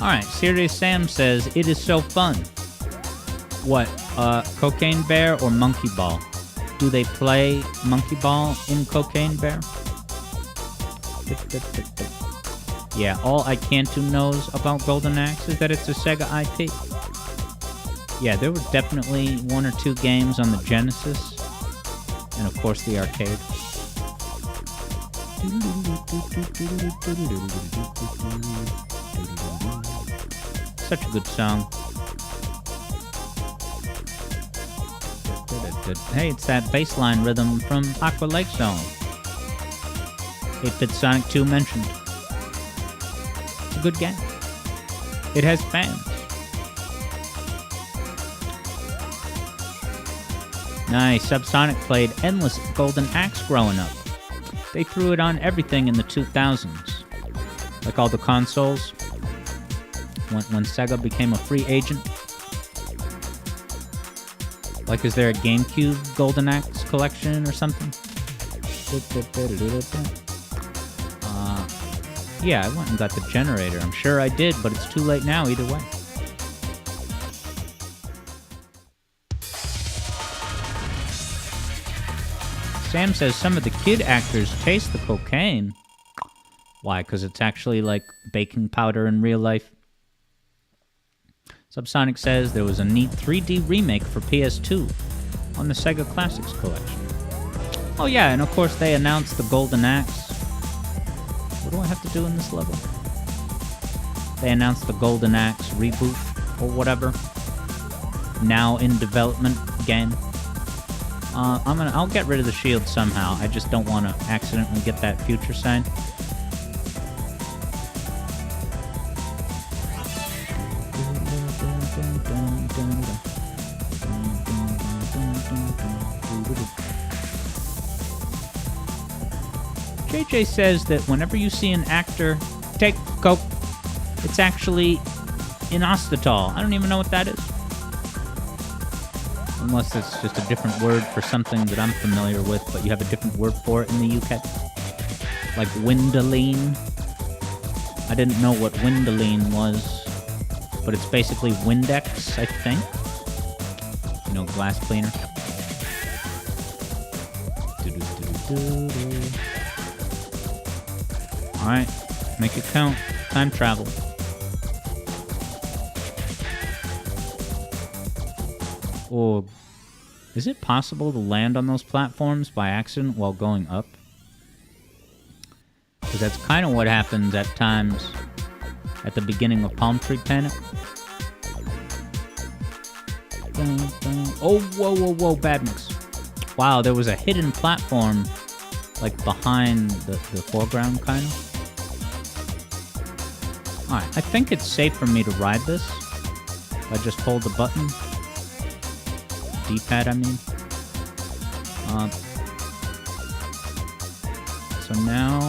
Alright, Serious Sam says, it is so fun. What, Cocaine Bear or Monkey Ball? Do they play Monkey Ball in Cocaine Bear? Yeah, all I Can't knows about Golden Axe is that it's a Sega IP. Yeah, there were definitely 1 or 2 games on the Genesis, and of course the arcade. Such a good song. Hey, it's that bassline rhythm from Aqua Lake Zone. 8-Bit Sonic 2 mentioned. It's a good game. It has fans. Nice. Subsonic played endless Golden Axe growing up. They threw it on everything in the 2000s. Like all the consoles. When Sega became a free agent. Like, is there a GameCube Golden Axe collection or something? Yeah, I went and got the generator. I'm sure I did, but it's too late now either way. Sam says some of the kid actors taste the cocaine. Why? Because it's actually like baking powder in real life. Subsonic says there was a neat 3D remake for PS2 on the Sega Classics collection. Oh yeah, and of course they announced the Golden Axe. What do I have to do in this level? They announced the Golden Axe reboot or whatever. Now in development game. I'll get rid of the shield somehow. I just don't want to accidentally get that future sign. JJ says that whenever you see an actor take coke, it's actually inositol. I don't even know what that is. Unless it's just a different word for something that I'm familiar with, but you have a different word for it in the UK. Like Windoline. I didn't know what Windoline was, but it's basically Windex, I think. You know, glass cleaner. Alright, make it count. Time travel. Or is it possible to land on those platforms by accident while going up? Because that's kind of what happens at times at the beginning of Palm Tree Panic. Oh, whoa, whoa, whoa, bad mix. Wow, there was a hidden platform like behind the foreground, kind of. Alright, I think it's safe for me to ride this. If I just hold the button. D-pad, I mean. So now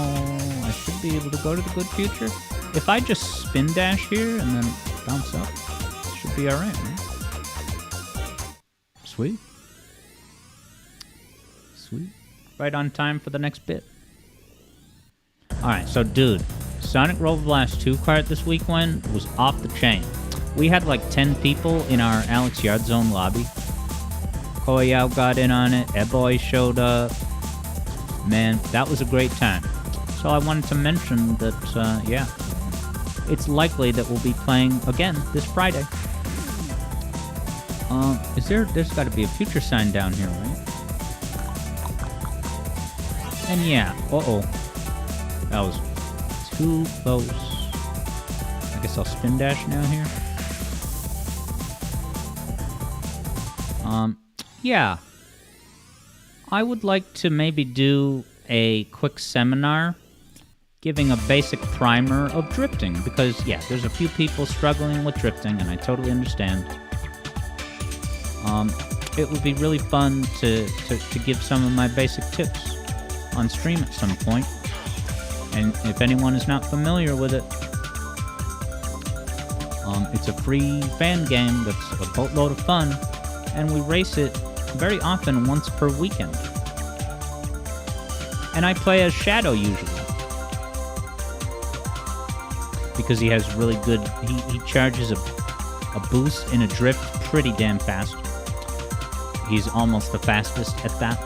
I should be able to go to the good future. If I just spin dash here and then bounce up, it should be alright, right? Sweet. Sweet. Right on time for the next bit. Alright, so dude, Sonic Rover Blast 2 cart this weekend was off the chain. We had like 10 people in our Alex Yard Zone lobby. Koyao got in on it, Eboy showed up. Man, that was a great time. So I wanted to mention that, yeah, it's likely that we'll be playing again this Friday. There's got to be a future sign down here, right? And yeah, that was too close. I guess I'll spin dash now here. Yeah. I would like to maybe do a quick seminar giving a basic primer of drifting, because, yeah, there's a few people struggling with drifting, and I totally understand. It would be really fun to give some of my basic tips on stream at some point. And if anyone is not familiar with it, it's a free fan game that's a boatload of fun, and we race it very often, once per weekend. And I play as Shadow usually, because he has really good, he charges a boost in a drift pretty damn fast. He's almost the fastest at that.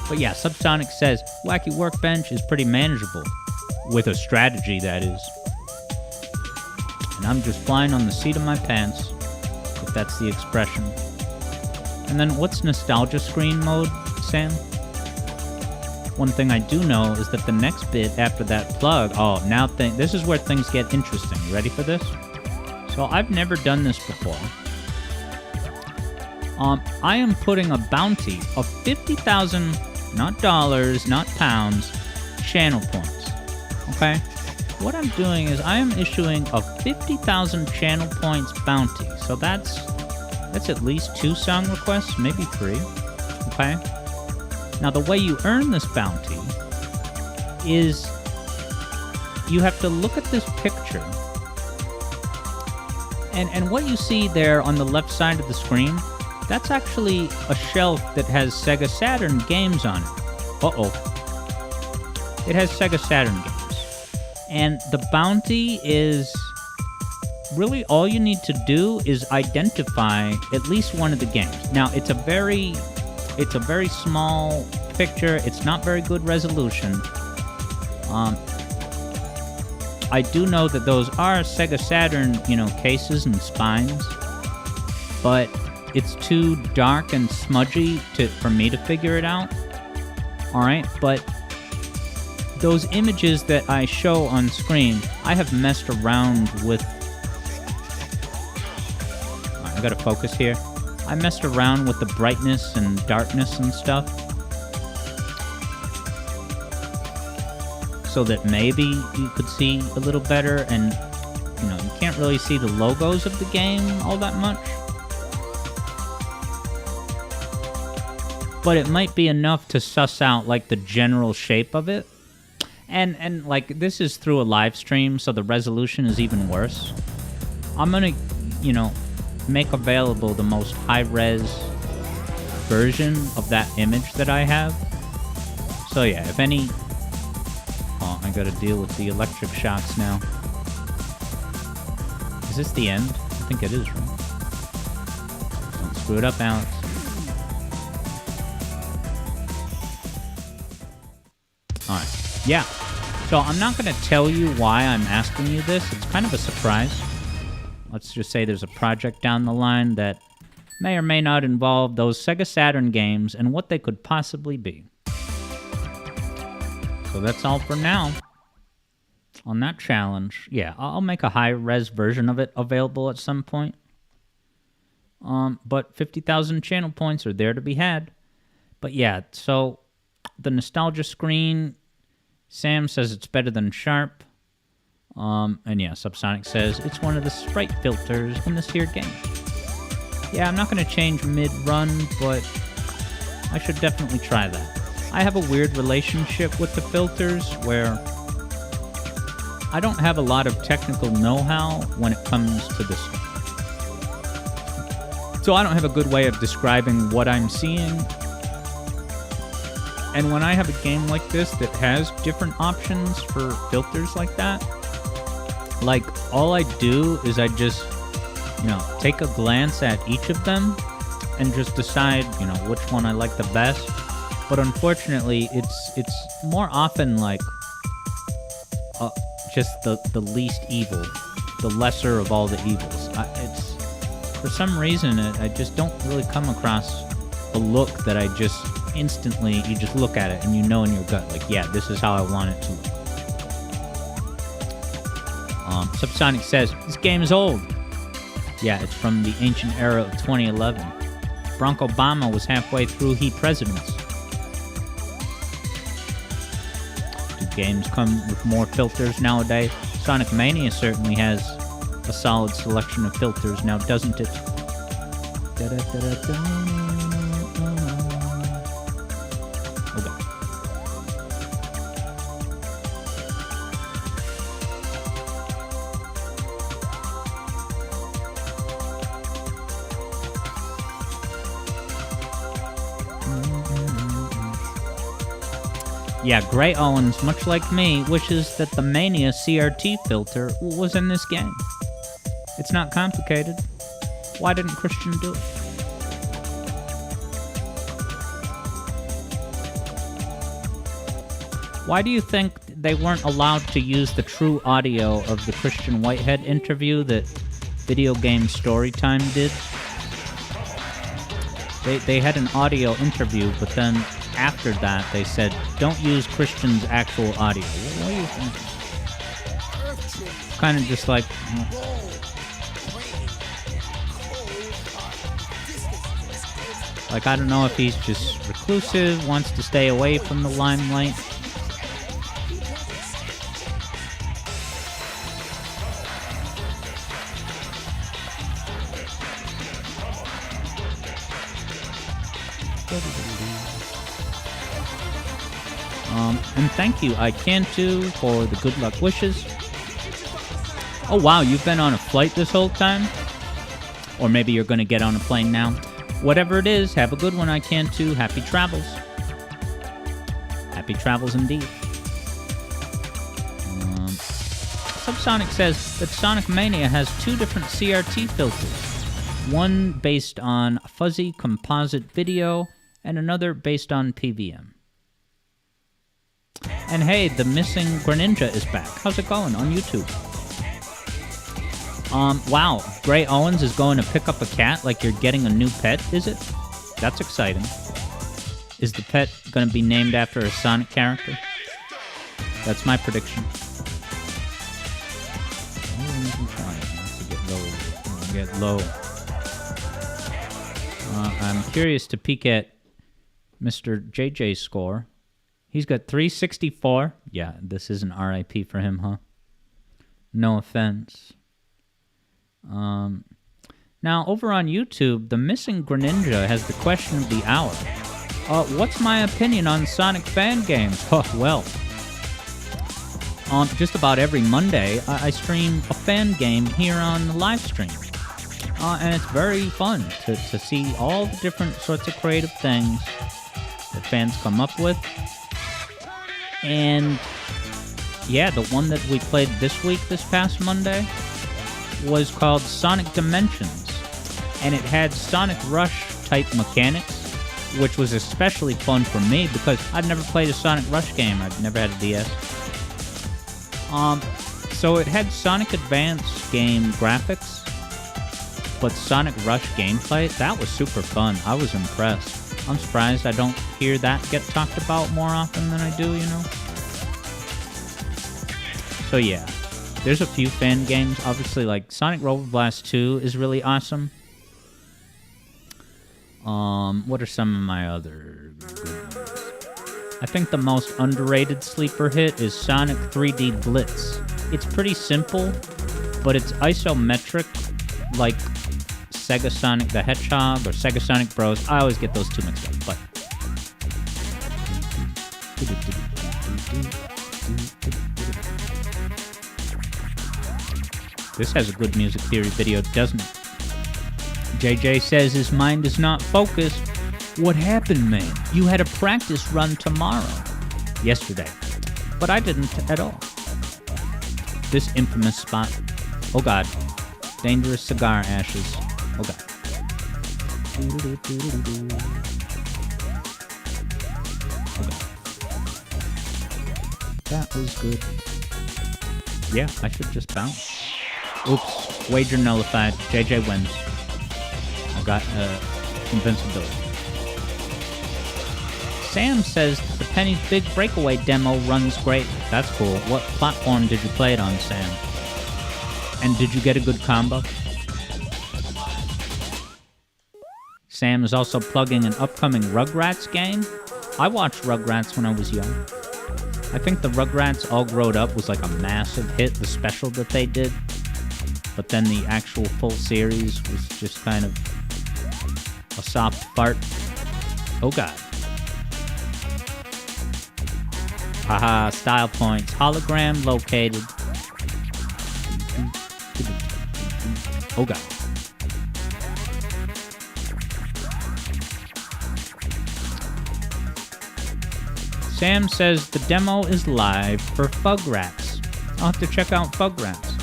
But yeah, Subsonic says, Wacky Workbench is pretty manageable, with a strategy, that is. And I'm just flying on the seat of my pants, if that's the expression. And then what's nostalgia screen mode, Sam? One thing I do know is that the next bit after that plug, this is where things get interesting. You ready for this? So I've never done this before. I am putting a bounty of 50,000, not dollars, not pounds, channel points. Okay? What I'm doing is I am issuing a 50,000 channel points bounty. So that's at least 2 song requests, maybe 3. Okay? Now, the way you earn this bounty is you have to look at this picture. And what you see there on the left side of the screen, that's actually a shelf that has Sega Saturn games on it. It has Sega Saturn games. And the bounty is... really all you need to do is identify at least one of the games. Now, it's a very small picture. It's not very good resolution. I do know that those are Sega Saturn, cases and spines, but it's too dark and smudgy for me to figure it out. All right, but those images that I show on screen, I have messed around with. All right, I gotta focus here. I messed around with the brightness and darkness and stuff, so that maybe you could see a little better, and you can't really see the logos of the game all that much, but it might be enough to suss out like the general shape of it. And like, this is through a live stream, so the resolution is even worse. I'm gonna make available the most high-res version of that image that I have. So yeah, if any... I gotta deal with the electric shocks now. Is this the end? I think it is, right? Don't screw it up, Alex. Alright, yeah. So I'm not gonna tell you why I'm asking you this. It's kind of a surprise. Let's just say there's a project down the line that may or may not involve those Sega Saturn games and what they could possibly be. So that's all for now on that challenge. Yeah, I'll make a high-res version of it available at some point. But 50,000 channel points are there to be had. But yeah, so the nostalgia screen, Sam says it's better than Sharp. And yeah, Subsonic says it's one of the sprite filters in this here game. Yeah, I'm not going to change mid-run, but I should definitely try that. I have a weird relationship with the filters where I don't have a lot of technical know-how when it comes to this stuff. So I don't have a good way of describing what I'm seeing. And when I have a game like this that has different options for filters like that, like, all I do is I just, take a glance at each of them and just decide, which one I like the best. But unfortunately, it's more often like just the least evil, the lesser of all the evils. For some reason, I just don't really come across a look that I just instantly, you just look at it and you know in your gut, like, yeah, this is how I want it to look. Subsonic says, this game is old. Yeah, it's from the ancient era of 2011. Barack Obama was halfway through he presidents. Do games come with more filters nowadays? Sonic Mania certainly has a solid selection of filters now, doesn't it? Okay. Yeah, Gray Owens, much like me, wishes that the Mania CRT filter was in this game. It's not complicated. Why didn't Christian do it? Why do you think they weren't allowed to use the true audio of the Christian Whitehead interview that Video Game Storytime did? They had an audio interview, but then after that they said, don't use Christian's actual audio. What do you think? Kind of just like... Like, I don't know if he's just reclusive, wants to stay away from the limelight. And thank you, I Can Too, for the good luck wishes. Oh wow, you've been on a flight this whole time? Or maybe you're going to get on a plane now. Whatever it is, have a good one, I Can Too. Happy travels. Happy travels indeed. Subsonic says that Sonic Mania has two different CRT filters. One based on fuzzy composite video, and another based on PVM. And hey, the missing Greninja is back. How's it going on YouTube? Wow, Gray Owens is going to pick up a cat like you're getting a new pet, is it? That's exciting. Is the pet going to be named after a Sonic character? That's my prediction. Get low. I'm curious to peek at Mr. JJ's score. He's got 364. Yeah, this is an RIP for him, huh? No offense. Now, over on YouTube, the missing Greninja has the question of the hour. What's my opinion on Sonic fan games? Oh, well. Just about every Monday, I stream a fan game here on the Livestream. And it's very fun to see all the different sorts of creative things that fans come up with. And yeah, the one that we played this past Monday, was called Sonic Dimensions. And it had Sonic Rush type mechanics, which was especially fun for me because I'd never played a Sonic Rush game. I'd never had a DS. So it had Sonic Advance game graphics, but Sonic Rush gameplay, that was super fun. I was impressed. I'm surprised I don't hear that get talked about more often than I do, you know? So yeah, there's a few fan games. Obviously, like Sonic Rover Blast 2 is really awesome. What are some of my other good ones? I think the most underrated sleeper hit is Sonic 3D Blitz. It's pretty simple, but it's isometric, like Sega Sonic the Hedgehog or Sega Sonic Bros. I always get those two mixed up, but... This has a good music theory video, doesn't it? JJ says his mind is not focused. What happened, man? You had a practice run tomorrow. Yesterday. But I didn't at all. This infamous spot. Oh god. Dangerous cigar ashes. Oh god. Okay. That was good. Yeah, I should just bounce. Oops. Wager nullified. JJ wins. I got invincibility. Sam says the Penny's Big Breakaway demo runs great. That's cool. What platform did you play it on, Sam? And did you get a good combo? Sam is also plugging an upcoming Rugrats game. I watched Rugrats when I was young. I think the Rugrats All Growed Up was like a massive hit, the special that they did. But then the actual full series was just kind of a soft fart. Oh god. Haha, style points. Hologram located. Oh god. Sam says the demo is live for Fugrats. I'll have to check out Fugrats.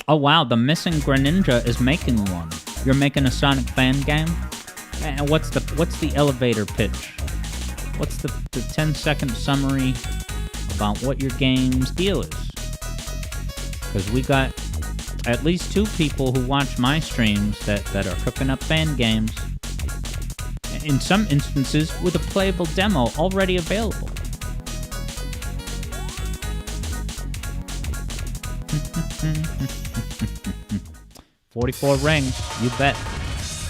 Oh wow, the Missing Greninja is making one. You're making a Sonic fan game? And what's the elevator pitch? What's the 10-second summary about what your game's deal is? Because we got at least 2 people who watch my streams that are cooking up fan games. In some instances, with a playable demo already available. $44 rings, you bet.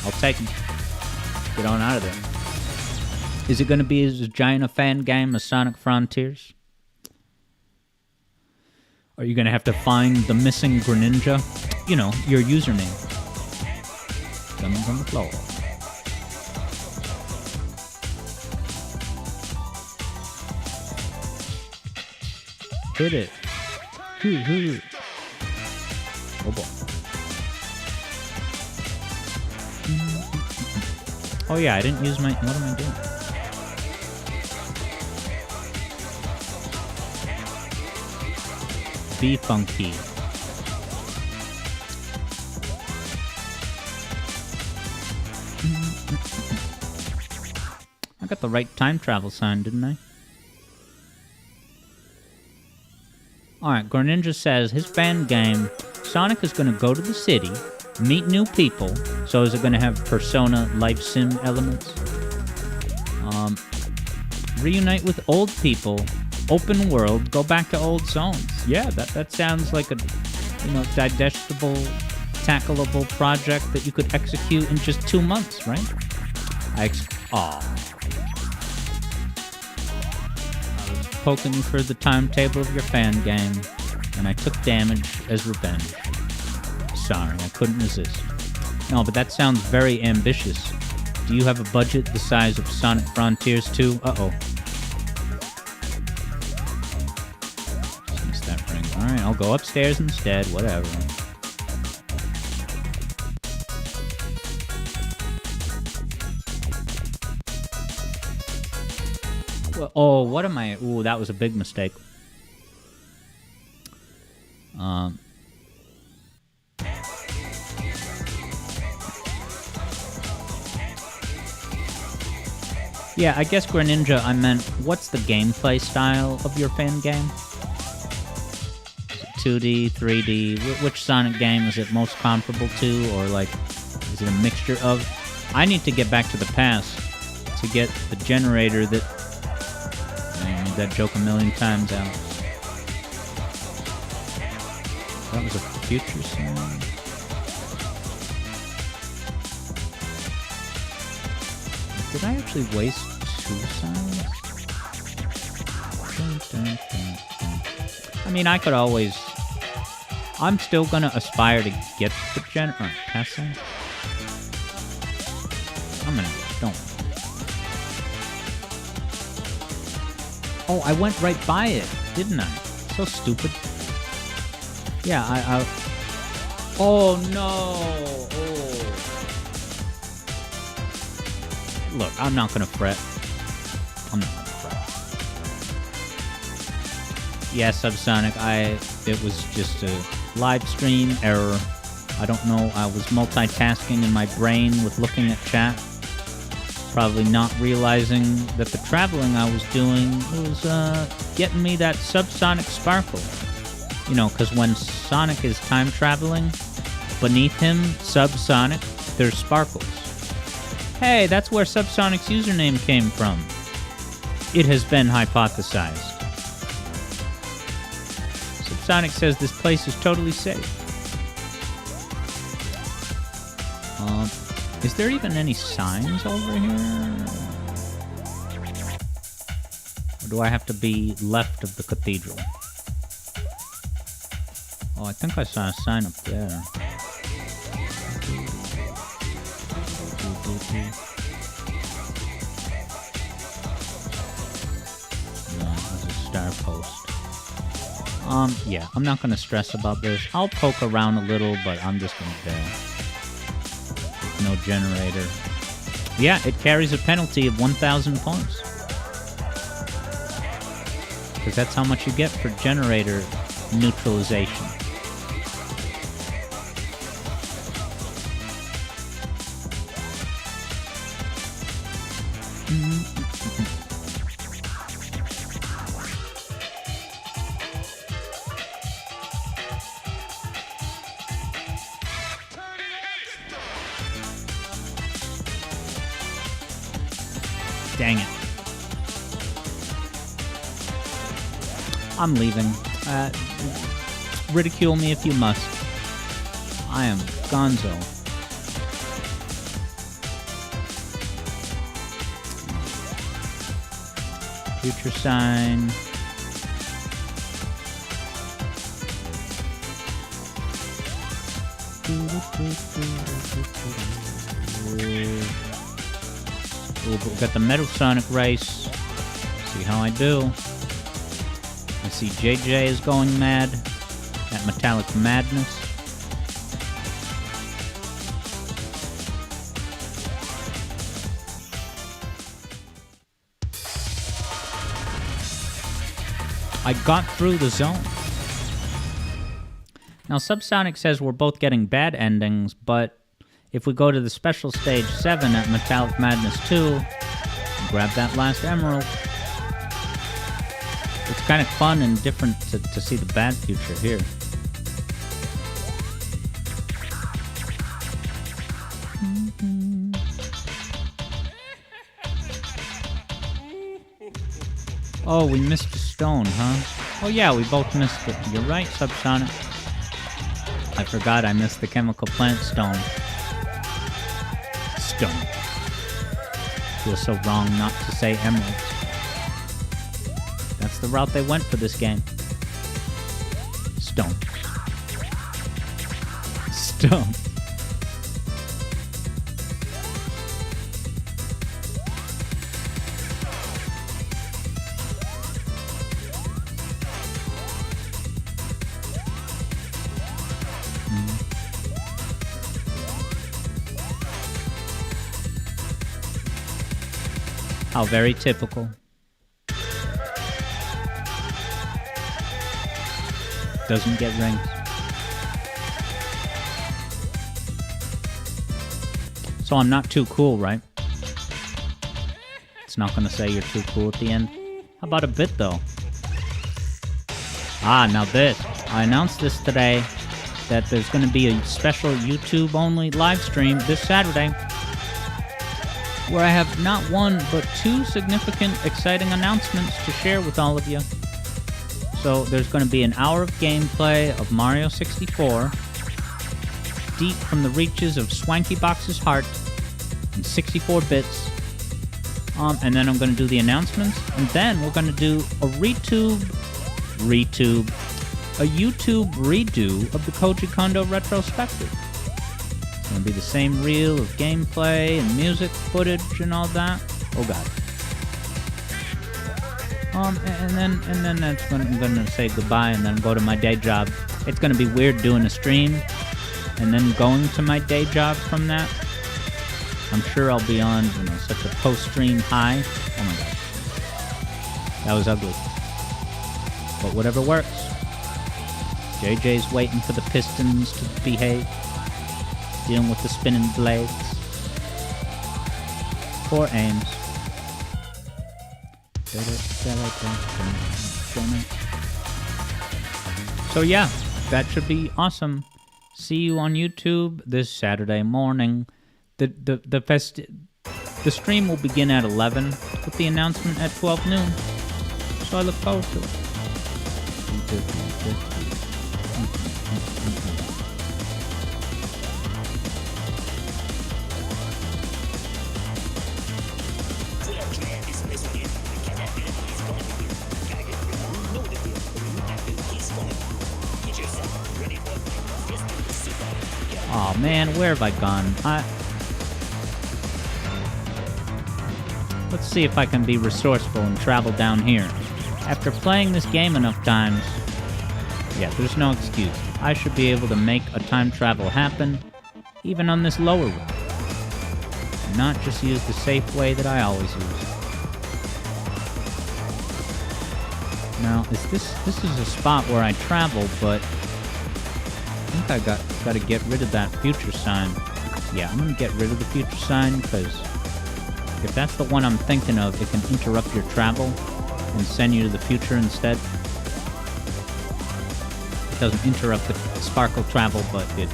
I'll take them. Get on out of there. Is it going to be as giant a fan game as Sonic Frontiers? Are you going to have to find the missing Greninja? You know, your username. Coming from the floor. Hit it. Oh boy. Oh yeah, I didn't use my... What am I doing? Be funky. I got the right time travel sign, didn't I? Alright, Greninja says his fan game, Sonic is going to go to the city, meet new people, so is it going to have Persona life sim elements? Reunite with old people, open world, go back to old zones. Yeah, that sounds like a, digestible, tackleable project that you could execute in just 2 months, right? Poking you for the timetable of your fan game, and I took damage as revenge. Sorry, I couldn't resist. No, but that sounds very ambitious. Do you have a budget the size of Sonic Frontiers 2? Uh-oh. Just missed that ring. Alright, I'll go upstairs instead, whatever. Oh, what am I... Ooh, that was a big mistake. Yeah, I guess Greninja, I meant, what's the gameplay style of your fan game? Is it 2D, 3D? Which Sonic game is it most comparable to? Or, like, is it a mixture of... I need to get back to the past to get the generator that... I made that joke a million times, Alex. That was a future song. Did I actually waste 2 songs? I mean, I could always... I'm still gonna aspire to get the past song. I'm gonna... Don't. Oh, I went right by it, didn't I? So stupid. Yeah, I... Oh, no! Oh. Look, I'm not gonna fret. I'm not gonna fret. Yeah, Subsonic, it was just a live stream error. I don't know, I was multitasking in my brain with looking at chat. Probably not realizing that the traveling I was doing was, getting me that subsonic sparkle. You know, because when Sonic is time traveling, beneath him, Subsonic, there's sparkles. Hey, that's where Subsonic's username came from. It has been hypothesized. Subsonic says this place is totally safe. Is there even any signs over here? Or do I have to be left of the cathedral? Oh, I think I saw a sign up there. No, there's a star post. Yeah, I'm not gonna stress about this. I'll poke around a little, but I'm just gonna bail. No generator. Yeah, it carries a penalty of 1,000 points. Because that's how much you get for generator neutralization. Dang it. I'm leaving. Ridicule me if you must. I am Gonzo. Future sign. We've got the Metal Sonic race. See how I do. I see JJ is going mad at Metallic Madness. I got through the zone. Now, Subsonic says we're both getting bad endings, but if we go to the special stage 7 at Metallic Madness 2, grab that last emerald. It's kind of fun and different to see the bad future here. Oh, we missed a stone, huh? Oh yeah, we both missed it. You're right, Subsonic. I forgot I missed the chemical plant stone. Stone. Feels so wrong not to say emeralds. That's the route they went for this game. Stone. Stone. How very typical. Doesn't get rings. So I'm not too cool, right? It's not gonna say you're too cool at the end. How about a bit, though? Ah, now this. I announced this today that there's gonna be a special YouTube-only live stream this Saturday where I have not one, but two significant, exciting announcements to share with all of you. So there's going to be an hour of gameplay of Mario 64, deep from the reaches of Swanky Box's heart, in 64 bits. And then I'm going to do the announcements, and then we're going to do a YouTube redo of the Koji Kondo retrospective. It's going to be the same reel of gameplay and music footage and all that. Oh god. And then that's when I'm gonna say goodbye and then go to my day job. It's gonna be weird doing a stream and then going to my day job from that. I'm sure I'll be on, such a post-stream high. Oh my god. That was ugly. But whatever works. JJ's waiting for the pistons to behave. Dealing with the spinning blades. Poor Ames. So yeah, that should be awesome. See you on YouTube this Saturday morning. The stream will begin at 11 with the announcement at 12 noon. So I look forward to it. Oh man, where have I gone? Let's see if I can be resourceful and travel down here. After playing this game enough times, yeah, there's no excuse. I should be able to make a time travel happen, even on this lower route. And not just use the safe way that I always use. Now, this is a spot where I travel, but I think I got to get rid of that future sign. Yeah, I'm gonna get rid of the future sign because if that's the one I'm thinking of, it can interrupt your travel and send you to the future instead. It doesn't interrupt the sparkle travel, but it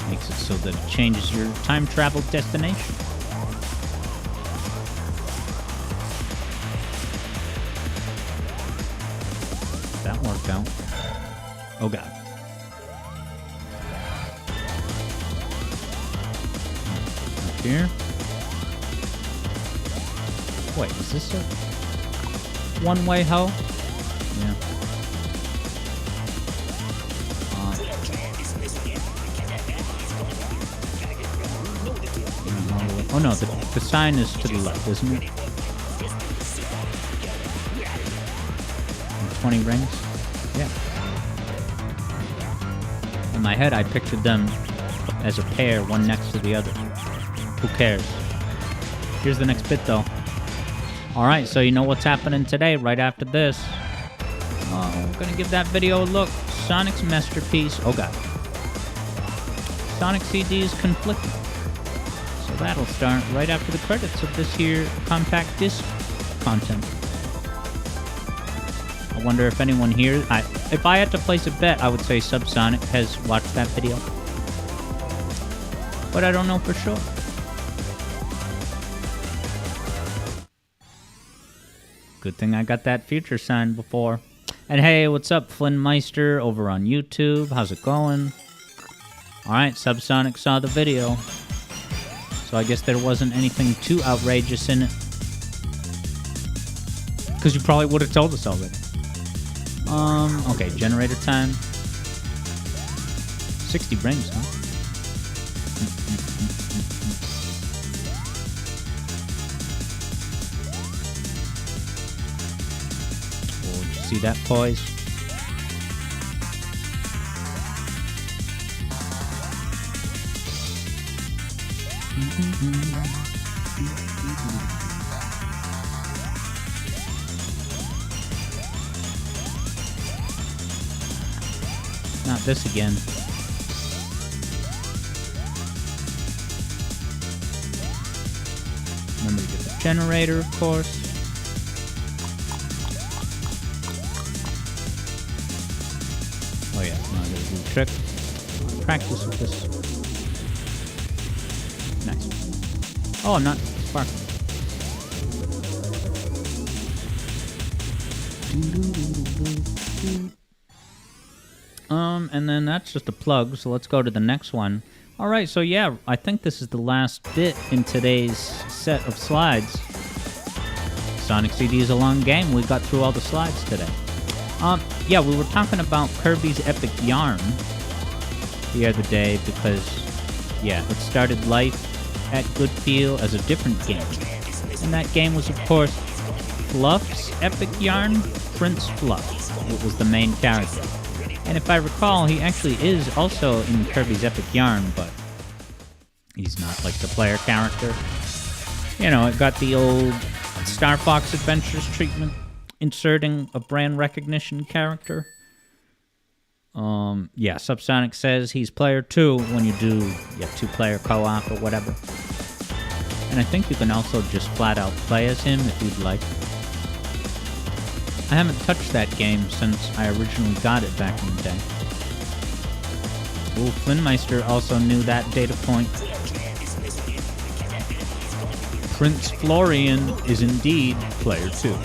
makes it so that it changes your time travel destination. That worked out. Oh god. Here. Wait, is this a one-way hoe? Yeah. Oh no, the sign is to the left, isn't it? 20 rings? Yeah. In my head, I pictured them as a pair, one next to the other. Who cares? Here's the next bit, though. Alright, so you know what's happening today, right after this. I'm gonna give that video a look. Sonic's masterpiece. Oh god. Sonic CD is conflicting. So that'll start right after the credits of this here compact disc content. I wonder if anyone here... if I had to place a bet, I would say Subsonic has watched that video. But I don't know for sure. Good thing I got that future sign before. And hey, what's up, Flynn Meister over on YouTube? How's it going? Alright, Subsonic saw the video. So I guess there wasn't anything too outrageous in it. Because you probably would have told us already. Okay, generator time. 60 rings, huh? Oh, did you see that poise? Not this again. Remember to get the generator, of course. Oh yeah, now I gotta do a trick. Practice with this. Nice. Oh, I'm not sparkling. And then that's just a plug, so let's go to the next one. Alright, so yeah, I think this is the last bit in today's set of slides. Sonic CD is a long game. We got through all the slides today. Yeah, we were talking about Kirby's Epic Yarn the other day because, yeah, it started life at Goodfeel as a different game. And that game was, of course, Fluff's Epic Yarn. Prince Fluff was the main character. And if I recall, he actually is also in Kirby's Epic Yarn, but he's not like the player character. You know, it got the old Star Fox Adventures treatment, inserting a brand recognition character. Yeah, Subsonic says he's player 2 when you do 2-player co-op or whatever. And I think you can also just flat out play as him if you'd like. I haven't touched that game since I originally got it back in the day. Ooh, Flynnmeister also knew that data point. Prince Florian is indeed player 2.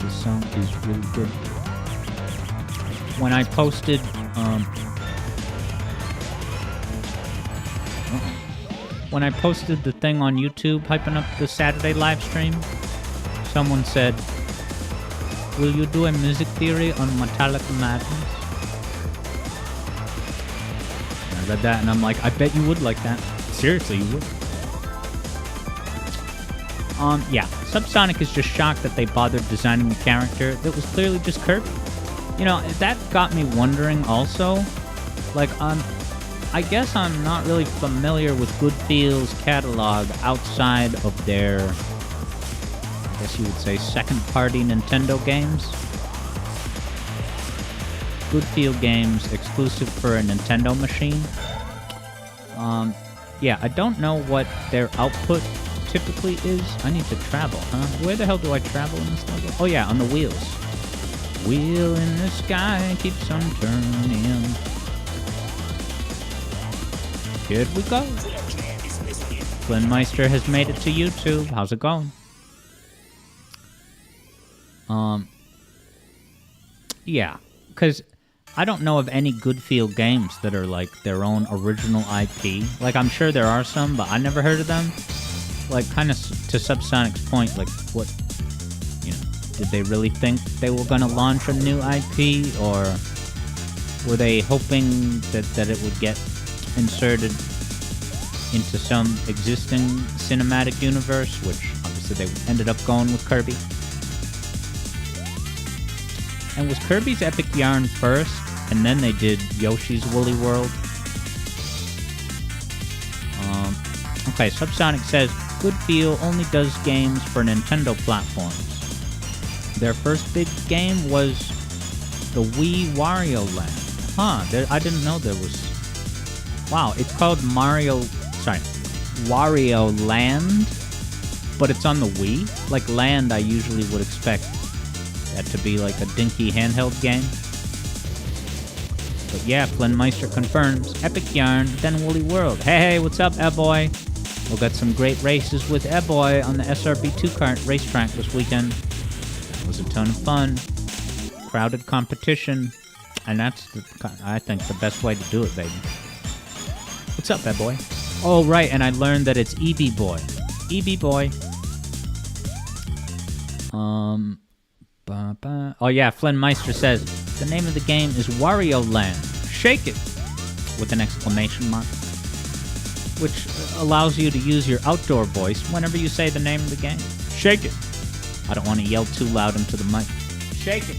This song is really good. When I posted, when I posted the thing on YouTube hyping up the Saturday live stream, someone said, "Will you do a music theory on Metallica Madness?" And I read that and I'm like, I bet you would like that. Seriously, you would. Yeah. Subsonic is just shocked that they bothered designing a character that was clearly just Kirby. You know, that got me wondering also, like, I guess I'm not really familiar with Goodfield's catalog outside of their, I guess you would say, second-party Nintendo games. Goodfield games exclusive for a Nintendo machine. Yeah, I don't know what their output typically is. I need to travel, huh? Where the hell do I travel in this level? Oh yeah, on the wheels. Wheel in the sky keeps on turning. Here we go. Flynnmeister has made it to YouTube. How's it going? Yeah, because I don't know of any Goodfield games that are like their own original IP. Like, I'm sure there are some, but I never heard of them. Like, kind of to Subsonic's point, like, what, you know, did they really think they were going to launch a new IP, or were they hoping that it would get inserted into some existing cinematic universe, which obviously they ended up going with Kirby? And was Kirby's Epic Yarn first, and then they did Yoshi's Woolly World? Okay, Subsonic says, Goodfield only does games for Nintendo platforms. Their first big game was the Wii Wario Land. Huh, I didn't know there was... Wow, it's called Wario Land, but it's on the Wii? Like Land, I usually would expect that to be like a dinky handheld game. But yeah, Flynnmeister confirms. Epic Yarn, then Woolly World. Hey, what's up, Eboy? We'll get some great races with Eboy on the SRB 2-kart racetrack this weekend. That was a ton of fun. Crowded competition. And that's, I think, the best way to do it, baby. What's up, Eboy? Oh, right, and I learned that it's EB Boy. EB Boy. Oh yeah, Flynnmeister says, the name of the game is Wario Land. Shake it! With an exclamation mark. Which allows you to use your outdoor voice whenever you say the name of the game. Shake it! I don't want to yell too loud into the mic. Shake it!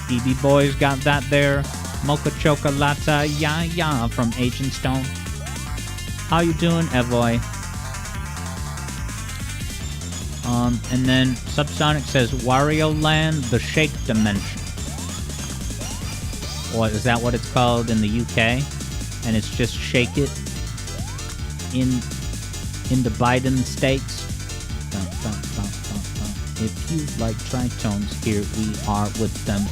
EB Boy's got that there. Mocha Chocolata Ya Ya from Agent Stone. How you doing, Evoy? And then Subsonic says Wario Land, the Shake Dimension. What is that? What it's called in the UK? And it's just Shake It in the Biden states. If you like tritones, here we are with them.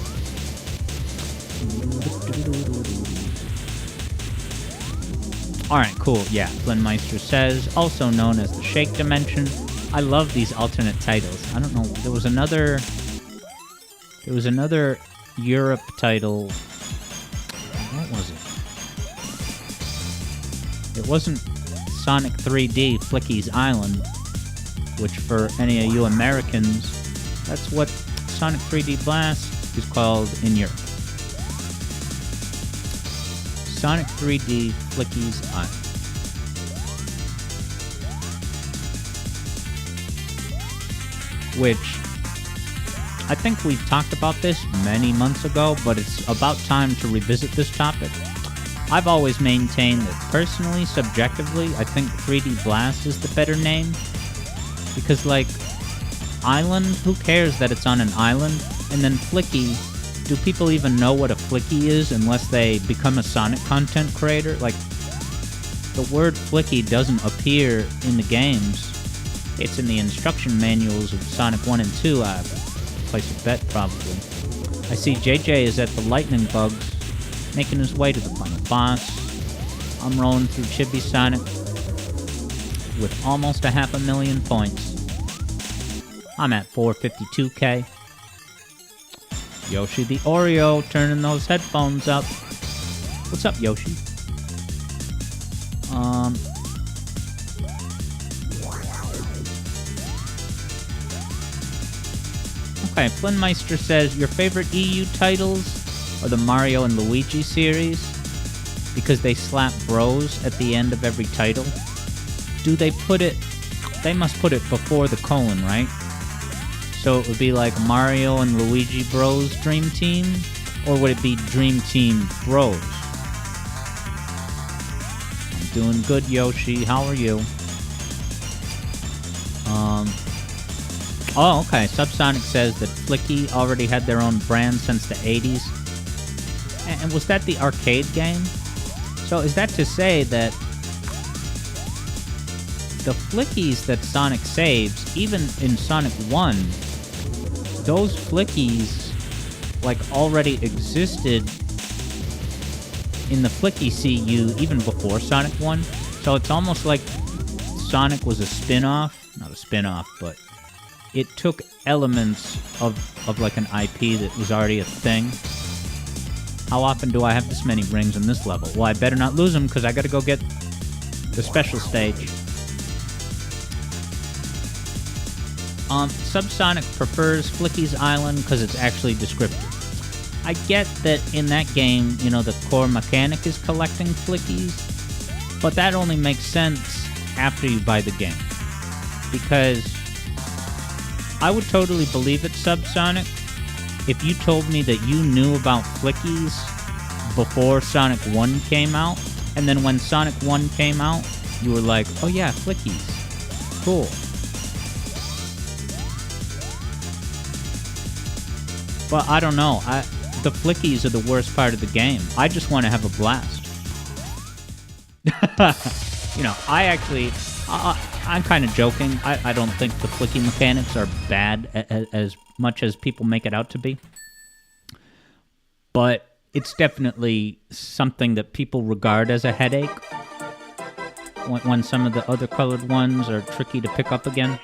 Alright, cool. Yeah, Flynnmeister says, also known as the Shake Dimension. I love these alternate titles. I don't know, there was another Europe title. What was it? It wasn't Sonic 3D Flicky's Island, which for any of you Americans, that's what Sonic 3D Blast is called in Europe. Sonic 3D Flicky's Island. Which, I think we talked about this many months ago, but it's about time to revisit this topic. I've always maintained that personally, subjectively, I think 3D Blast is the better name. Because, like, Island, who cares that it's on an island? And then Flicky, do people even know what a flicky is unless they become a Sonic content creator? Like, the word flicky doesn't appear in the games. It's in the instruction manuals of Sonic 1 and 2. I place a bet, probably. I see JJ is at the lightning bugs, making his way to the final boss. I'm rolling through Chibi Sonic with almost 500,000 points. I'm at 452k. Yoshi the Oreo turning those headphones up. What's up, Yoshi? Okay, Flynnmeister says, your favorite EU titles are the Mario and Luigi series because they slap bros at the end of every title. Do they put it... They must put it before the colon, right? So it would be like Mario and Luigi Bros Dream Team? Or would it be Dream Team Bros? I'm doing good, Yoshi. How are you? Oh, okay. Subsonic says that Flicky already had their own brand since the 80s. And was that the arcade game? So is that to say that the Flickies that Sonic saves, even in Sonic 1, those Flickies, like, already existed in the Flicky CU even before Sonic 1? So it's almost like Sonic was a spin-off. Not a spin-off, but it took elements of like an IP that was already a thing. How often do I have this many rings in this level? Well, I better not lose them, because I gotta go get the special stage. Subsonic prefers Flicky's Island because it's actually descriptive. I get that in that game, you know, the core mechanic is collecting Flickies, but that only makes sense after you buy the game. Because I would totally believe it, Subsonic, if you told me that you knew about Flickies before Sonic 1 came out, and then when Sonic 1 came out, you were like, oh yeah, Flickies. Cool. But I don't know. The Flickies are the worst part of the game. I just want to have a blast. You know, I actually... I'm kind of joking. I don't think the Flicky mechanics are bad as much as people make it out to be. But it's definitely something that people regard as a headache when some of the other colored ones are tricky to pick up again.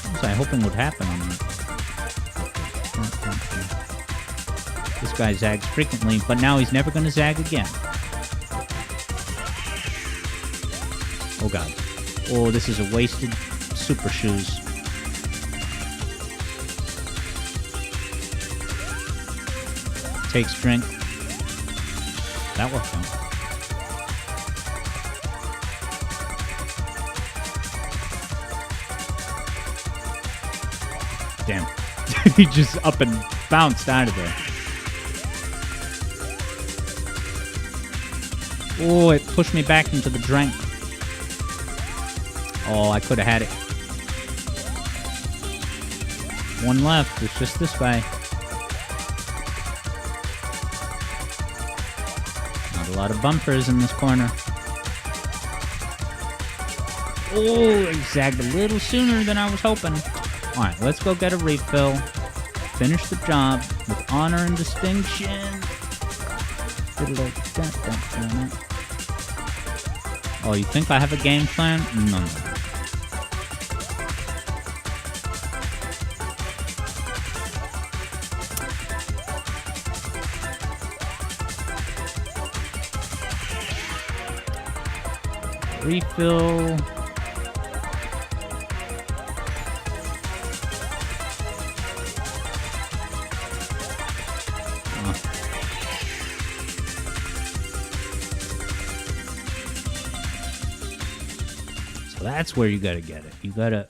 What was I hoping would happen on that? This guy zags frequently, but now he's never going to zag again. Oh god. Oh, this is a wasted super shoes. Takes drink. That worked out. Damn. He just up and bounced out of there. Oh, it pushed me back into the drink. Oh, I could have had it. One left. It's just this guy. Not a lot of bumpers in this corner. Oh, he zagged a little sooner than I was hoping. Alright, let's go get a refill. Finish the job with honor and distinction. Oh, you think I have a game plan? No. Refill. That's where you gotta get it. You gotta...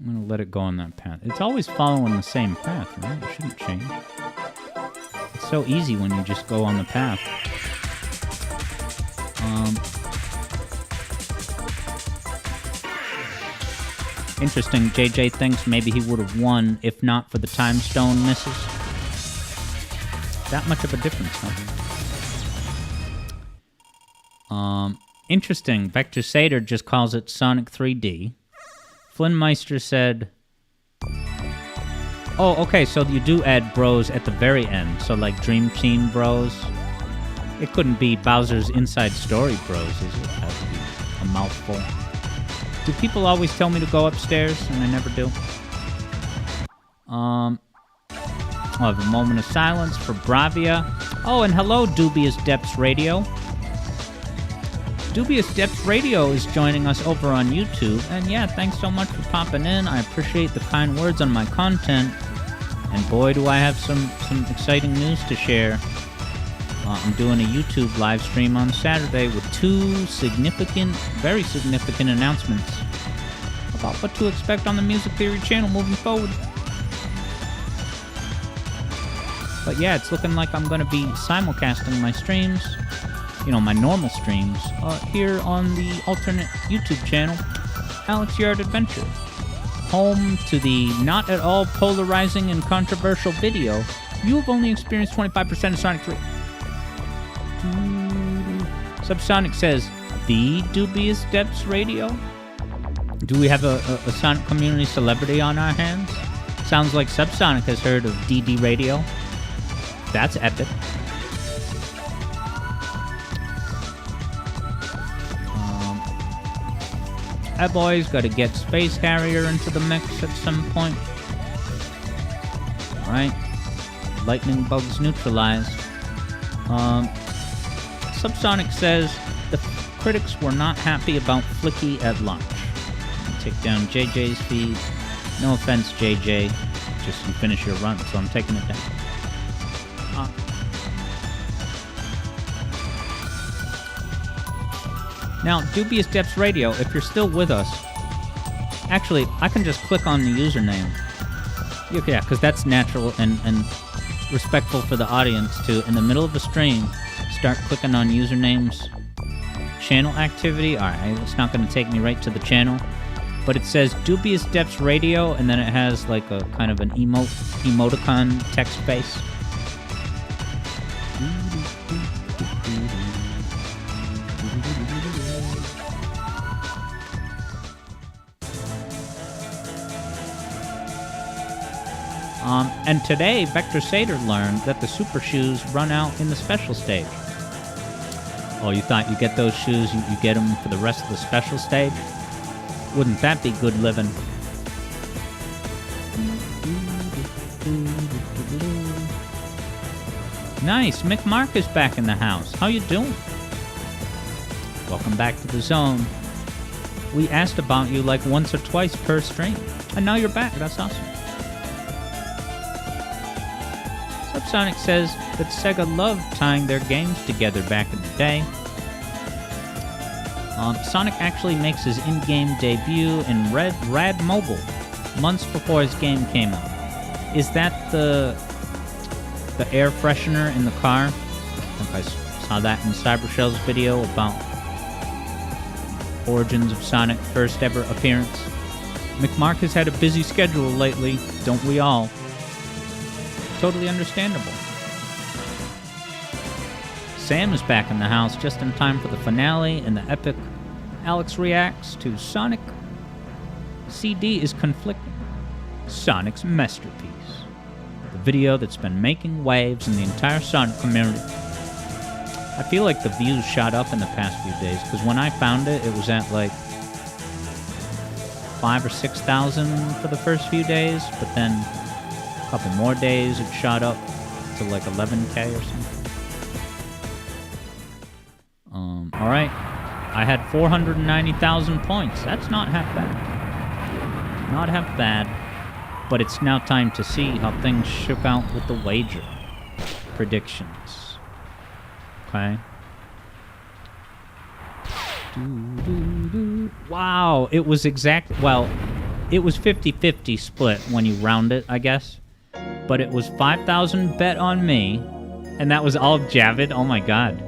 I'm gonna let it go on that path. It's always following the same path, right? It shouldn't change. It's so easy when you just go on the path. Interesting, JJ thinks maybe he would have won if not for the time stone misses. That much of a difference, huh? Interesting, Vector Sater just calls it Sonic 3D. Flynnmeister said... Oh, okay, so you do add bros at the very end. So like Dream Team bros. It couldn't be Bowser's Inside Story bros, is it? That would be a mouthful. Do people always tell me to go upstairs, and I never do? I'll have a moment of silence for Bravia. Oh, and hello, Dubious Depths Radio. Dubious Depths Radio is joining us over on YouTube. And yeah, thanks so much for popping in. I appreciate the kind words on my content. And boy, do I have some exciting news to share. I'm doing a YouTube live stream on Saturday with two very significant announcements about what to expect on the Music Theory channel moving forward. But yeah, it's looking like I'm going to be simulcasting my streams, my normal streams, here on the alternate YouTube channel, Alex Yard Adventure. Home to the not at all polarizing and controversial video, you have only experienced 25% of Sonic 3. Subsonic says, the Dubious Depths Radio? Do we have a Sonic community celebrity on our hands? Sounds like Subsonic has heard of DD Radio. That's epic. That boy's got to get Space Harrier into the mix at some point. Alright. Lightning bugs neutralized. Subsonic says the critics were not happy about Flicky at launch. Take down JJ's feed. No offense, JJ. Just you finish your run, so I'm taking it down. Now, Dubious Depths Radio, if you're still with us, actually, I can just click on the username. Yeah, because that's natural and respectful for the audience to, in the middle of the stream, start clicking on usernames. Channel activity, alright, it's not going to take me right to the channel. But it says Dubious Depths Radio, and then it has like a kind of an emoticon text face. And today, Vector Sater learned that the super shoes run out in the special stage. Oh, you thought you get those shoes, you get them for the rest of the special stage? Wouldn't that be good living? Nice, Mick Mark is back in the house. How you doing? Welcome back to the zone. We asked about you like once or twice per stream, and now you're back. That's awesome. Subsonic says that Sega loved tying their games together back in the day. Sonic actually makes his in-game debut in Rad Mobile, months before his game came out. Is that the air freshener in the car? I think I saw that in Cybershell's video about origins of Sonic first ever appearance. McMark has had a busy schedule lately, don't we all? Totally understandable. Sam is back in the house just in time for the finale and the epic Alex reacts to Sonic. CD is conflicting. Sonic's masterpiece. The video that's been making waves in the entire Sonic community. I feel like the views shot up in the past few days, because when I found it, it was at like 5,000 or 6,000 for the first few days, but then a couple more days it shot up to like 11K or something. Alright, I had 490,000 points. That's not half bad. Not half bad. But it's now time to see how things shook out with the wager predictions. Okay. Wow, it was it was 50-50 split when you round it, I guess. But it was 5,000 bet on me, and that was all Javid. Oh my god.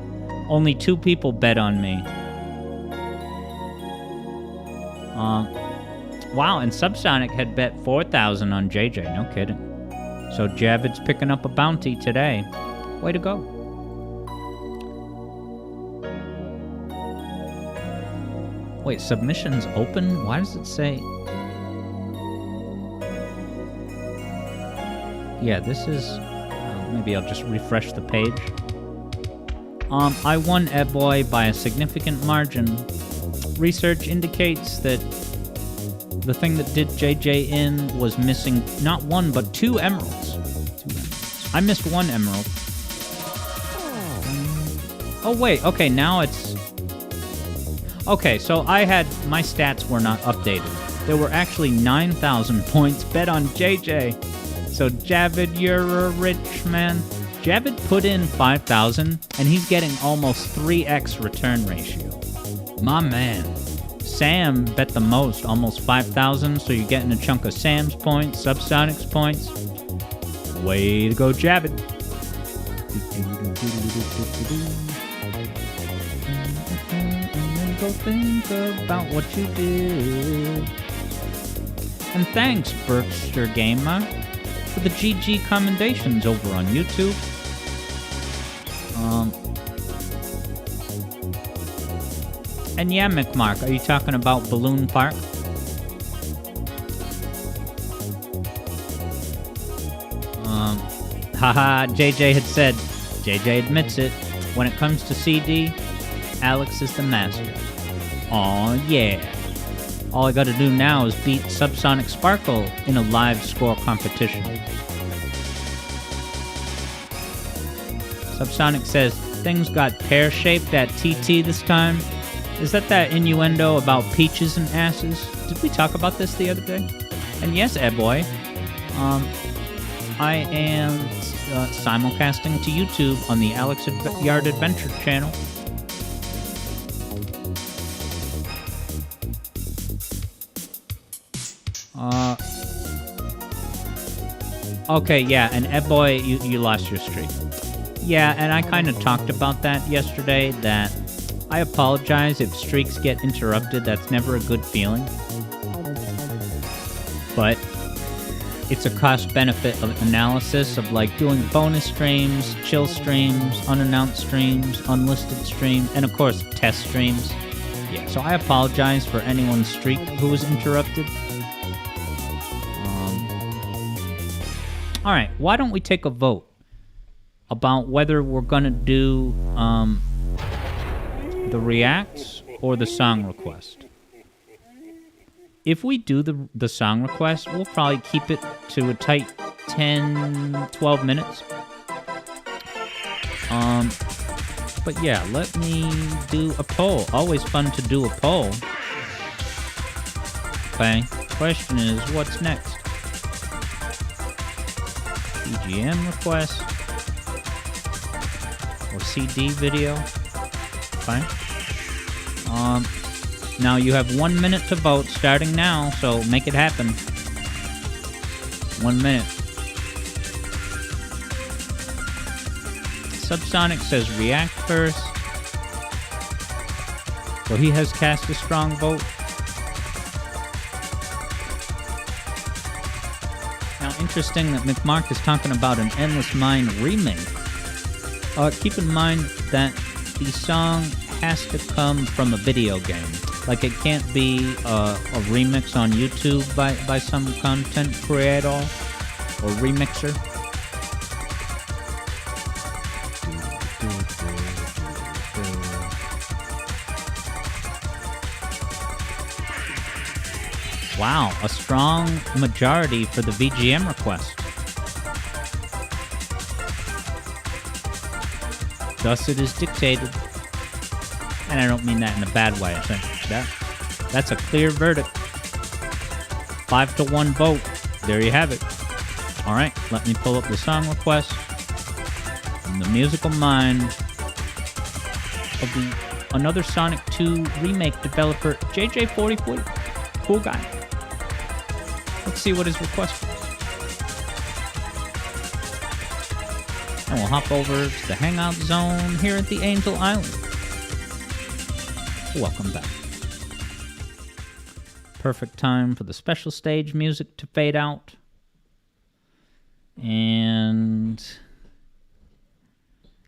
Only 2 people bet on me. Wow, and Subsonic had bet 4,000 on JJ. No kidding. So Javid's picking up a bounty today. Way to go. Wait, submissions open? Why does it say... Yeah, this is... maybe I'll just refresh the page. I won Eboy by a significant margin. Research indicates that the thing that did JJ in was missing not one, but 2 emeralds. I missed 1 emerald. Oh, wait. Okay, now it's... Okay, so I had... My stats were not updated. There were actually 9,000 points bet on JJ. So, Javid, you're a rich man. Javid put in 5,000, and he's getting almost 3x return ratio. My man. Sam bet the most, almost 5,000, so you're getting a chunk of Sam's points, Subsonic's points. Way to go, Javid. Go think about what you did. And thanks, Berkster Gamer, for the GG commendations over on YouTube. And yeah, McMark, are you talking about Balloon Park? Haha, JJ had said, JJ admits it, when it comes to CD, Alex is the master. Aw, yeah. All I gotta do now is beat Subsonic Sparkle in a live score competition. Subsonic says, things got pear-shaped at TT this time. Is that innuendo about peaches and asses? Did we talk about this the other day? And yes, Eboy, I am simulcasting to YouTube on the Alex Yard Adventure channel. Okay, yeah, and Eboy, you lost your streak. Yeah, and I kind of talked about that yesterday, that I apologize if streaks get interrupted. That's never a good feeling. But it's a cost-benefit analysis of like doing bonus streams, chill streams, unannounced streams, unlisted streams, and of course test streams. Yeah, so I apologize for anyone's streak who was interrupted. Alright, why don't we take a vote about whether we're gonna do the reacts or the song request. If we do the song request, we'll probably keep it to a tight 10-12 minutes. But yeah, let me do a poll. Always fun to do a poll. Okay, question is, what's next? BGM request or CD video? Okay. Now you have 1 minute to vote starting now, so make it happen. 1 minute. Subsonic says react first. So he has cast a strong vote. Now interesting that McMark is talking about an Endless Mind remake. Keep in mind that the song has to come from a video game. Like, it can't be a remix on YouTube by some content creator or remixer. Wow, a strong majority for the VGM request. Thus it is dictated. And I don't mean that in a bad way. I think that's a clear verdict. 5-1 vote. There you have it. All right, let me pull up the song request from the musical mind of another Sonic 2 remake developer, JJ4040. Cool guy. Let's see what his request was. And we'll hop over to the Hangout Zone here at the Angel Island. Welcome back. perfect time for the special stage music to fade out. And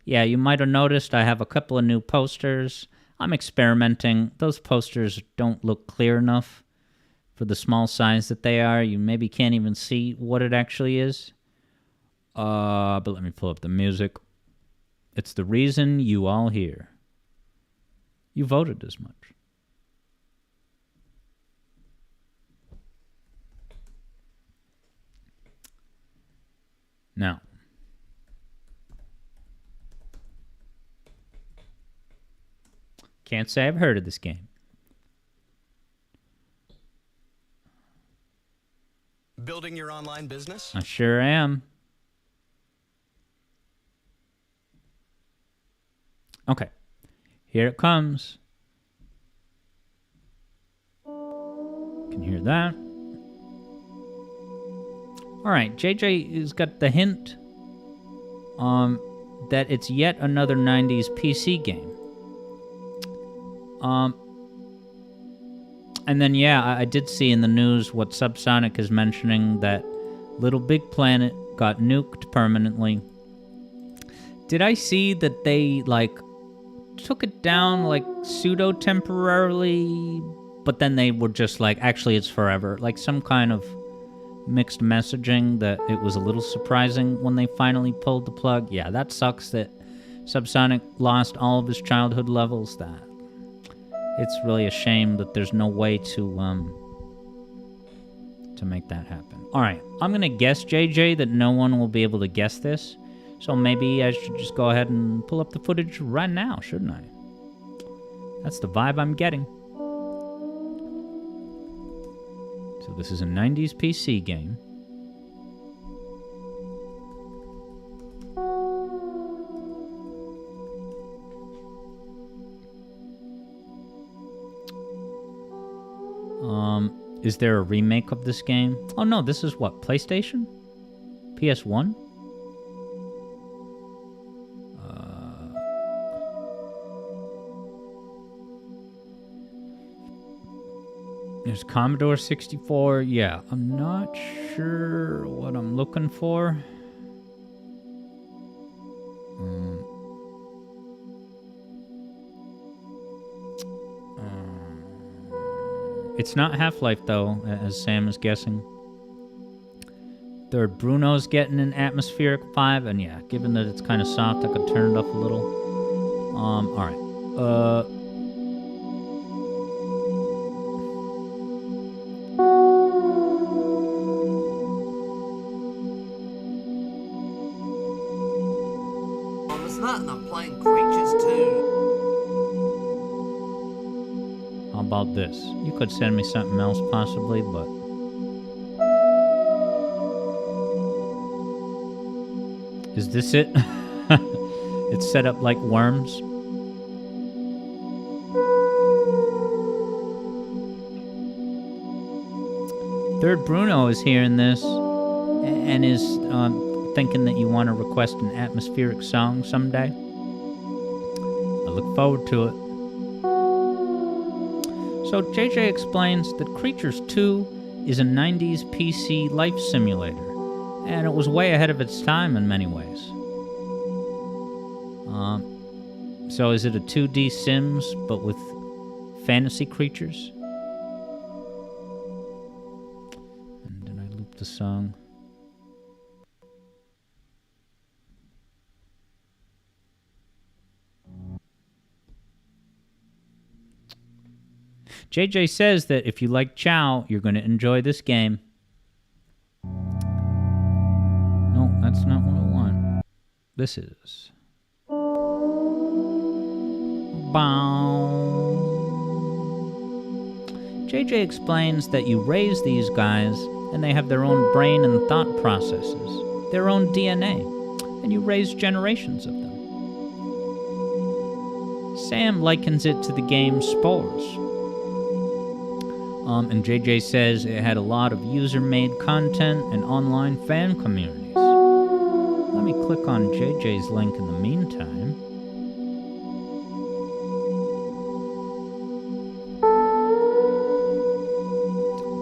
yeah, you might have noticed I have a couple of new posters. I'm experimenting. Those posters don't look clear enough for the small size that they are. You maybe can't even see what it actually is. But let me pull up the music. It's the reason you all here. You voted as much. Now, can't say I've heard of this game. Building your online business? I sure am. Okay, here it comes. Can hear that. All right, JJ has got the hint that it's yet another 90s PC game. And then, yeah, I did see in the news what Subsonic is mentioning, that Little Big Planet got nuked permanently. Did I see that they, like, took it down, like, pseudo-temporarily, but then they were just like, actually, it's forever? Like, some kind of mixed messaging that it was a little surprising when they finally pulled the plug. Yeah, that sucks that Subsonic lost all of his childhood levels. That it's really a shame that there's no way to make that happen. All right, I'm gonna guess, JJ, that no one will be able to guess this, so maybe I should just go ahead and pull up the footage right now, shouldn't I? That's the vibe I'm getting. So this is a 90s PC game. Is there a remake of this game? Oh no, this is what, PlayStation? PS1? There's Commodore 64. Yeah, I'm not sure what I'm looking for. It's not Half-Life, though, as Sam is guessing. Third, Bruno's getting an atmospheric 5, and yeah, given that it's kind of soft, I could turn it up a little. Alright. Was that, and I'm playing Creatures too. How about this? You could send me something else, possibly, but... Is this it? It's set up like Worms. Third Bruno is hearing this and is thinking that you want to request an atmospheric song someday. I look forward to it. So JJ explains that Creatures 2 is a 90s PC life simulator, and it was way ahead of its time in many ways. So is it a 2D Sims, but with fantasy creatures? And did I loop the song? JJ says that if you like Chow, you're going to enjoy this game. No, that's not what I want. This is. Bow. JJ explains that you raise these guys, and they have their own brain and thought processes, their own DNA, and you raise generations of them. Sam likens it to the game Spores. And JJ says it had a lot of user-made content and online fan communities. Let me click on JJ's link in the meantime.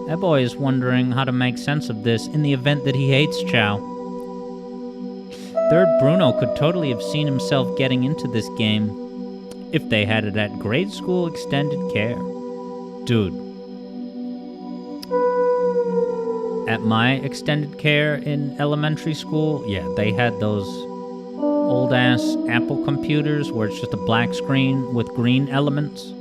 That boy is wondering how to make sense of this in the event that he hates Chow. Third Bruno could totally have seen himself getting into this game if they had it at grade school extended care. Dude. At my extended care in elementary school, yeah, they had those old-ass Apple computers where it's just a black screen with green elements.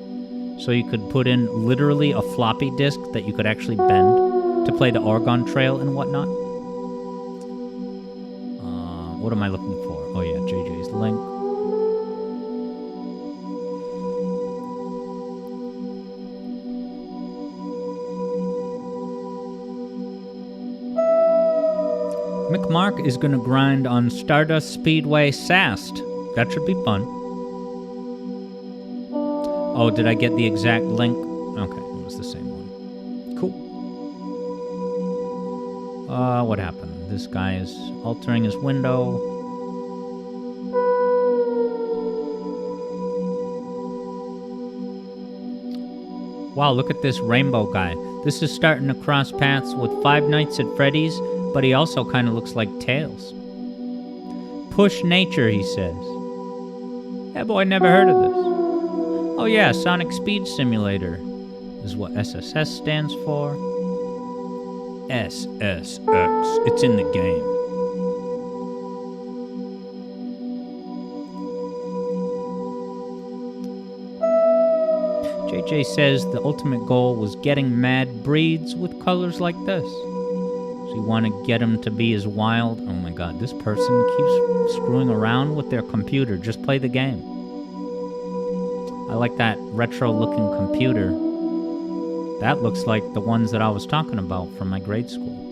So you could put in literally a floppy disk that you could actually bend to play the Oregon Trail and whatnot. What am I looking for? Oh yeah, JJ's link. McMark is going to grind on Stardust Speedway Sast. That should be fun. Oh, did I get the exact link? Okay, it was the same one. Cool. What happened? This guy is altering his window. Wow, look at this rainbow guy. This is starting to cross paths with Five Nights at Freddy's, but he also kind of looks like Tails. Push nature, he says. Yeah, boy, never heard of this. Oh yeah, Sonic Speed Simulator is what SSS stands for. SSX. It's in the game. JJ says the ultimate goal was getting mad breeds with colors like this. So you want to get them to be as wild. Oh my god, this person keeps screwing around with their computer. Just play the game. I like that retro-looking computer. That looks like the ones that I was talking about from my grade school.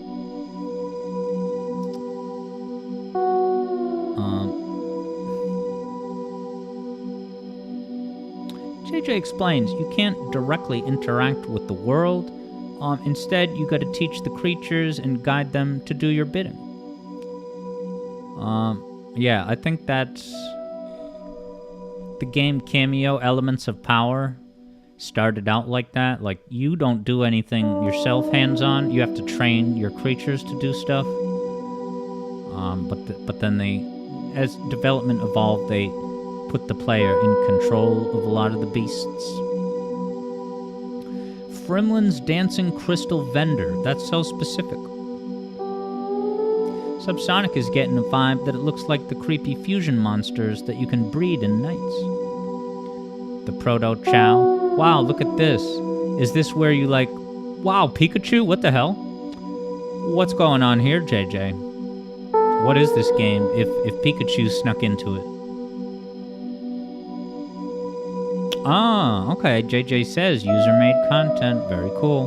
JJ explains you can't directly interact with the world. Instead, you got to teach the creatures and guide them to do your bidding. Yeah, I think that's the game Cameo Elements of Power started out like that. Like, you don't do anything yourself hands-on. You have to train your creatures to do stuff. But then they, as development evolved, they put the player in control of a lot of the beasts. Frimlin's Dancing Crystal Vendor. That's so specific. Subsonic is getting a vibe that it looks like the creepy fusion monsters that you can breed in Knights. The Proto Chow. Wow, look at this. Is this where you like... Wow, Pikachu? What the hell? What's going on here, JJ? What is this game if Pikachu snuck into it? Ah, okay. JJ says user-made content. Very cool.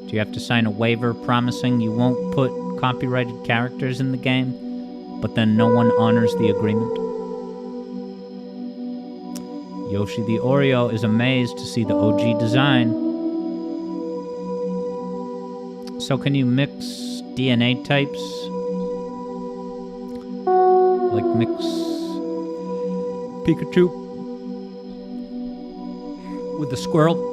Do you have to sign a waiver promising you won't put copyrighted characters in the game, but then no one honors the agreement? Yoshi the Oreo is amazed to see the OG design. So can you mix DNA types? Like mix Pikachu with the squirrel?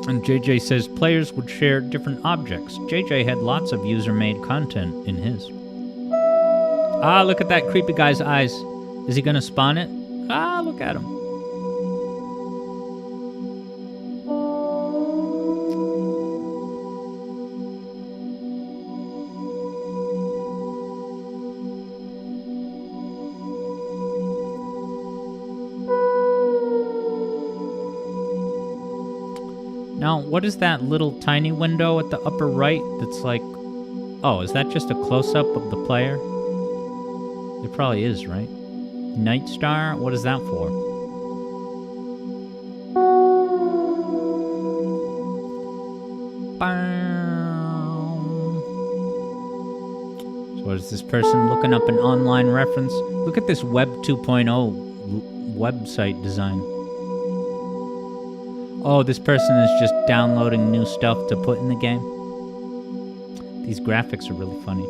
And JJ says players would share different objects. JJ had lots of user-made content in his. Ah, look at that creepy guy's eyes. Is he gonna spawn it? Ah, look at him. Now, what is that little tiny window at the upper right that's like... Oh, is that just a close-up of the player? It probably is, right? Night Star? What is that for? So what is this person looking up an online reference? Look at this Web 2.0 website design. Oh, this person is just downloading new stuff to put in the game. These graphics are really funny.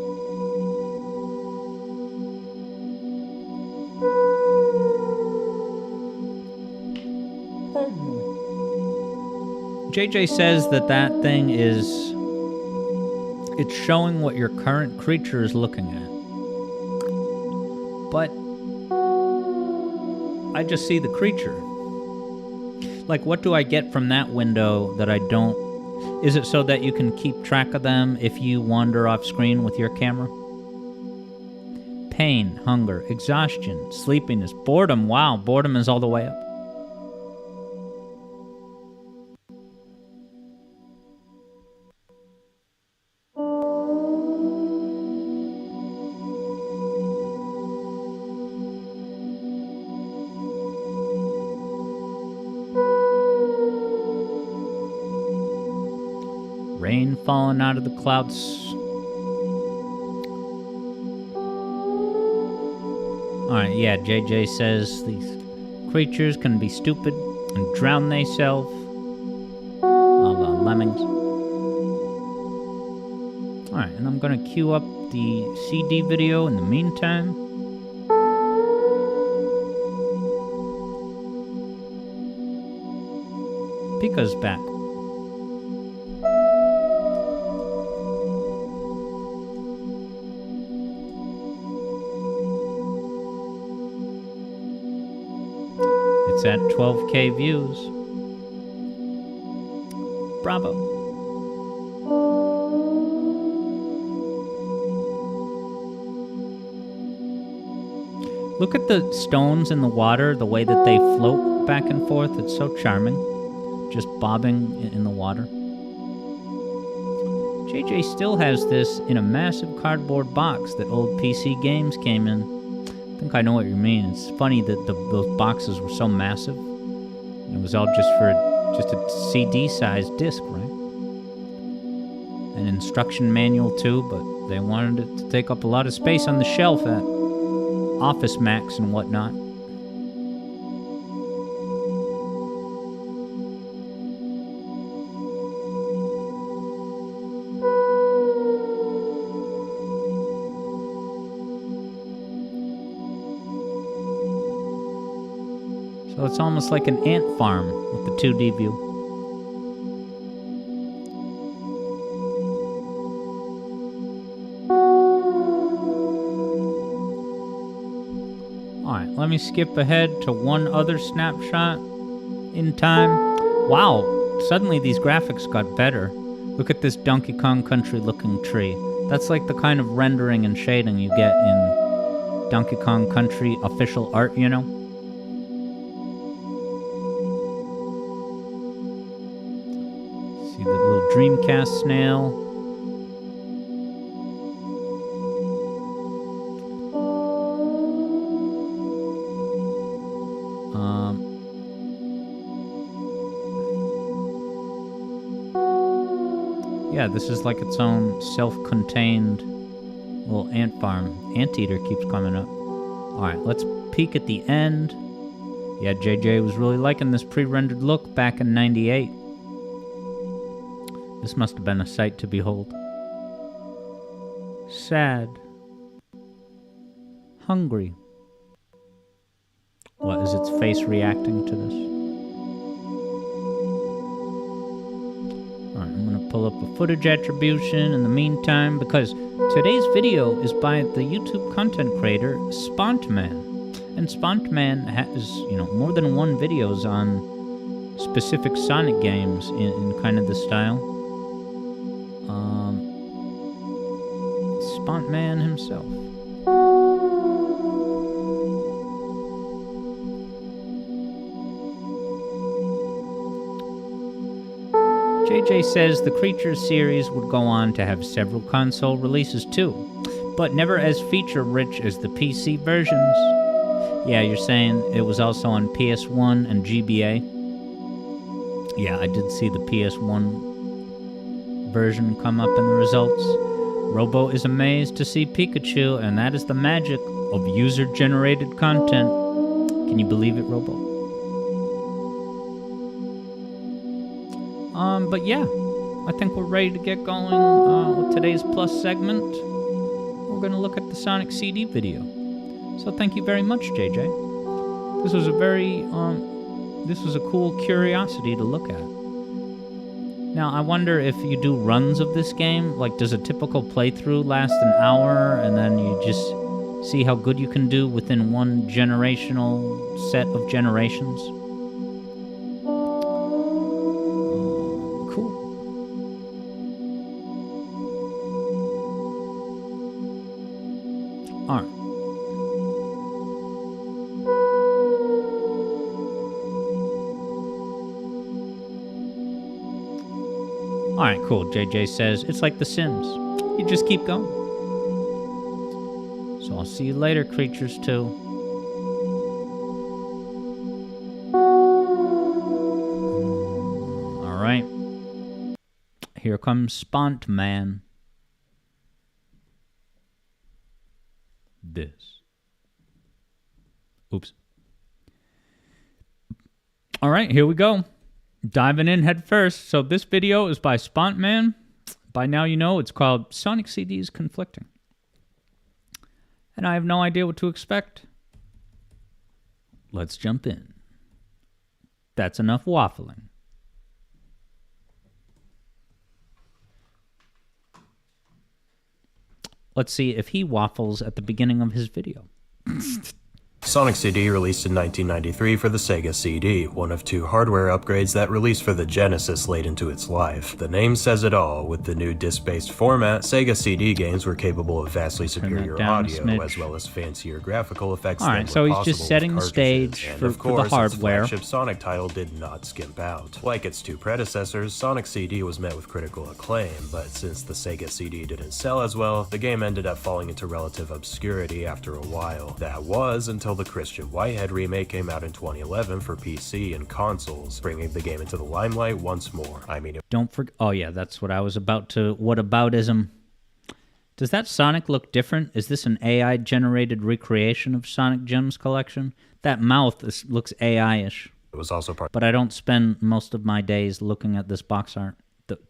JJ says that thing is... It's showing what your current creature is looking at. But... I just see the creature. Like, what do I get from that window that I don't... Is it so that you can keep track of them if you wander off screen with your camera? Pain, hunger, exhaustion, sleepiness, boredom. Wow, boredom is all the way up. Rain falling out of the clouds. Alright, yeah, JJ says these creatures can be stupid and drown theyself. A la lemmings. Alright, and I'm gonna queue up the CD video in the meantime. Pika's back. It's at 12K views. Bravo. Look at the stones in the water, the way that they float back and forth. It's so charming. Just bobbing in the water. JJ still has this in a massive cardboard box that old PC games came in. I think I know what you mean. It's funny that those boxes were so massive. It was all just for a CD-sized disc, right? An instruction manual too, but they wanted it to take up a lot of space on the shelf at Office Max and whatnot. So it's almost like an ant farm with the 2D view. Alright, let me skip ahead to one other snapshot in time. Wow, suddenly these graphics got better. Look at this Donkey Kong Country looking tree. That's like the kind of rendering and shading you get in Donkey Kong Country official art, you know? See the little Dreamcast snail. Yeah, this is like its own self-contained little ant farm. Anteater keeps coming up. Alright, let's peek at the end. Yeah, JJ was really liking this pre-rendered look back in '98. This must have been a sight to behold. Sad. Hungry. What, is its face reacting to this? Alright, I'm gonna pull up a footage attribution in the meantime, because today's video is by the YouTube content creator Spontman. And Spontman has, more than one videos on specific Sonic games in kind of this style. Spontman himself. JJ says the Creatures series would go on to have several console releases too, but never as feature-rich as the PC versions. Yeah, you're saying it was also on PS1 and GBA? Yeah, I did see the PS1 version come up in the results. Robo is amazed to see Pikachu, and that is the magic of user-generated content. Can you believe it, Robo? But yeah, I think we're ready to get going with today's Plus segment. We're going to look at the Sonic CD video. So thank you very much, JJ. This was a very, this was a cool curiosity to look at. Now, I wonder if you do runs of this game, like does a typical playthrough last an hour and then you just see how good you can do within one generational set of generations? Cool. All right. All right, cool. JJ says, it's like The Sims. You just keep going. So I'll see you later, creatures, too. All right. Here comes Spont Man. This. Oops. All right, here we go. Diving in head first. So this video is by Spont Man. By now you know it's called Sonic CD's Conflicting. And I have no idea what to expect. Let's jump in. That's enough waffling. Let's see if he waffles at the beginning of his video. Sonic CD released in 1993 for the Sega CD, one of two hardware upgrades that released for the Genesis late into its life. The name says it all. With the new disc-based format, Sega CD games were capable of vastly superior audio, as well as fancier graphical effects than were possible with cartridges. He's just setting the stage for the hardware. Its flagship Sonic title did not skimp out. Like its two predecessors, Sonic CD was met with critical acclaim, but since the Sega CD didn't sell as well, the game ended up falling into relative obscurity after a while. That was until the Christian Whitehead remake came out in 2011 for PC and consoles, bringing the game into the limelight once more. I mean, don't forget. Oh yeah, that's what I was about to. What aboutism? Does that Sonic look different? Is this an AI-generated recreation of Sonic Gems collection? That mouth looks AI-ish. It was also part. But I don't spend most of my days looking at this box art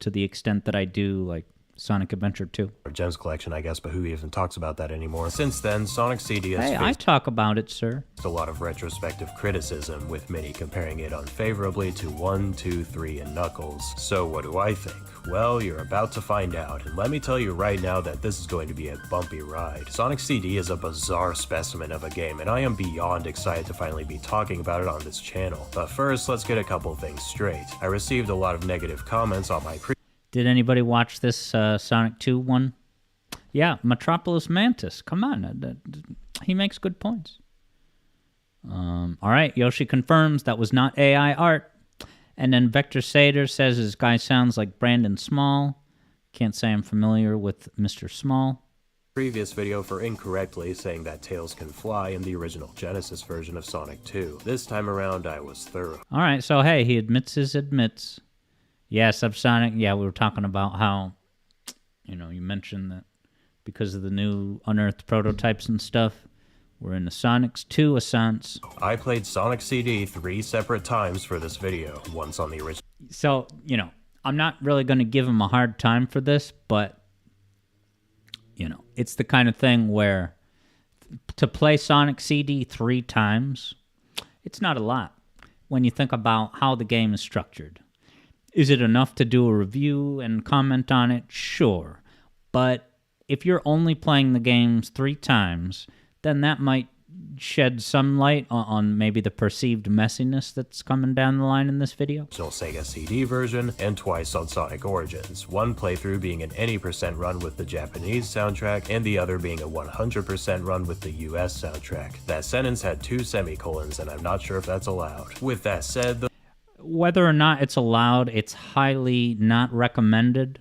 to the extent that I do, like Sonic Adventure 2. Or Gems collection, I guess, but who even talks about that anymore? Since then, Sonic CD has I talk about it, sir. A lot of retrospective criticism, with many comparing it unfavorably to 1, 2, 3, and Knuckles. So what do I think? Well, you're about to find out, and let me tell you right now that this is going to be a bumpy ride. Sonic CD is a bizarre specimen of a game, and I am beyond excited to finally be talking about it on this channel. But first, let's get a couple things straight. I received a lot of negative comments on my Did anybody watch this Sonic 2 one? Yeah, Metropolis Mantis. Come on. He makes good points. All right, Yoshi confirms that was not AI art. And then Vector Sater says his guy sounds like Brandon Small. Can't say I'm familiar with Mr. Small. Previous video for incorrectly saying that Tails can fly in the original Genesis version of Sonic 2. This time around, I was thorough. All right, so hey, he admits his admits. Yeah, Subsonic, yeah, we were talking about how, you mentioned that because of the new unearthed prototypes and stuff, we're in the Sonics 2 Ascents. I played Sonic CD 3 separate times for this video, once on the original. So, I'm not really going to give him a hard time for this, but, it's the kind of thing where to play Sonic CD 3 times, it's not a lot when you think about how the game is structured. Is it enough to do a review and comment on it? Sure. But if you're only playing the games 3 times, then that might shed some light on maybe the perceived messiness that's coming down the line in this video. Sega CD version, and twice on Sonic Origins. One playthrough being an any % run with the Japanese soundtrack, and the other being a 100% run with the US soundtrack. That sentence had 2 semicolons, and I'm not sure if that's allowed. With that said, whether or not it's allowed, it's highly not recommended.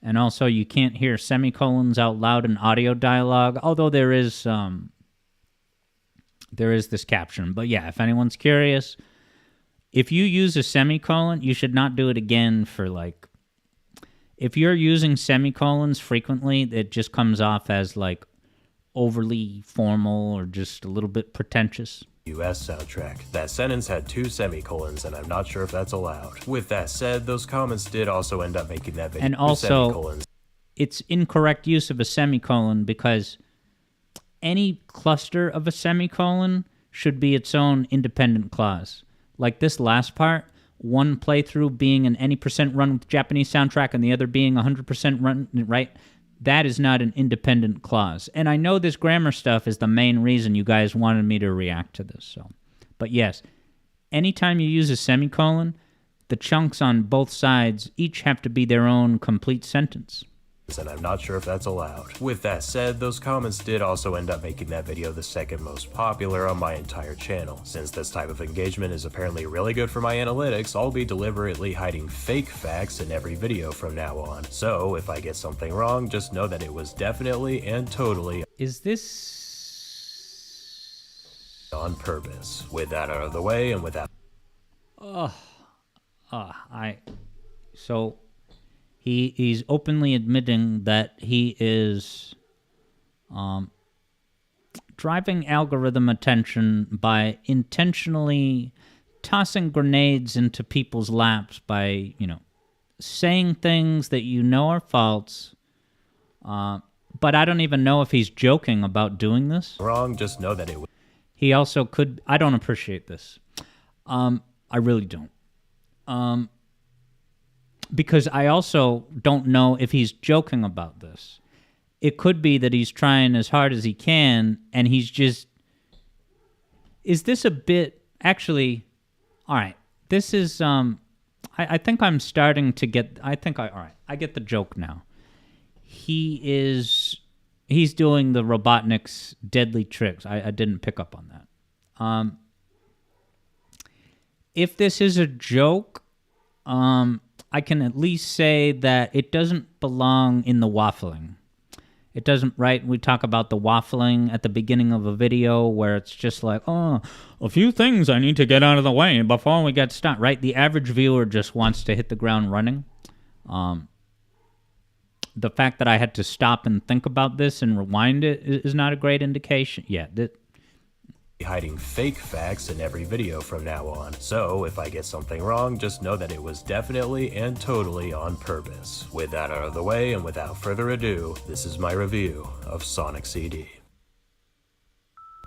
And also, you can't hear semicolons out loud in audio dialogue, although there is this caption. But yeah, if anyone's curious, if you use a semicolon, you should not do it again for if you're using semicolons frequently, it just comes off as overly formal or just a little bit pretentious. US soundtrack. That sentence had 2 semicolons, and I'm not sure if that's allowed. With that said, those comments did also end up making that video. And also, it's incorrect use of a semicolon because any cluster of a semicolon should be its own independent clause. Like this last part, one playthrough being an any percent run with Japanese soundtrack and the other being 100% run, right? That is not an independent clause. And I know this grammar stuff is the main reason you guys wanted me to react to this. So, but yes, anytime you use a semicolon, the chunks on both sides each have to be their own complete sentence. And I'm not sure if that's allowed. With that said, those comments did also end up making that video the second most popular on my entire channel. Since this type of engagement is apparently really good for my analytics, I'll be deliberately hiding fake facts in every video from now on. So, if I get something wrong, just know that it was definitely and totally Is this on purpose. With that out of the way and without... So... He's openly admitting that he is driving algorithm attention by intentionally tossing grenades into people's laps by, saying things that you know are false. But I don't even know if he's joking about doing this. Wrong, just know that it was... He also could... I don't appreciate this. I really don't. Because I also don't know if he's joking about this. It could be that he's trying as hard as he can, and he's just... Is this a bit... Actually, all right. This is... I think I'm starting to get... All right. I get the joke now. He's doing the Robotnik's deadly tricks. I didn't pick up on that. If this is a joke... I can at least say that it doesn't belong in the waffling. It doesn't, right? We talk about the waffling at the beginning of a video where it's just like, a few things I need to get out of the way before we get started, right? The average viewer just wants to hit the ground running. The fact that I had to stop and think about this and rewind it is not a great indication. Yeah, hiding fake facts in every video from now on. So, if I get something wrong, just know that it was definitely and totally on purpose. With that out of the way, and without further ado, this is my review of Sonic CD.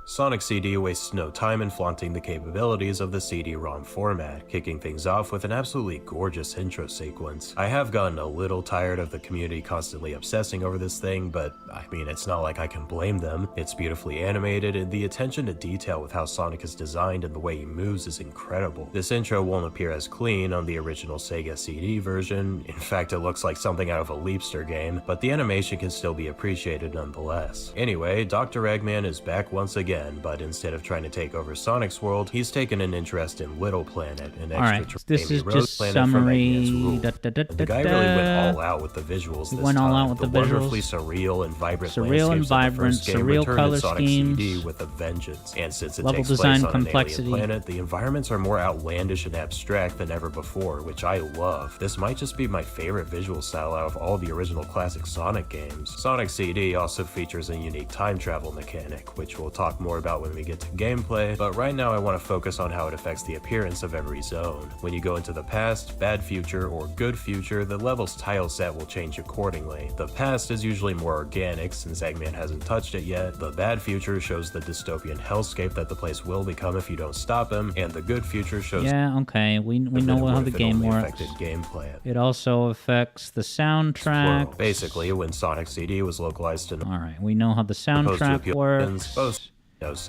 Sonic CD wastes no time in flaunting the capabilities of the CD-ROM format, kicking things off with an absolutely gorgeous intro sequence. I have gotten a little tired of the community constantly obsessing over this thing, but I mean, it's not like I can blame them. It's beautifully animated, and the attention to detail with how Sonic is designed and the way he moves is incredible. This intro won't appear as clean on the original Sega CD version. In fact, it looks like something out of a Leapster game, but the animation can still be appreciated nonetheless. Anyway, Dr. Eggman is back once again, but instead of trying to take over Sonic's world, he's taken an interest in Little Planet, an extraterrestrial road planet from Eggman's rule. The guy really went all out with the visuals this time. The wonderfully surreal and vibrant landscapes of the first game returned in Sonic CD with a vengeance. And since it takes place on an alien planet, the environments are more outlandish and abstract than ever before, which I love. This might just be my favorite visual style out of all the original classic Sonic games. Sonic CD also features a unique time travel mechanic, which we'll talk more about when we get to gameplay, but right now I want to focus on how it affects the appearance of every zone. When you go into the past, bad future, or good future, the level's tile set will change accordingly. The past is usually more organic since Eggman hasn't touched it yet, the bad future shows the dystopian hellscape that the place will become if you don't stop him, and the good future shows... Yeah, okay, we know how the game works. Gameplay. It also affects the soundtrack. Basically, when Sonic CD was localized in... Alright, we know how the soundtrack works.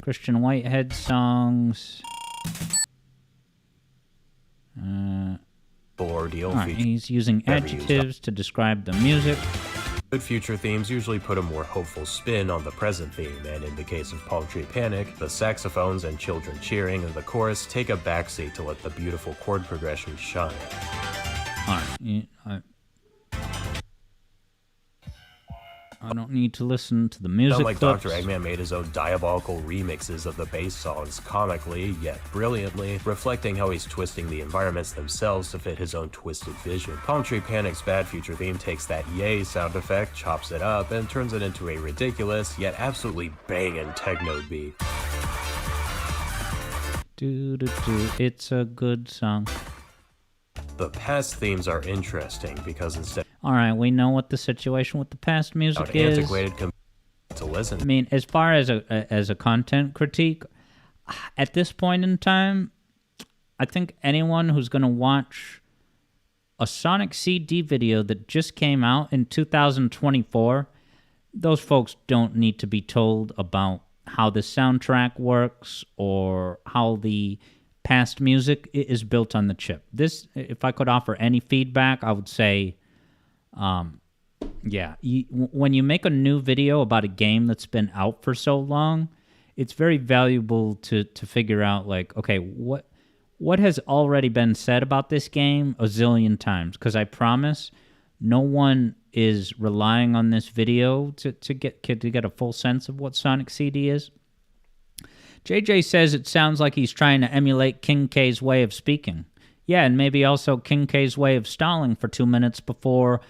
Christian Whitehead songs. He's using adjectives to describe the music. Good future themes usually put a more hopeful spin on the present theme, and in the case of Palm Tree Panic, the saxophones and children cheering in the chorus take a backseat to let the beautiful chord progression shine. I don't need to listen to the music. Not like Dr. Eggman made his own diabolical remixes of the bass songs comically, yet brilliantly, reflecting how he's twisting the environments themselves to fit his own twisted vision. Palm Tree Panic's Bad Future theme takes that yay sound effect, chops it up, and turns it into a ridiculous, yet absolutely banging techno beat. It's a good song. The past themes are interesting because instead... Alright, we know what the situation with the past music is. To listen. I mean, as far as a content critique, at this point in time, I think anyone who's going to watch a Sonic CD video that just came out in 2024, those folks don't need to be told about how the soundtrack works or how the past music is built on the chip. This, if I could offer any feedback, I would say, yeah, when you make a new video about a game that's been out for so long, it's very valuable to figure out, like, okay, what has already been said about this game a zillion times? Because I promise no one is relying on this video to get a full sense of what Sonic CD is. JJ says it sounds like he's trying to emulate King K's way of speaking. Yeah, and maybe also King K's way of stalling for 2 minutes before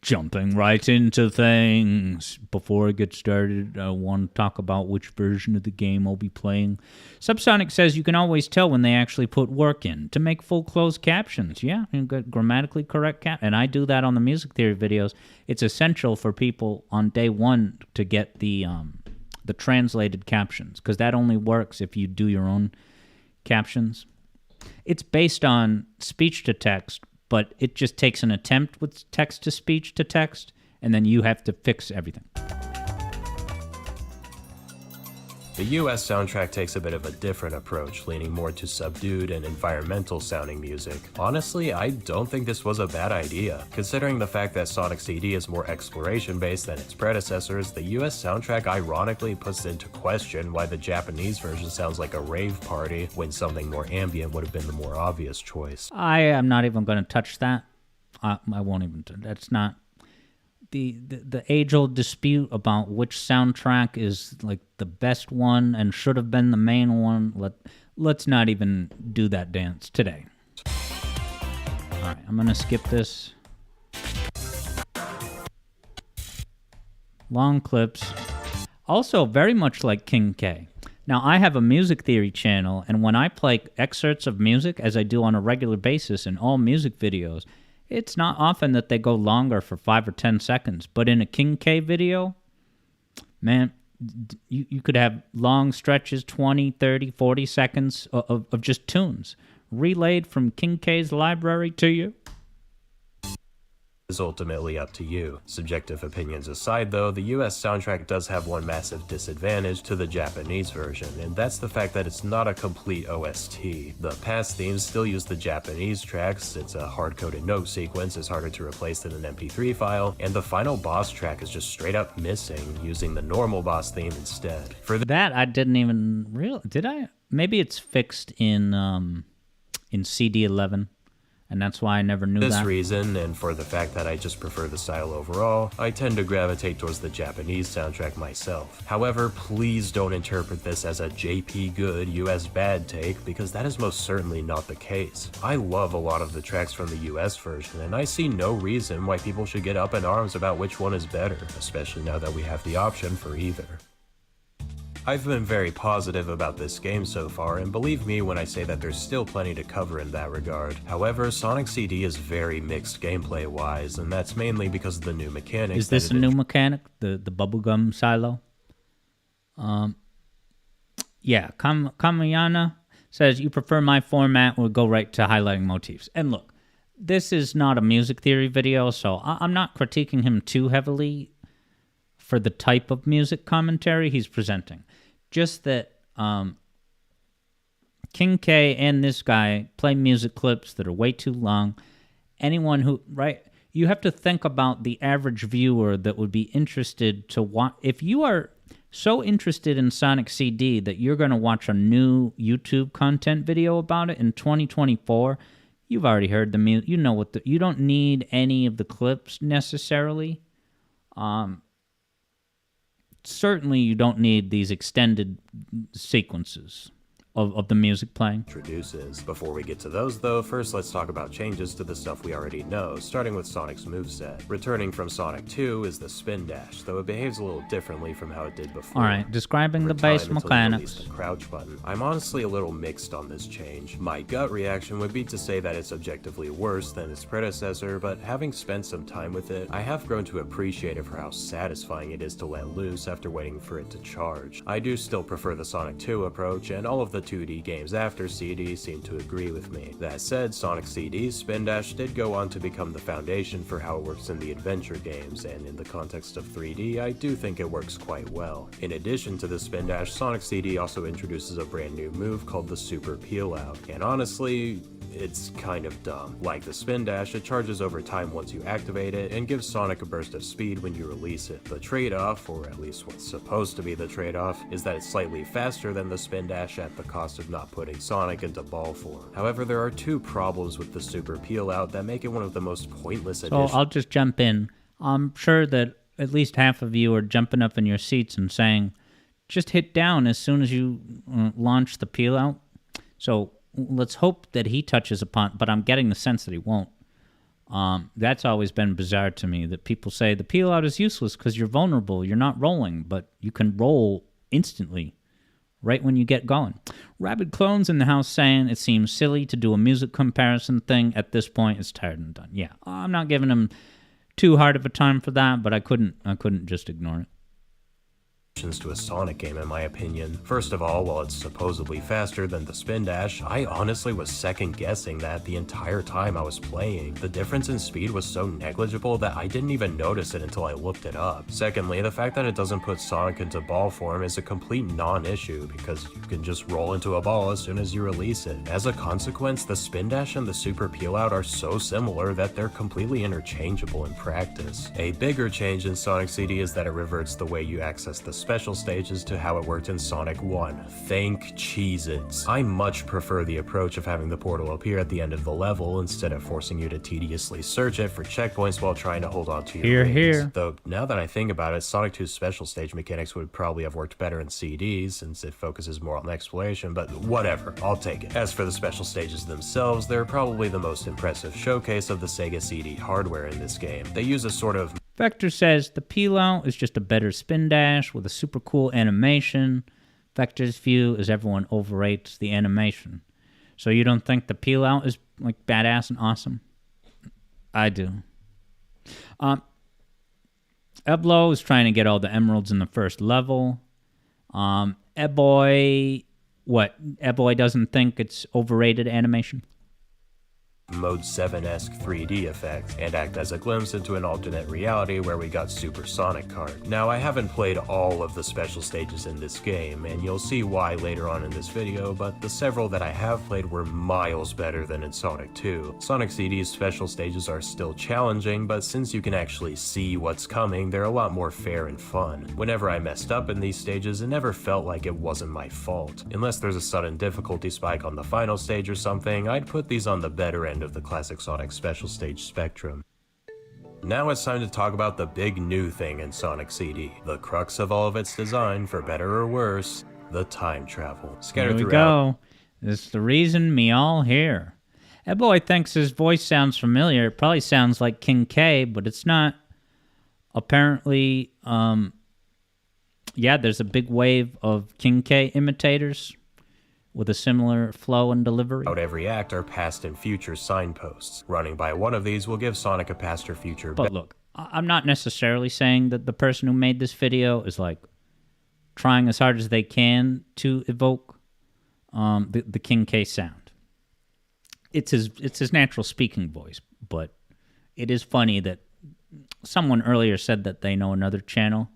jumping right into things. Before I get started, I want to talk about which version of the game I'll be playing. Subsonic says you can always tell when they actually put work in to make full closed captions. Yeah, and grammatically correct and I do that on the music theory videos. It's essential for people on day one to get the translated captions, because that only works if you do your own captions. It's based on speech to text, but it just takes an attempt with text to speech to text, and then you have to fix everything. The US soundtrack takes a bit of a different approach, leaning more to subdued and environmental sounding music. Honestly, I don't think this was a bad idea. Considering the fact that Sonic CD is more exploration based than its predecessors, the US soundtrack ironically puts into question why the Japanese version sounds like a rave party when something more ambient would have been the more obvious choice. I am not even going to touch that. I won't even. That's not. The age-old dispute about which soundtrack is like the best one and should have been the main one. Let's not even do that dance today. All right, I'm gonna skip this. Long clips. Also, very much like King K. Now, I have a music theory channel, and when I play excerpts of music, as I do on a regular basis in all music videos, it's not often that they go longer for 5 or 10 seconds. But in a King K video, man, you could have long stretches, 20, 30, 40 seconds of just tunes relayed from King K's library to you. Is ultimately up to you. Subjective opinions aside though, the US soundtrack does have one massive disadvantage to the Japanese version, and that's the fact that it's not a complete OST. The past themes still use the Japanese tracks, it's a hard-coded note sequence is harder to replace than an MP3 file, and the final boss track is just straight up missing, using the normal boss theme instead. For that, I didn't even realize. Did I? Maybe it's fixed in CD11. And that's why I never knew that. For this reason, and for the fact that I just prefer the style overall, I tend to gravitate towards the Japanese soundtrack myself. However, please don't interpret this as a JP good, US bad take, because that is most certainly not the case. I love a lot of the tracks from the US version, and I see no reason why people should get up in arms about which one is better, especially now that we have the option for either. I've been very positive about this game so far, and believe me when I say that there's still plenty to cover in that regard. However, Sonic CD is very mixed gameplay-wise, and that's mainly because of the new mechanics. Is this a new mechanic, the bubblegum silo? Yeah, Kamayana says, you prefer my format, we'll go right to highlighting motifs. And look, this is not a music theory video, so I'm not critiquing him too heavily for the type of music commentary he's presenting. Just that King K and this guy play music clips that are way too long. Anyone who, right, you have to think about the average viewer that would be interested to watch. If you are so interested in Sonic CD that you're going to watch a new YouTube content video about it in 2024, you've already heard the music. You know what you don't need any of the clips necessarily. Certainly you don't need these extended sequences of the music playing. Introduces. Before we get to those though, first let's talk about changes to the stuff we already know, starting with Sonic's moveset. Returning from Sonic 2 is the spin dash, though it behaves a little differently from how it did before. Alright, describing the base mechanics. The crouch button. I'm honestly a little mixed on this change. My gut reaction would be to say that it's objectively worse than its predecessor, but having spent some time with it, I have grown to appreciate it for how satisfying it is to let loose after waiting for it to charge. I do still prefer the Sonic 2 approach, and all of the the 2D games after CD seem to agree with me. That said, Sonic CD's Spin Dash did go on to become the foundation for how it works in the adventure games, and in the context of 3D, I do think it works quite well. In addition to the Spin Dash, Sonic CD also introduces a brand new move called the Super Peel Out, and honestly, it's kind of dumb. Like the Spin Dash, it charges over time once you activate it, and gives Sonic a burst of speed when you release it. The trade-off, or at least what's supposed to be the trade-off, is that it's slightly faster than the Spin Dash at the cost of not putting Sonic into ball form. However, there are two problems with the Super Peel Out that make it one of the most pointless additions. So I'll just jump in. I'm sure that at least half of you are jumping up in your seats and saying, just hit down as soon as you launch the Peel Out. So let's hope that he touches upon, but I'm getting the sense that he won't. That's always been bizarre to me, that people say the peel out is useless because you're vulnerable, you're not rolling, but you can roll instantly right when you get going. Rabid Clones in the house saying it seems silly to do a music comparison thing at this point. It's tired and done. Yeah, I'm not giving him too hard of a time for that, but I couldn't just ignore it. To a Sonic game, in my opinion. First of all, while it's supposedly faster than the Spin Dash, I honestly was second guessing that the entire time I was playing. The difference in speed was so negligible that I didn't even notice it until I looked it up. Secondly, the fact that it doesn't put Sonic into ball form is a complete non-issue because you can just roll into a ball as soon as you release it. As a consequence, the Spin Dash and the Super Peel Out are so similar that they're completely interchangeable in practice. A bigger change in Sonic CD is that it reverts the way you access the special stages to how it worked in Sonic 1. Thank Cheez-Its. I much prefer the approach of having the portal appear at the end of the level instead of forcing you to tediously search it for checkpoints while trying to hold on to your rings. Though, now that I think about it, Sonic 2's special stage mechanics would probably have worked better in CD since it focuses more on exploration, but whatever, I'll take it. As for the special stages themselves, they're probably the most impressive showcase of the Sega CD hardware in this game. They use a sort of Vector says the Peel Out is just a better Spin Dash with a super cool animation. Vector's view is everyone overrates the animation. So you don't think the Peel Out is like badass and awesome? I do. Eblo is trying to get all the emeralds in the first level. Eboy doesn't think it's overrated animation? Mode 7-esque 3D effect, and act as a glimpse into an alternate reality where we got Super Sonic Kart. Now, I haven't played all of the special stages in this game, and you'll see why later on in this video, but the several that I have played were miles better than in Sonic 2. Sonic CD's special stages are still challenging, but since you can actually see what's coming, they're a lot more fair and fun. Whenever I messed up in these stages, it never felt like it wasn't my fault. Unless there's a sudden difficulty spike on the final stage or something, I'd put these on the better end of the classic Sonic special stage spectrum. Now it's time to talk about the big new thing in Sonic CD, the crux of all of its design, for better or worse, the time travel. Scattered Here we throughout. go. This is the reason me all here. Eboy thinks his voice sounds familiar. It probably sounds like King K, but it's not. Apparently, yeah, there's a big wave of King K imitators with a similar flow and delivery. Every act are past and future signposts. Running by one of these will give Sonic a past or future. But look, I'm not necessarily saying that the person who made this video is like trying as hard as they can to evoke the King K sound. It's his natural speaking voice, but it is funny that someone earlier said that they know another channel.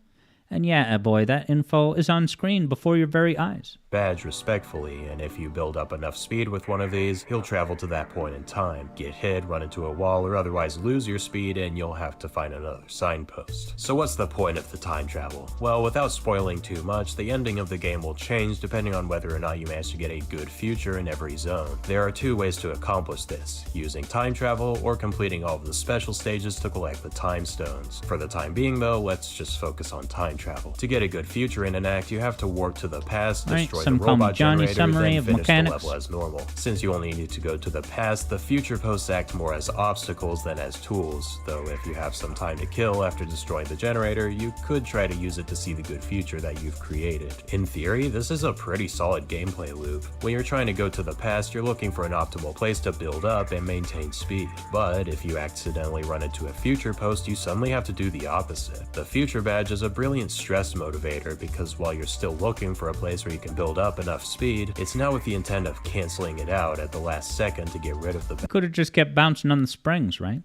And yeah, boy, that info is on screen before your very eyes. Badge respectfully, and if you build up enough speed with one of these, he'll travel to that point in time, get hit, run into a wall, or otherwise lose your speed, and you'll have to find another signpost. So what's the point of the time travel? Well, without spoiling too much, the ending of the game will change depending on whether or not you manage to get a good future in every zone. There are two ways to accomplish this, using time travel or completing all of the special stages to collect the time stones. For the time being though, let's just focus on time travel. To get a good future in an act, you have to warp to the past, destroy the robot generator, then finish the level as normal. Since you only need to go to the past, the future posts act more as obstacles than as tools, though if you have some time to kill after destroying the generator, you could try to use it to see the good future that you've created. In theory, this is a pretty solid gameplay loop. When you're trying to go to the past, you're looking for an optimal place to build up and maintain speed. But if you accidentally run into a future post, you suddenly have to do the opposite. The future badge is a brilliant main stress motivator because while you're still looking for a place where you can build up enough speed, it's now with the intent of canceling it out at the last second to get rid of the Could have just kept bouncing on the springs, right?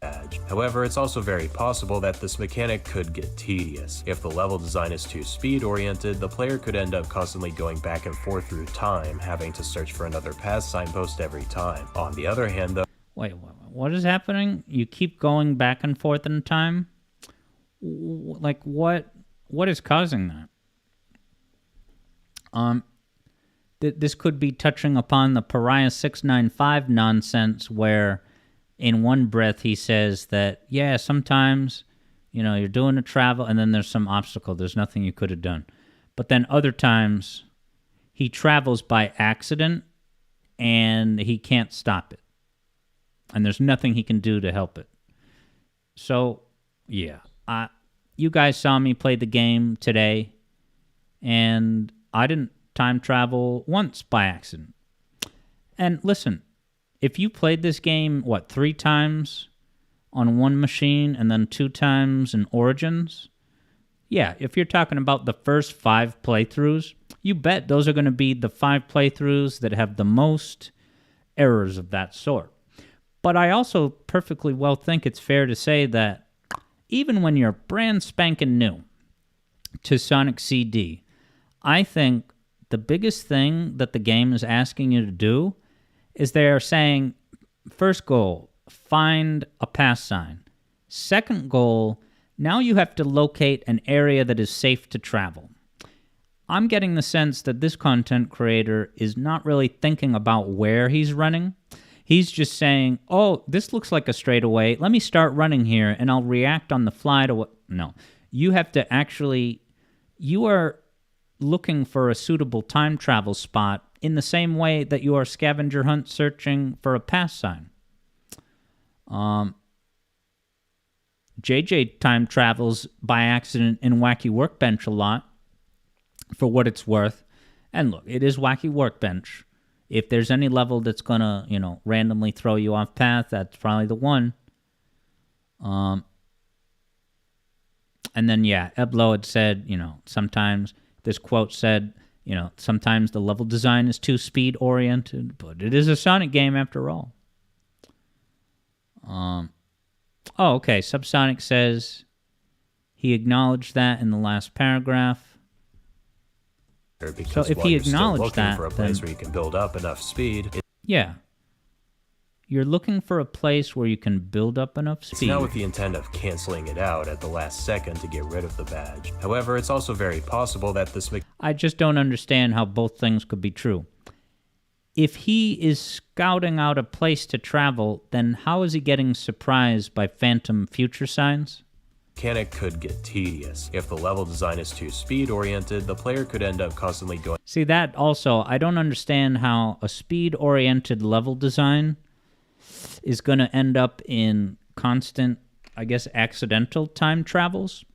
badge. However, it's also very possible that this mechanic could get tedious. If the level design is too speed-oriented, the player could end up constantly going back and forth through time, having to search for another pass signpost every time. On the other hand, though... Wait, what is happening? You keep going back and forth in time? Like, what is causing that? This could be touching upon the Pariah 695 nonsense where in one breath he says that, yeah, sometimes, you're doing a travel and then there's some obstacle. There's nothing you could have done. But then other times he travels by accident and he can't stop it. And there's nothing he can do to help it. So, yeah. You guys saw me play the game today, and I didn't time travel once by accident. And listen, if you played this game, 3 times on one machine and then 2 times in Origins? Yeah, if you're talking about the first 5 playthroughs, you bet those are going to be the 5 playthroughs that have the most errors of that sort. But I also perfectly well think it's fair to say that even when you're brand spanking new to Sonic CD, I think the biggest thing that the game is asking you to do is they are saying, first goal, find a pass sign. Second goal, now you have to locate an area that is safe to travel. I'm getting the sense that this content creator is not really thinking about where he's running. He's just saying, oh, this looks like a straightaway. Let me start running here, and I'll react on the fly to what... No. You have to actually... You are looking for a suitable time travel spot in the same way that you are scavenger hunt searching for a pass sign. JJ time travels by accident in Wacky Workbench a lot, for what it's worth. And look, it is Wacky Workbench. If there's any level that's going to, randomly throw you off path, that's probably the one. And then, yeah, Eblo had said, sometimes, this quote said, sometimes the level design is too speed-oriented, but it is a Sonic game after all. Okay, Subsonic says he acknowledged that in the last paragraph. Because so if he acknowledged that, for a place where you can build up enough speed, yeah, you're looking for a place where you can build up enough speed. It's now with the intent of canceling it out at the last second to get rid of the badge. However, it's also very possible that this... I just don't understand how both things could be true. If he is scouting out a place to travel, then how is he getting surprised by phantom future signs? Mechanic could get tedious. If the level design is too speed-oriented, the player could end up constantly going... See, that also, I don't understand how a speed-oriented level design is going to end up in constant, I guess, accidental time travels.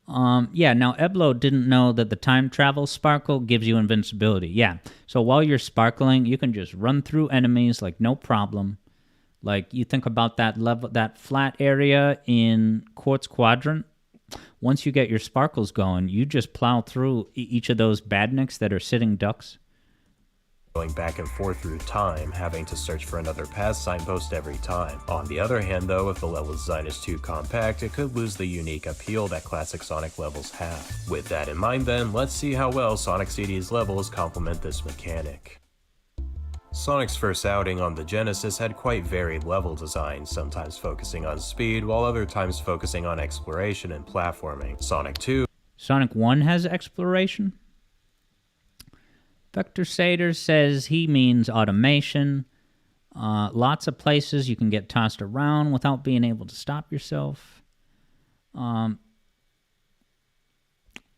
Yeah, now Eblo didn't know that the time travel sparkle gives you invincibility. Yeah, so while you're sparkling, you can just run through enemies like no problem. Like, you think about that level, that flat area in Quartz Quadrant. Once you get your sparkles going, you just plow through each of those badniks that are sitting ducks. Going back and forth through time, having to search for another pass signpost every time. On the other hand, though, if the level design is too compact, it could lose the unique appeal that classic Sonic levels have. With that in mind, then, let's see how well Sonic CD's levels complement this mechanic. Sonic's first outing on the Genesis had quite varied level designs, sometimes focusing on speed, while other times focusing on exploration and platforming. Sonic 1 has exploration? Vector Sater says he means automation. Lots of places you can get tossed around without being able to stop yourself.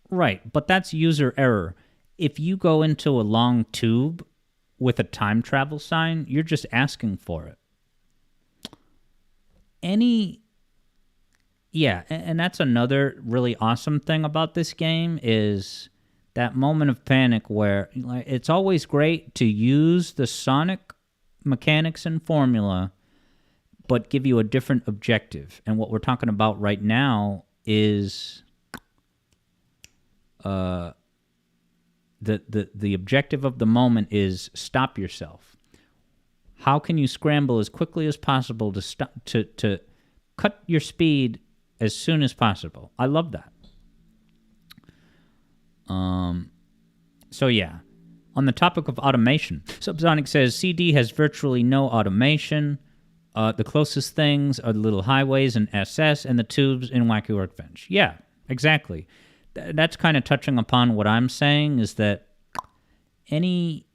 Right, but that's user error. If you go into a long tube with a time travel sign, you're just asking for it. Yeah, and that's another really awesome thing about this game is that moment of panic where it's always great to use the Sonic mechanics and formula, but give you a different objective. And what we're talking about right now is the objective of the moment is stop yourself. How can you scramble as quickly as possible to stop to cut your speed as soon as possible? I love that. So yeah, on the topic of automation, Subsonic says CD has virtually no automation. The closest things are the little highways in SS and the tubes in Wacky Workbench. Yeah, exactly. That's kind of touching upon what I'm saying, is that any,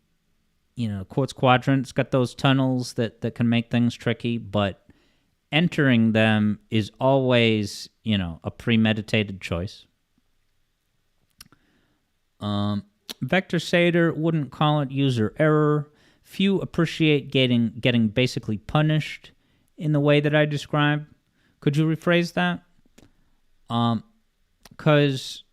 Quartz Quadrant's got those tunnels that can make things tricky, but entering them is always, a premeditated choice. Vector Sater wouldn't call it user error. Few appreciate getting basically punished in the way that I described. Could you rephrase that? Because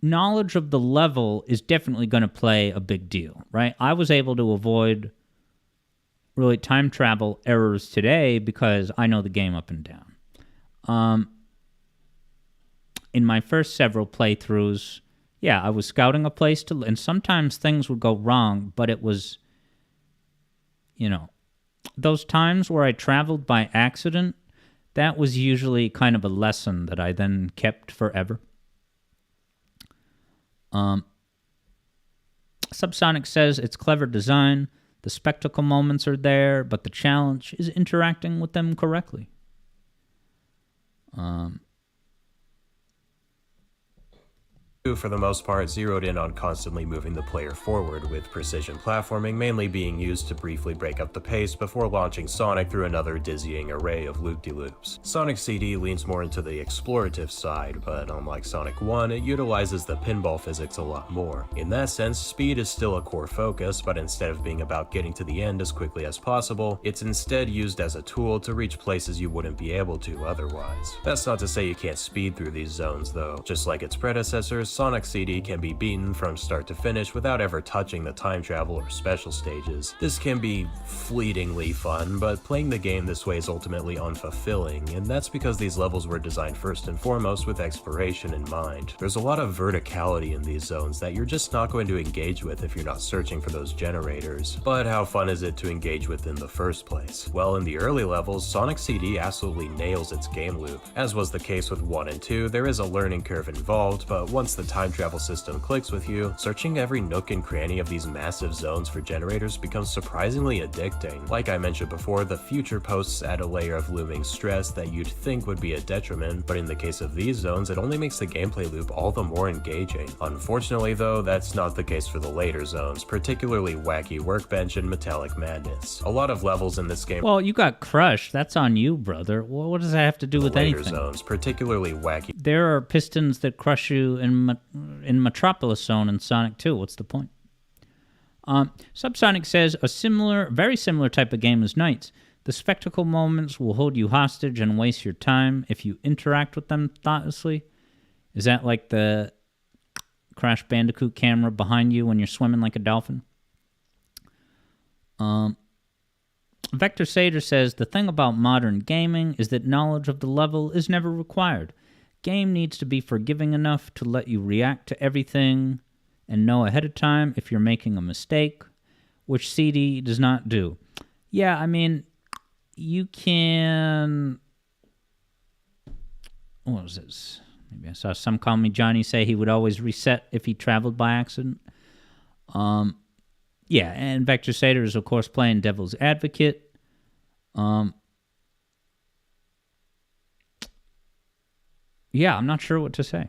knowledge of the level is definitely going to play a big deal, right? I was able to avoid really time travel errors today because I know the game up and down. In my first several playthroughs, yeah, I was scouting a place and sometimes things would go wrong, but it was, those times where I traveled by accident, that was usually kind of a lesson that I then kept forever. Subsonic says it's clever design. The spectacle moments are there, but the challenge is interacting with them correctly. For the most part, zeroed in on constantly moving the player forward, with precision platforming mainly being used to briefly break up the pace before launching Sonic through another dizzying array of loop-de-loops. Sonic CD leans more into the explorative side, but unlike Sonic 1, it utilizes the pinball physics a lot more. In that sense, speed is still a core focus, but instead of being about getting to the end as quickly as possible, it's instead used as a tool to reach places you wouldn't be able to otherwise. That's not to say you can't speed through these zones though. Just like its predecessors, Sonic CD can be beaten from start to finish without ever touching the time travel or special stages. This can be fleetingly fun, but playing the game this way is ultimately unfulfilling, and that's because these levels were designed first and foremost with exploration in mind. There's a lot of verticality in these zones that you're just not going to engage with if you're not searching for those generators. But how fun is it to engage with in the first place? Well, in the early levels, Sonic CD absolutely nails its game loop. As was the case with 1 and 2, there is a learning curve involved, but once the time travel system clicks with you, searching every nook and cranny of these massive zones for generators becomes surprisingly addicting. Like I mentioned before, the future posts add a layer of looming stress that you'd think would be a detriment, but in the case of these zones, it only makes the gameplay loop all the more engaging. Unfortunately though, that's not the case for the later zones, particularly Wacky Workbench and Metallic Madness. A lot of levels in this game— Well, you got crushed. That's on you, brother. What does that have to do with anything? Later zones, particularly Wacky— There are pistons that crush you in Metropolis Zone and Sonic 2. What's the point? Subsonic says a very similar type of game is Knights. The spectacle moments will hold you hostage and waste your time if you interact with them thoughtlessly. Is that like the Crash Bandicoot camera behind you when you're swimming like a dolphin? Vector Sater says the thing about modern gaming is that knowledge of the level is never required. Game needs to be forgiving enough to let you react to everything and know ahead of time if you're making a mistake, which CD does not do. Yeah, I mean, you can— what was this? Maybe I saw Some Call Me Johnny say he would always reset if he traveled by accident. Yeah, and Vector Sater is, of course, playing devil's advocate. Yeah, I'm not sure what to say.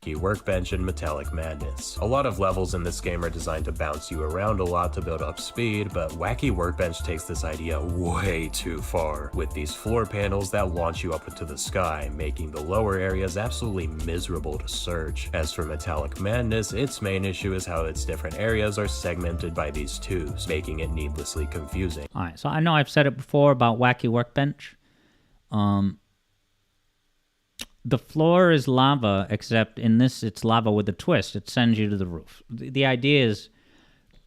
Workbench and Metallic Madness. A lot of levels in this game are designed to bounce you around a lot to build up speed, but Wacky Workbench takes this idea way too far, with these floor panels that launch you up into the sky, making the lower areas absolutely miserable to search. As for Metallic Madness, its main issue is how its different areas are segmented by these tubes, making it needlessly confusing. Alright, so I know I've said it before about Wacky Workbench. The floor is lava, except in this it's lava with a twist. It sends you to the roof. The idea is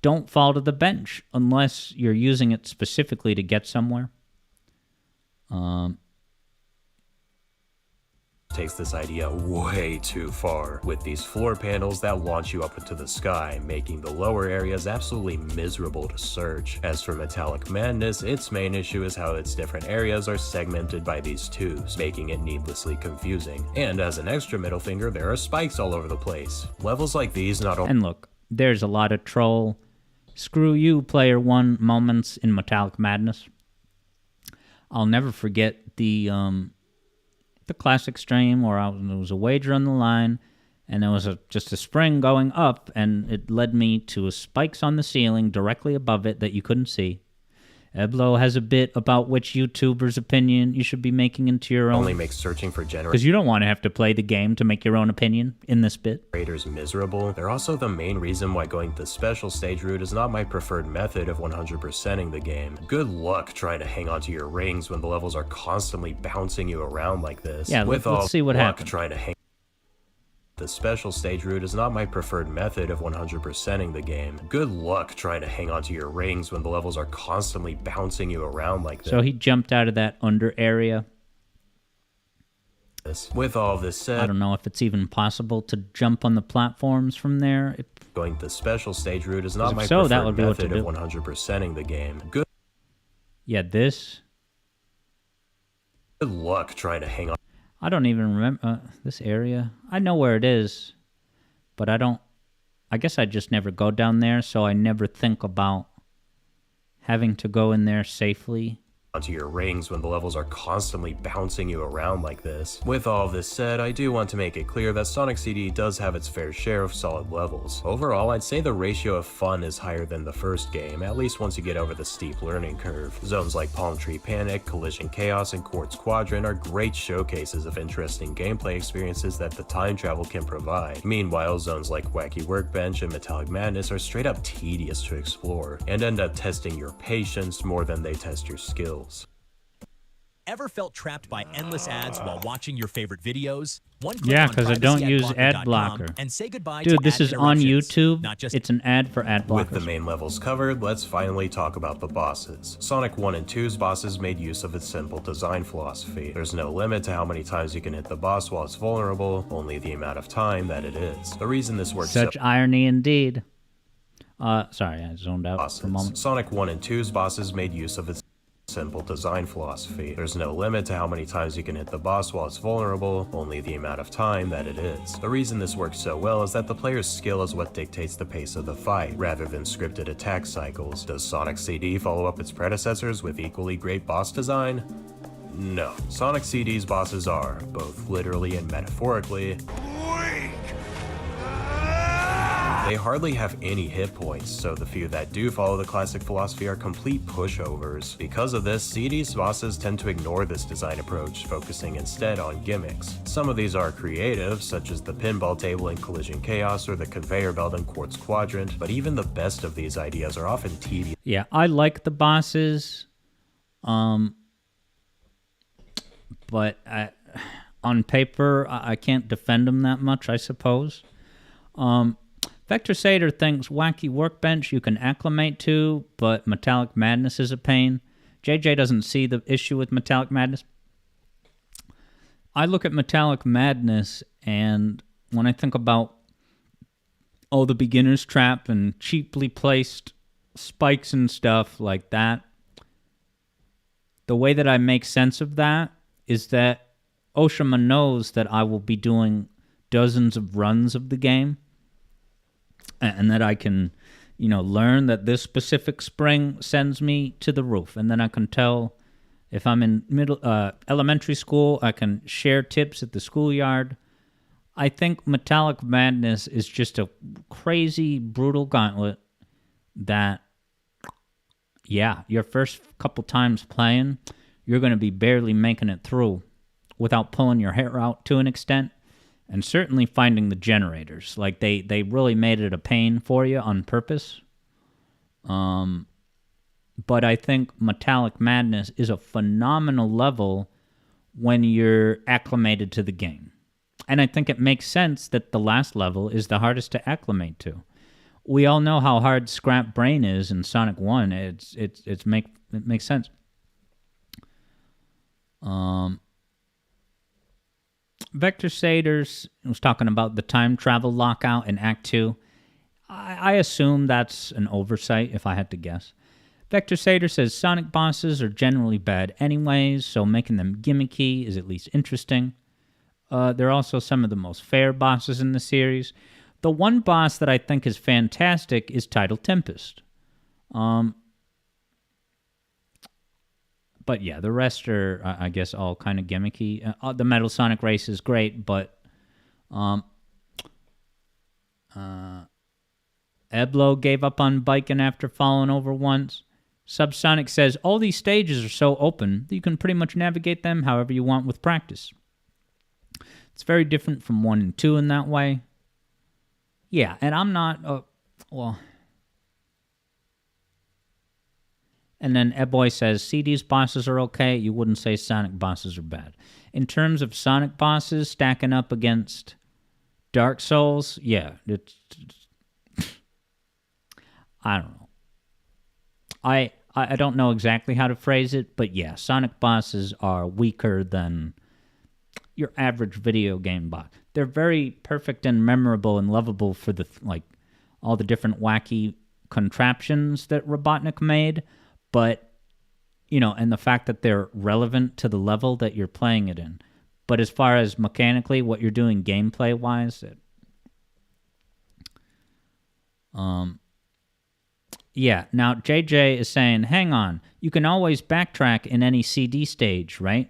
don't fall to the bench unless you're using it specifically to get somewhere. Takes this idea way too far, with these floor panels that launch you up into the sky, making the lower areas absolutely miserable to search. As for Metallic Madness, its main issue is how its different areas are segmented by these tubes, making it needlessly confusing. And as an extra middle finger, there are spikes all over the place. Levels like these not only— And look, there's a lot of troll, screw you, player one moments in Metallic Madness. I'll never forget the classic stream where there was a wager on the line, and there was just a spring going up, and it led me to spikes on the ceiling directly above it that you couldn't see. Eblo has a bit about which YouTuber's opinion you should be making into your own. Only makes searching for Because you don't want to have to play the game to make your own opinion in this bit. Generators miserable. They're also the main reason why going the special stage route is not my preferred method of 100%ing the game. Good luck trying to hang onto your rings when the levels are constantly bouncing you around like this. Yeah, let's see what happens. Trying to hang The special stage route is not my preferred method of 100%ing the game. Good luck trying to hang onto your rings when the levels are constantly bouncing you around like this. So he jumped out of that under area. With all this said, I don't know if it's even possible to jump on the platforms from there. Going the special stage route is not my that preferred would be method of what to 100%ing the game. Good luck trying to hang on. I don't even remember this area. I know where it is, but I guess I just never go down there, so I never think about having to go in there safely. Onto your rings when the levels are constantly bouncing you around like this. With all this said, I do want to make it clear that Sonic CD does have its fair share of solid levels. Overall, I'd say the ratio of fun is higher than the first game, at least once you get over the steep learning curve. Zones like Palm Tree Panic, Collision Chaos, and Quartz Quadrant are great showcases of interesting gameplay experiences that the time travel can provide. Meanwhile, zones like Wacky Workbench and Metallic Madness are straight up tedious to explore, and end up testing your patience more than they test your skills. Ever felt trapped by endless ads while watching your favorite videos? Yeah, because I don't use ad blocker. And say goodbye Dude, to this ad is on interruptions. YouTube. It's an ad for ad blockers. With the main levels covered, let's finally talk about the bosses. Sonic 1 and 2's bosses made use of its simple design philosophy. There's no limit to how many times you can hit the boss while it's vulnerable, only the amount of time that it is. The reason this works Such irony indeed. Sorry, I zoned out for a moment. Sonic 1 and 2's bosses made use of its simple design philosophy. There's no limit to how many times you can hit the boss while it's vulnerable, only the amount of time that it is. The reason this works so well is that the player's skill is what dictates the pace of the fight, rather than scripted attack cycles. Does Sonic CD follow up its predecessors with equally great boss design? No. Sonic CD's bosses are, both literally and metaphorically, they hardly have any hit points, so the few that do follow the classic philosophy are complete pushovers. Because of this, CD's bosses tend to ignore this design approach, focusing instead on gimmicks. Some of these are creative, such as the pinball table in Collision Chaos or the conveyor belt in Quartz Quadrant, but even the best of these ideas are often tedious. Yeah, I like the bosses, but on paper, I can't defend them that much, I suppose. Vector Sater thinks Wacky Workbench you can acclimate to, but Metallic Madness is a pain. JJ doesn't see the issue with Metallic Madness. I look at Metallic Madness, and when I think about the beginner's trap and cheaply placed spikes and stuff like that, the way that I make sense of that is that Oshima knows that I will be doing dozens of runs of the game, and that I can, learn that this specific spring sends me to the roof. And then I can tell if I'm in elementary school, I can share tips at the schoolyard. I think Metallic Madness is just a crazy, brutal gauntlet that, your first couple times playing, you're going to be barely making it through without pulling your hair out to an extent. And certainly finding the generators. Like, they really made it a pain for you on purpose. But I think Metallic Madness is a phenomenal level when you're acclimated to the game. And I think it makes sense that the last level is the hardest to acclimate to. We all know how hard Scrap Brain is in Sonic 1. It makes sense. Vector Saders was talking about the time travel lockout in Act 2. I assume that's an oversight, if I had to guess. Vector Sader says Sonic bosses are generally bad anyways, so making them gimmicky is at least interesting. They're also some of the most fair bosses in the series. The one boss that I think is fantastic is Tidal Tempest. But yeah, the rest are, I guess, all kind of gimmicky. The Metal Sonic race is great, but Eblo gave up on biking after falling over once. Subsonic says, all these stages are so open that you can pretty much navigate them however you want with practice. It's very different from 1 and 2 in that way. Yeah, and I'm not, well... And then Eboy says, CD's bosses are okay, you wouldn't say Sonic bosses are bad. In terms of Sonic bosses stacking up against Dark Souls, yeah, I don't know. I don't know exactly how to phrase it, but yeah, Sonic bosses are weaker than your average video game boss. They're very perfect and memorable and lovable for the all the different wacky contraptions that Robotnik made, but and the fact that they're relevant to the level that you're playing it in. But as far as mechanically what you're doing gameplay wise, yeah, now JJ is saying, hang on, you can always backtrack in any CD stage, right?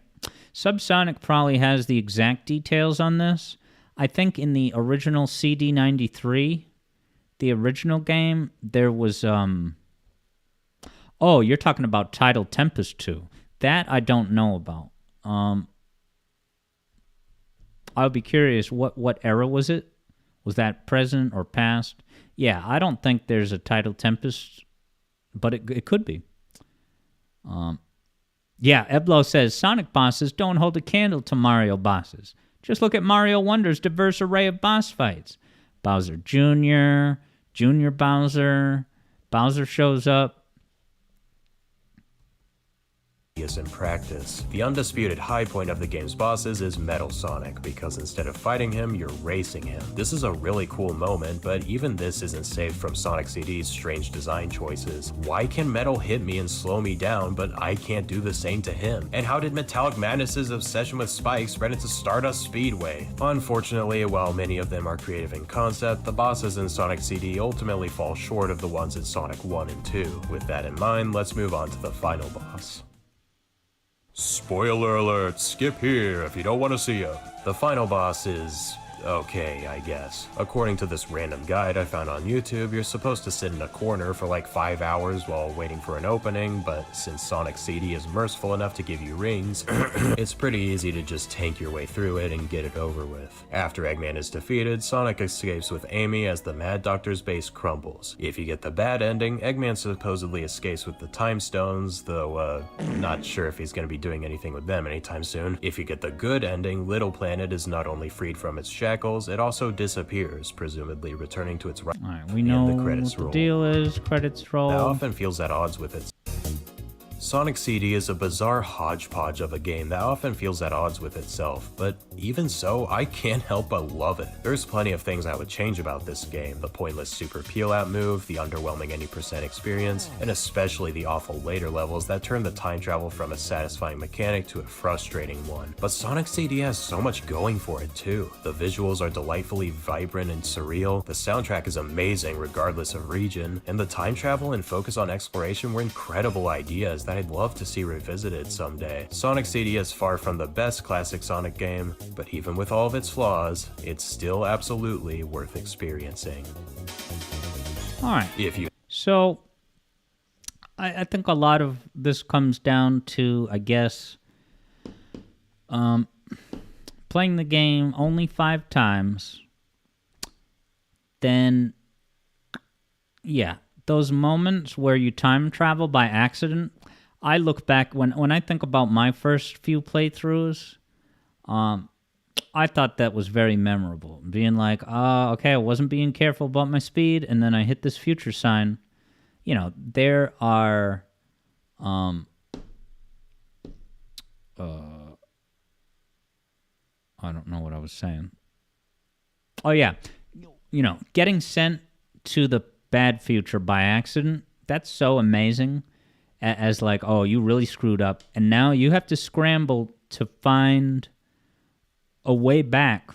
Subsonic probably has the exact details on this. I think in the original CD93, the original game, there was, oh, you're talking about Tidal Tempest 2. That I don't know about. I'll be curious, what era was it? Was that present or past? Yeah, I don't think there's a Tidal Tempest, but it could be. Yeah, Eblo says, Sonic bosses don't hold a candle to Mario bosses. Just look at Mario Wonder's diverse array of boss fights. Bowser Jr., Junior Bowser, Bowser shows up. In practice. The undisputed high point of the game's bosses is Metal Sonic, because instead of fighting him, you're racing him. This is a really cool moment, but even this isn't safe from Sonic CD's strange design choices. Why can Metal hit me and slow me down, but I can't do the same to him? And how did Metallic Madness's obsession with Spike spread into Stardust Speedway? Unfortunately, while many of them are creative in concept, the bosses in Sonic CD ultimately fall short of the ones in Sonic 1 and 2. With that in mind, let's move on to the final boss. Spoiler alert, skip here if you don't want to see him. The final boss is okay, I guess. According to this random guide I found on YouTube, you're supposed to sit in a corner for like 5 hours while waiting for an opening, but since Sonic CD is merciful enough to give you rings, it's pretty easy to just tank your way through it and get it over with. After Eggman is defeated, Sonic escapes with Amy as the Mad Doctor's base crumbles. If you get the bad ending, Eggman supposedly escapes with the Time Stones, though not sure if he's going to be doing anything with them anytime soon. If you get the good ending, Little Planet is not only freed from its shackles, it also disappears, presumably returning to its right. Alright, we know the credits what roll. the deal is. Credits roll. That often feels at odds with its. Sonic CD is a bizarre hodgepodge of a game that often feels at odds with itself, but even so, I can't help but love it. There's plenty of things I would change about this game: the pointless super peel-out move, the underwhelming any % experience, and especially the awful later levels that turn the time travel from a satisfying mechanic to a frustrating one. But Sonic CD has so much going for it too. The visuals are delightfully vibrant and surreal, the soundtrack is amazing regardless of region, and the time travel and focus on exploration were incredible ideas that I'd love to see revisited someday. Sonic CD is far from the best classic Sonic game, but even with all of its flaws, it's still absolutely worth experiencing. Alright. If you So, I think a lot of this comes down to, I guess, playing the game only 5 times, then, yeah, those moments where you time travel by accident, I look back, when I think about my first few playthroughs, I thought that was very memorable. Being like, okay, I wasn't being careful about my speed, and then I hit this future sign. You know, there are, I don't know what I was saying. Oh, yeah. You know, getting sent to the bad future by accident, that's so amazing. As like, oh, you really screwed up. And now you have to scramble to find a way back.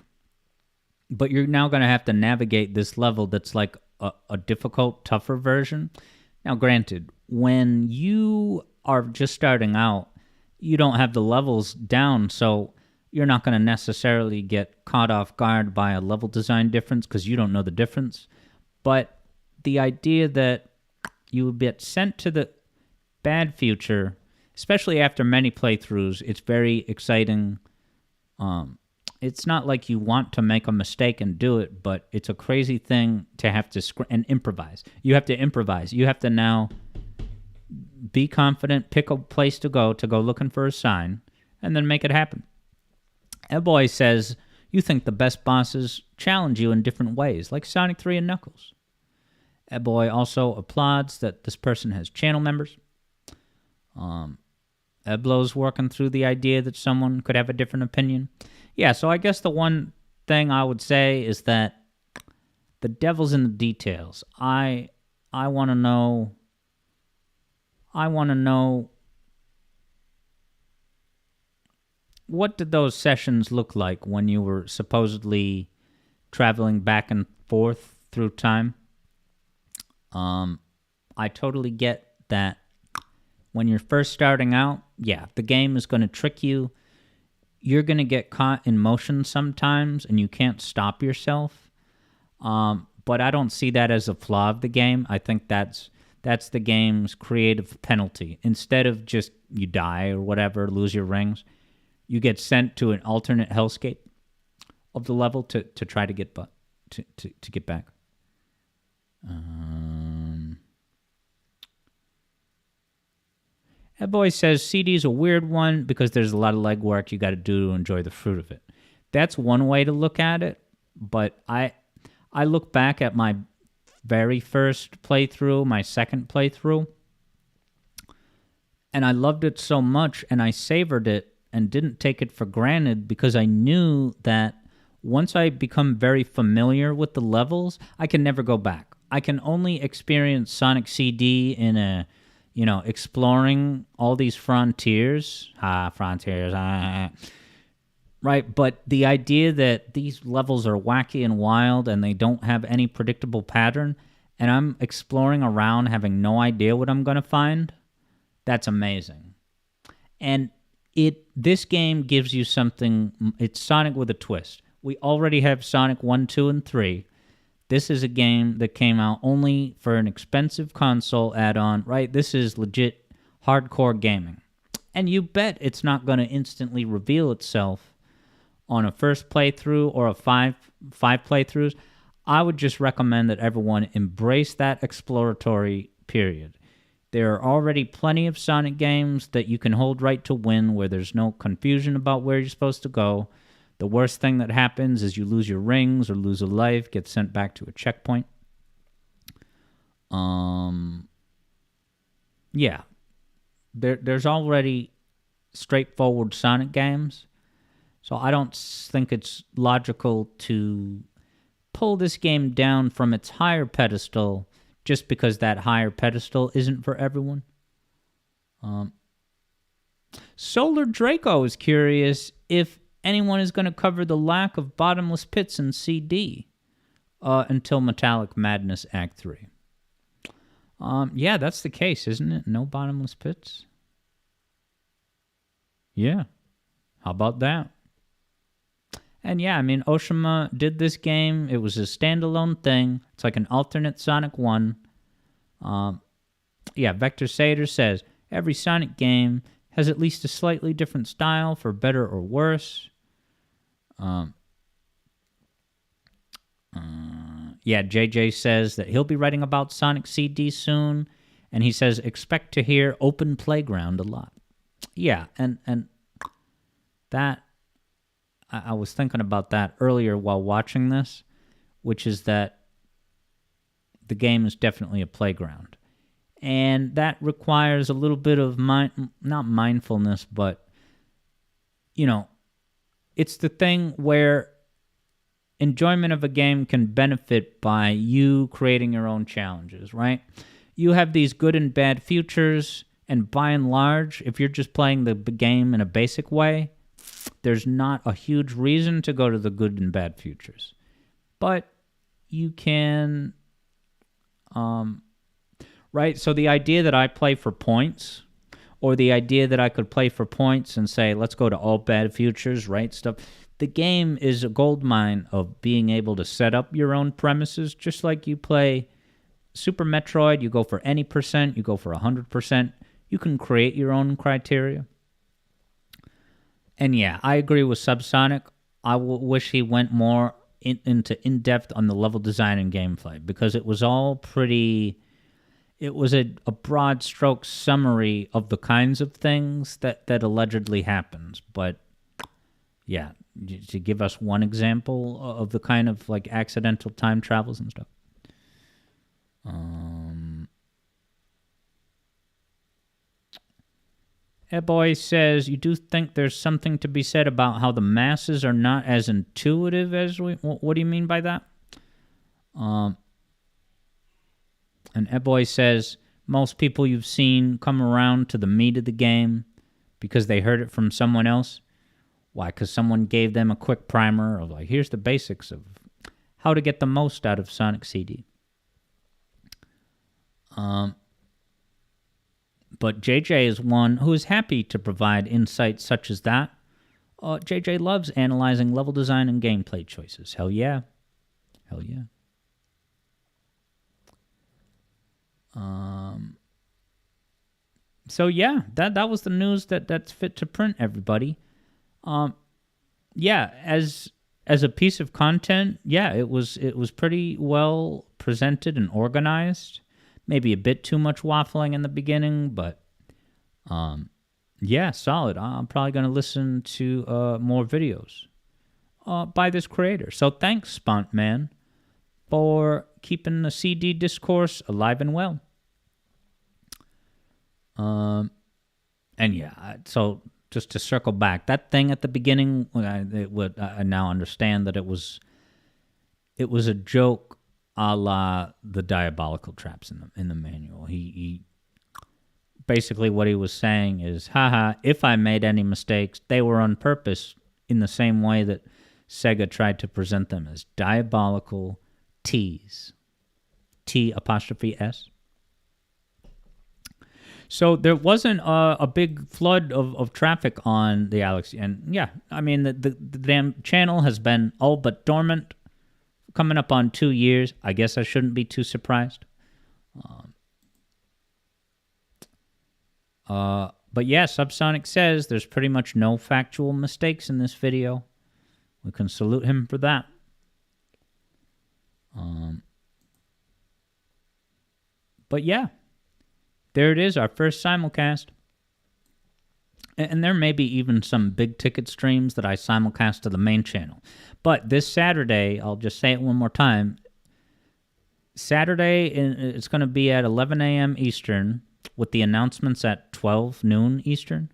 But you're now going to have to navigate this level that's like a difficult, tougher version. Now, granted, when you are just starting out, you don't have the levels down, so you're not going to necessarily get caught off guard by a level design difference because you don't know the difference. But the idea that you would get sent to the bad future, especially after many playthroughs, it's very exciting. It's not like you want to make a mistake and do it, but it's a crazy thing to have to and improvise. You have to improvise. You have to now be confident, pick a place to go looking for a sign, and then make it happen. Boy says, you think the best bosses challenge you in different ways, like Sonic 3 and Knuckles. Boy also applauds that this person has channel members. Eblo's working through the idea that someone could have a different opinion. Yeah, so I guess the one thing I would say is that the devil's in the details. I want to know. What did those sessions look like when you were supposedly traveling back and forth through time? I totally get that when you're first starting out, yeah, the game is going to trick you. You're going to get caught in motion sometimes, and you can't stop yourself. But I don't see that as a flaw of the game. I think that's the game's creative penalty. Instead of just you die or whatever, lose your rings, you get sent to an alternate hellscape of the level to try to get to get back. That boy says CD's a weird one because there's a lot of legwork you got to do to enjoy the fruit of it. That's one way to look at it, but I look back at my very first playthrough, my second playthrough, and I loved it so much, and I savored it and didn't take it for granted because I knew that once I become very familiar with the levels, I can never go back. I can only experience Sonic CD in a, exploring all these frontiers. Right? But the idea that these levels are wacky and wild and they don't have any predictable pattern, and I'm exploring around having no idea what I'm going to find, that's amazing. And this game gives you something. It's Sonic with a twist. We already have Sonic 1, 2, and 3. This is a game that came out only for an expensive console add-on, right? This is legit hardcore gaming. And you bet it's not going to instantly reveal itself on a first playthrough or a five playthroughs. I would just recommend that everyone embrace that exploratory period. There are already plenty of Sonic games that you can hold right to win where there's no confusion about where you're supposed to go. The worst thing that happens is you lose your rings or lose a life, get sent back to a checkpoint. Yeah. There's already straightforward Sonic games, so I don't think it's logical to pull this game down from its higher pedestal just because that higher pedestal isn't for everyone. Solar Draco is curious if anyone is going to cover the lack of bottomless pits in CD until Metallic Madness Act 3. Yeah, that's the case, isn't it? No bottomless pits? Yeah. How about that? And yeah, I mean, Oshima did this game. It was a standalone thing. It's like an alternate Sonic 1. Yeah, Vector Sater says, every Sonic game has at least a slightly different style for better or worse. Yeah, JJ says that he'll be writing about Sonic CD soon. And he says, expect to hear Open Playground a lot. Yeah, and that... I was thinking about that earlier while watching this, which is that the game is definitely a playground. And that requires a little bit of, not mindfulness, but, it's the thing where enjoyment of a game can benefit by you creating your own challenges, right? You have these good and bad futures, and by and large, if you're just playing the game in a basic way, there's not a huge reason to go to the good and bad futures. But you can, right? So the idea that I play for points, or the idea that I could play for points and say, let's go to all bad futures, right? Stuff. The game is a goldmine of being able to set up your own premises, just like you play Super Metroid. You go for any percent, you go for 100%. You can create your own criteria. And yeah, I agree with Subsonic. I wish he went more into in-depth on the level design and gameplay, because it was all pretty... It was a broad stroke summary of the kinds of things that allegedly happens. But yeah, to give us one example of the kind of like accidental time travels and stuff. Boy says, you do think there's something to be said about how the masses are not as intuitive as we... What do you mean by that? And Eboy says, most people you've seen come around to the meat of the game because they heard it from someone else. Why? Because someone gave them a quick primer of like, here's the basics of how to get the most out of Sonic CD. But JJ is one who is happy to provide insights such as that. JJ loves analyzing level design and gameplay choices. Hell yeah. Hell yeah. So yeah, that was the news that's fit to print, everybody. Yeah, as a piece of content, yeah, it was pretty well presented and organized. Maybe a bit too much waffling in the beginning, but yeah, solid. I'm probably going to listen to more videos by this creator. So thanks, Spont Man, for keeping the CD discourse alive and well. And yeah, so just to circle back, that thing at the beginning, I now understand that it was a joke, a la the diabolical traps in the manual. He basically, what he was saying is, haha, if I made any mistakes, they were on purpose, in the same way that Sega tried to present them as diabolical T's. T''S. So there wasn't a big flood of traffic on the Alex. And yeah, I mean, the damn channel has been all but dormant, coming up on 2 years. I guess I shouldn't be too surprised. But yeah, Subsonic says there's pretty much no factual mistakes in this video. We can salute him for that. But yeah, there it is, our first simulcast. And there may be even some big ticket streams that I simulcast to the main channel. But this Saturday, I'll just say it one more time. Saturday, it's going to be at 11 a.m. Eastern, with the announcements at 12 noon Eastern.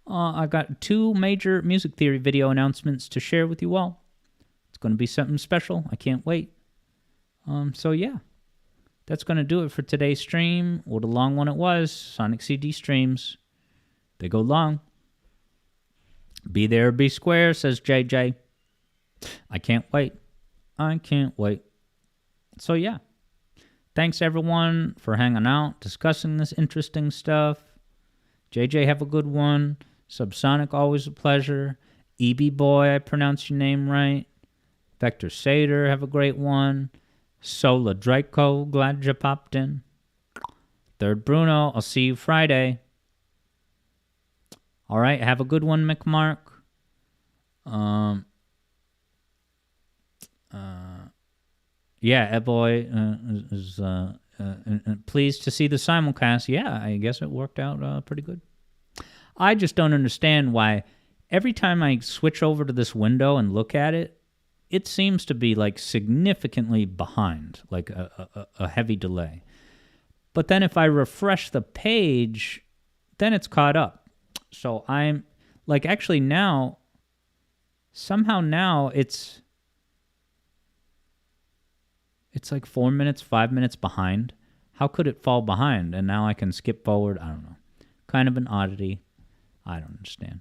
I got 2 major music theory video announcements to share with you all. It's going to be something special. I can't wait. So yeah, that's going to do it for today's stream. What a long one it was. Sonic CD streams. They go long. Be there or be square, says JJ. I can't wait. I can't wait. So yeah. Thanks everyone for hanging out, discussing this interesting stuff. JJ, have a good one. Subsonic, always a pleasure. EB Boy, I pronounced your name right. Vector Sater, have a great one. Sola Draco, glad you popped in. Third Bruno, I'll see you Friday. All right, have a good one, McMark. Yeah, Eboy is pleased to see the simulcast. Yeah, I guess it worked out pretty good. I just don't understand why every time I switch over to this window and look at it, it seems to be like significantly behind, like a heavy delay. But then if I refresh the page, then it's caught up. So I'm like, actually now, somehow now it's like 4 minutes, 5 minutes behind. How could it fall behind? And now I can skip forward. I don't know. Kind of an oddity. I don't understand.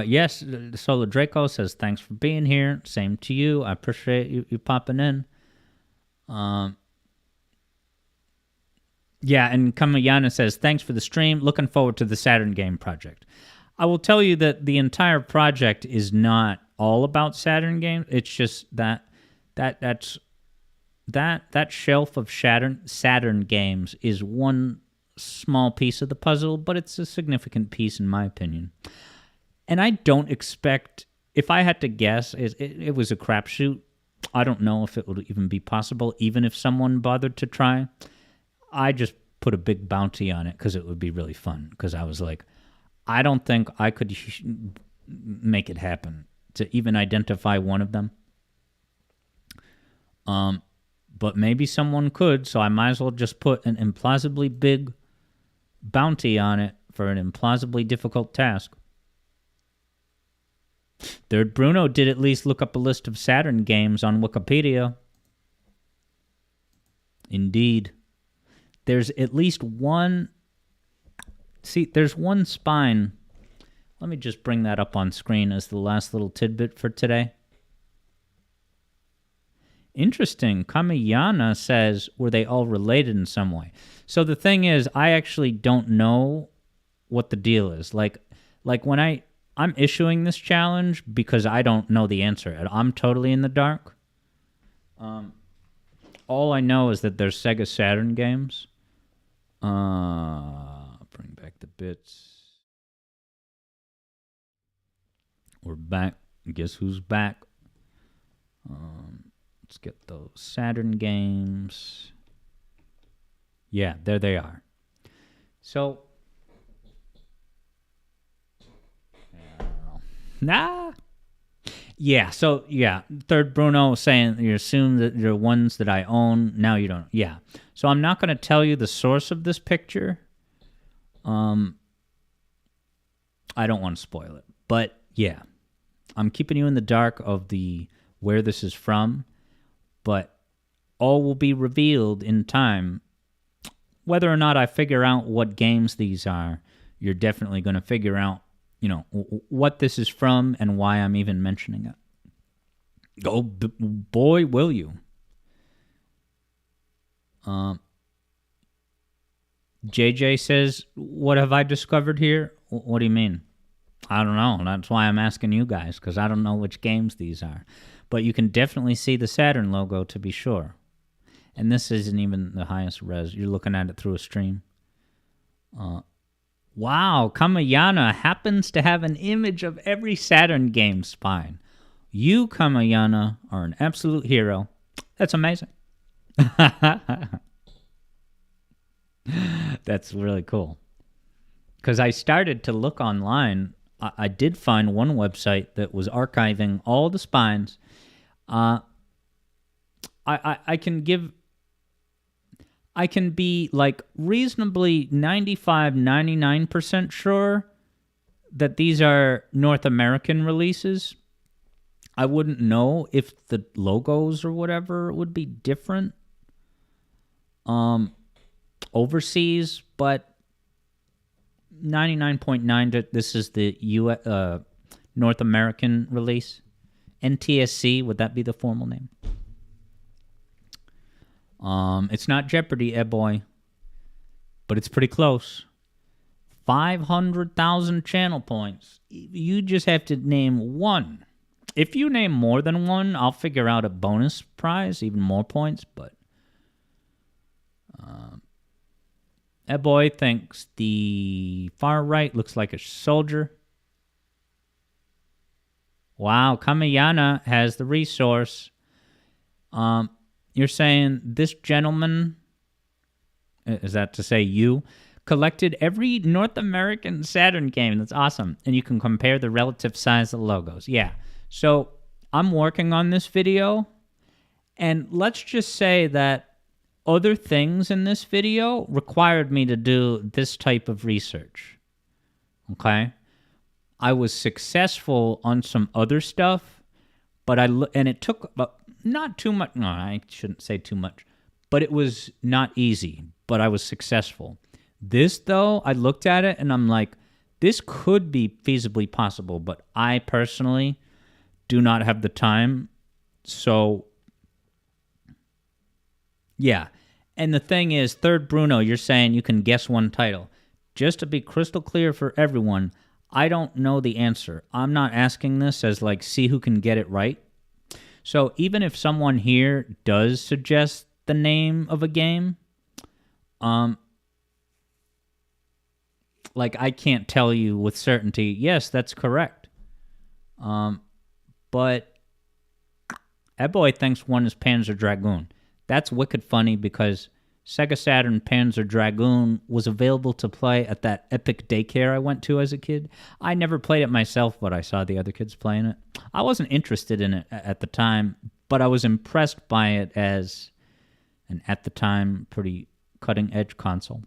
Yes, Solo Draco says, thanks for being here. Same to you. I appreciate you popping in. Yeah, and Kamayana says, thanks for the stream. Looking forward to the Saturn game project. I will tell you that the entire project is not all about Saturn games. It's just that shelf of Saturn games is one small piece of the puzzle, but it's a significant piece in my opinion. And I don't expect, if I had to guess, it was a crapshoot. I don't know if it would even be possible, even if someone bothered to try. I just put a big bounty on it because it would be really fun. Because I was like, I don't think I could make it happen to even identify one of them. But maybe someone could, so I might as well just put an implausibly big bounty on it for an implausibly difficult task. Third Bruno did at least look up a list of Saturn games on Wikipedia. Indeed. There's at least one... See, there's one spine. Let me just bring that up on screen as the last little tidbit for today. Interesting. Kamiyana says, were they all related in some way? So the thing is, I actually don't know what the deal is. Like when I'm issuing this challenge because I don't know the answer. I'm totally in the dark. All I know is that there's Sega Saturn games. Bring back the bits. We're back. Guess who's back? Let's get those Saturn games. Yeah, there they are. So... Nah. Yeah, so, yeah. Third Bruno saying you assume that they're ones that I own. Now you don't. Yeah. So I'm not going to tell you the source of this picture. I don't want to spoil it. But, yeah. I'm keeping you in the dark of where this is from. But all will be revealed in time. Whether or not I figure out what games these are, you're definitely going to figure out what this is from and why I'm even mentioning it. Oh, boy, will you. JJ says, what have I discovered here? What do you mean? I don't know. That's why I'm asking you guys, because I don't know which games these are. But you can definitely see the Saturn logo, to be sure. And this isn't even the highest res. You're looking at it through a stream. Wow, Kamayana happens to have an image of every Saturn game spine. You, Kamayana, are an absolute hero. That's amazing. That's really cool. Because I started to look online. I did find one website that was archiving all the spines. I can be like reasonably 99% sure that these are North American releases. I wouldn't know if the logos or whatever would be different overseas, but 99.9 that this is the North American release. NTSC, would that be the formal name? It's not Jeopardy, boy, but it's pretty close. 500,000 channel points. You just have to name one. If you name more than one, I'll figure out a bonus prize, even more points, but boy thinks the far right looks like a soldier. Wow, Kamayana has the resource. You're saying this gentleman, is that to say you, collected every North American Saturn game. That's awesome. And you can compare the relative size of the logos. Yeah. So I'm working on this video. And let's just say that other things in this video required me to do this type of research. Okay? I was successful on some other stuff, but and it took about not too much. No, I shouldn't say too much, but it was not easy. But I was successful. This though, I looked at it and I'm like, this could be feasibly possible, but I personally do not have the time. So, yeah. And the thing is, Third Bruno, you're saying you can guess one title. Just to be crystal clear for everyone, I don't know the answer. I'm not asking this as like, see who can get it right. So even if someone here does suggest the name of a game, like I can't tell you with certainty, yes, that's correct. But that boy thinks one is Panzer Dragoon. That's wicked funny because Sega Saturn Panzer Dragoon was available to play at that epic daycare I went to as a kid. I never played it myself, but I saw the other kids playing it. I wasn't interested in it at the time, but I was impressed by it as an, at the time, pretty cutting-edge console.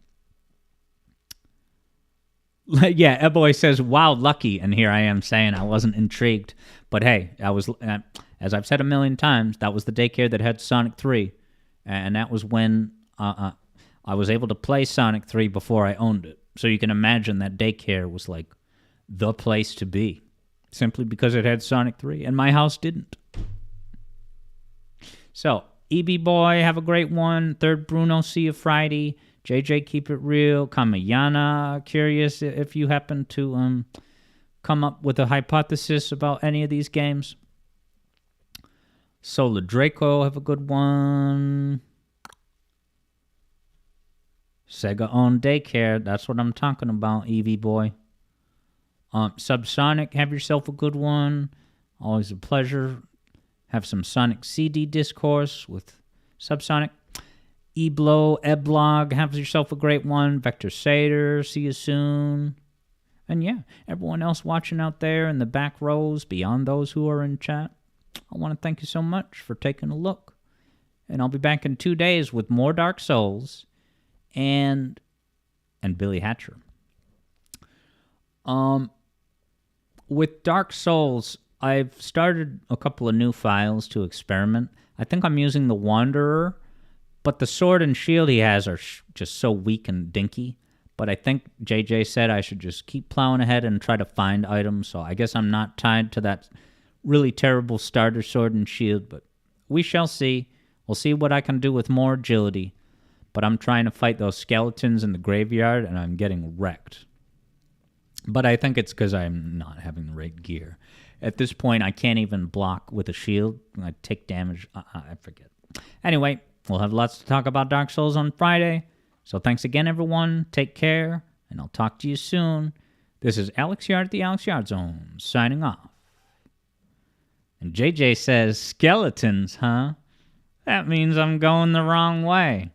Yeah, Eboy says, wow, lucky, and here I am saying I wasn't intrigued. But hey, I was, as I've said a million times, that was the daycare that had Sonic 3, and that was when I was able to play Sonic 3 before I owned it. So you can imagine that daycare was like the place to be, simply because it had Sonic 3, and my house didn't. So, EB Boy, have a great one. Third Bruno, see you Friday. JJ, keep it real. Kamayana, curious if you happen to come up with a hypothesis about any of these games. Solar Draco, have a good one. Sega owned daycare, that's what I'm talking about, EV Boy. Subsonic, have yourself a good one. Always a pleasure. Have some Sonic CD discourse with Subsonic. Eblo, Eblog, have yourself a great one. Vector Sater, see you soon. And yeah, everyone else watching out there in the back rows, beyond those who are in chat, I want to thank you so much for taking a look. And I'll be back in 2 days with more Dark Souls and Billy Hatcher. With Dark Souls, I've started a couple of new files to experiment. I think I'm using the Wanderer, but the sword and shield he has are just so weak and dinky. But I think JJ said I should just keep plowing ahead and try to find items, so I guess I'm not tied to that really terrible starter sword and shield, but we shall see. We'll see what I can do with more agility. But I'm trying to fight those skeletons in the graveyard, and I'm getting wrecked. But I think it's because I'm not having the right gear. At this point, I can't even block with a shield. I take damage. I forget. Anyway, we'll have lots to talk about Dark Souls on Friday. So thanks again, everyone. Take care, and I'll talk to you soon. This is Alex Yard at the Alex Yard Zone, signing off. And JJ says, skeletons, huh? That means I'm going the wrong way.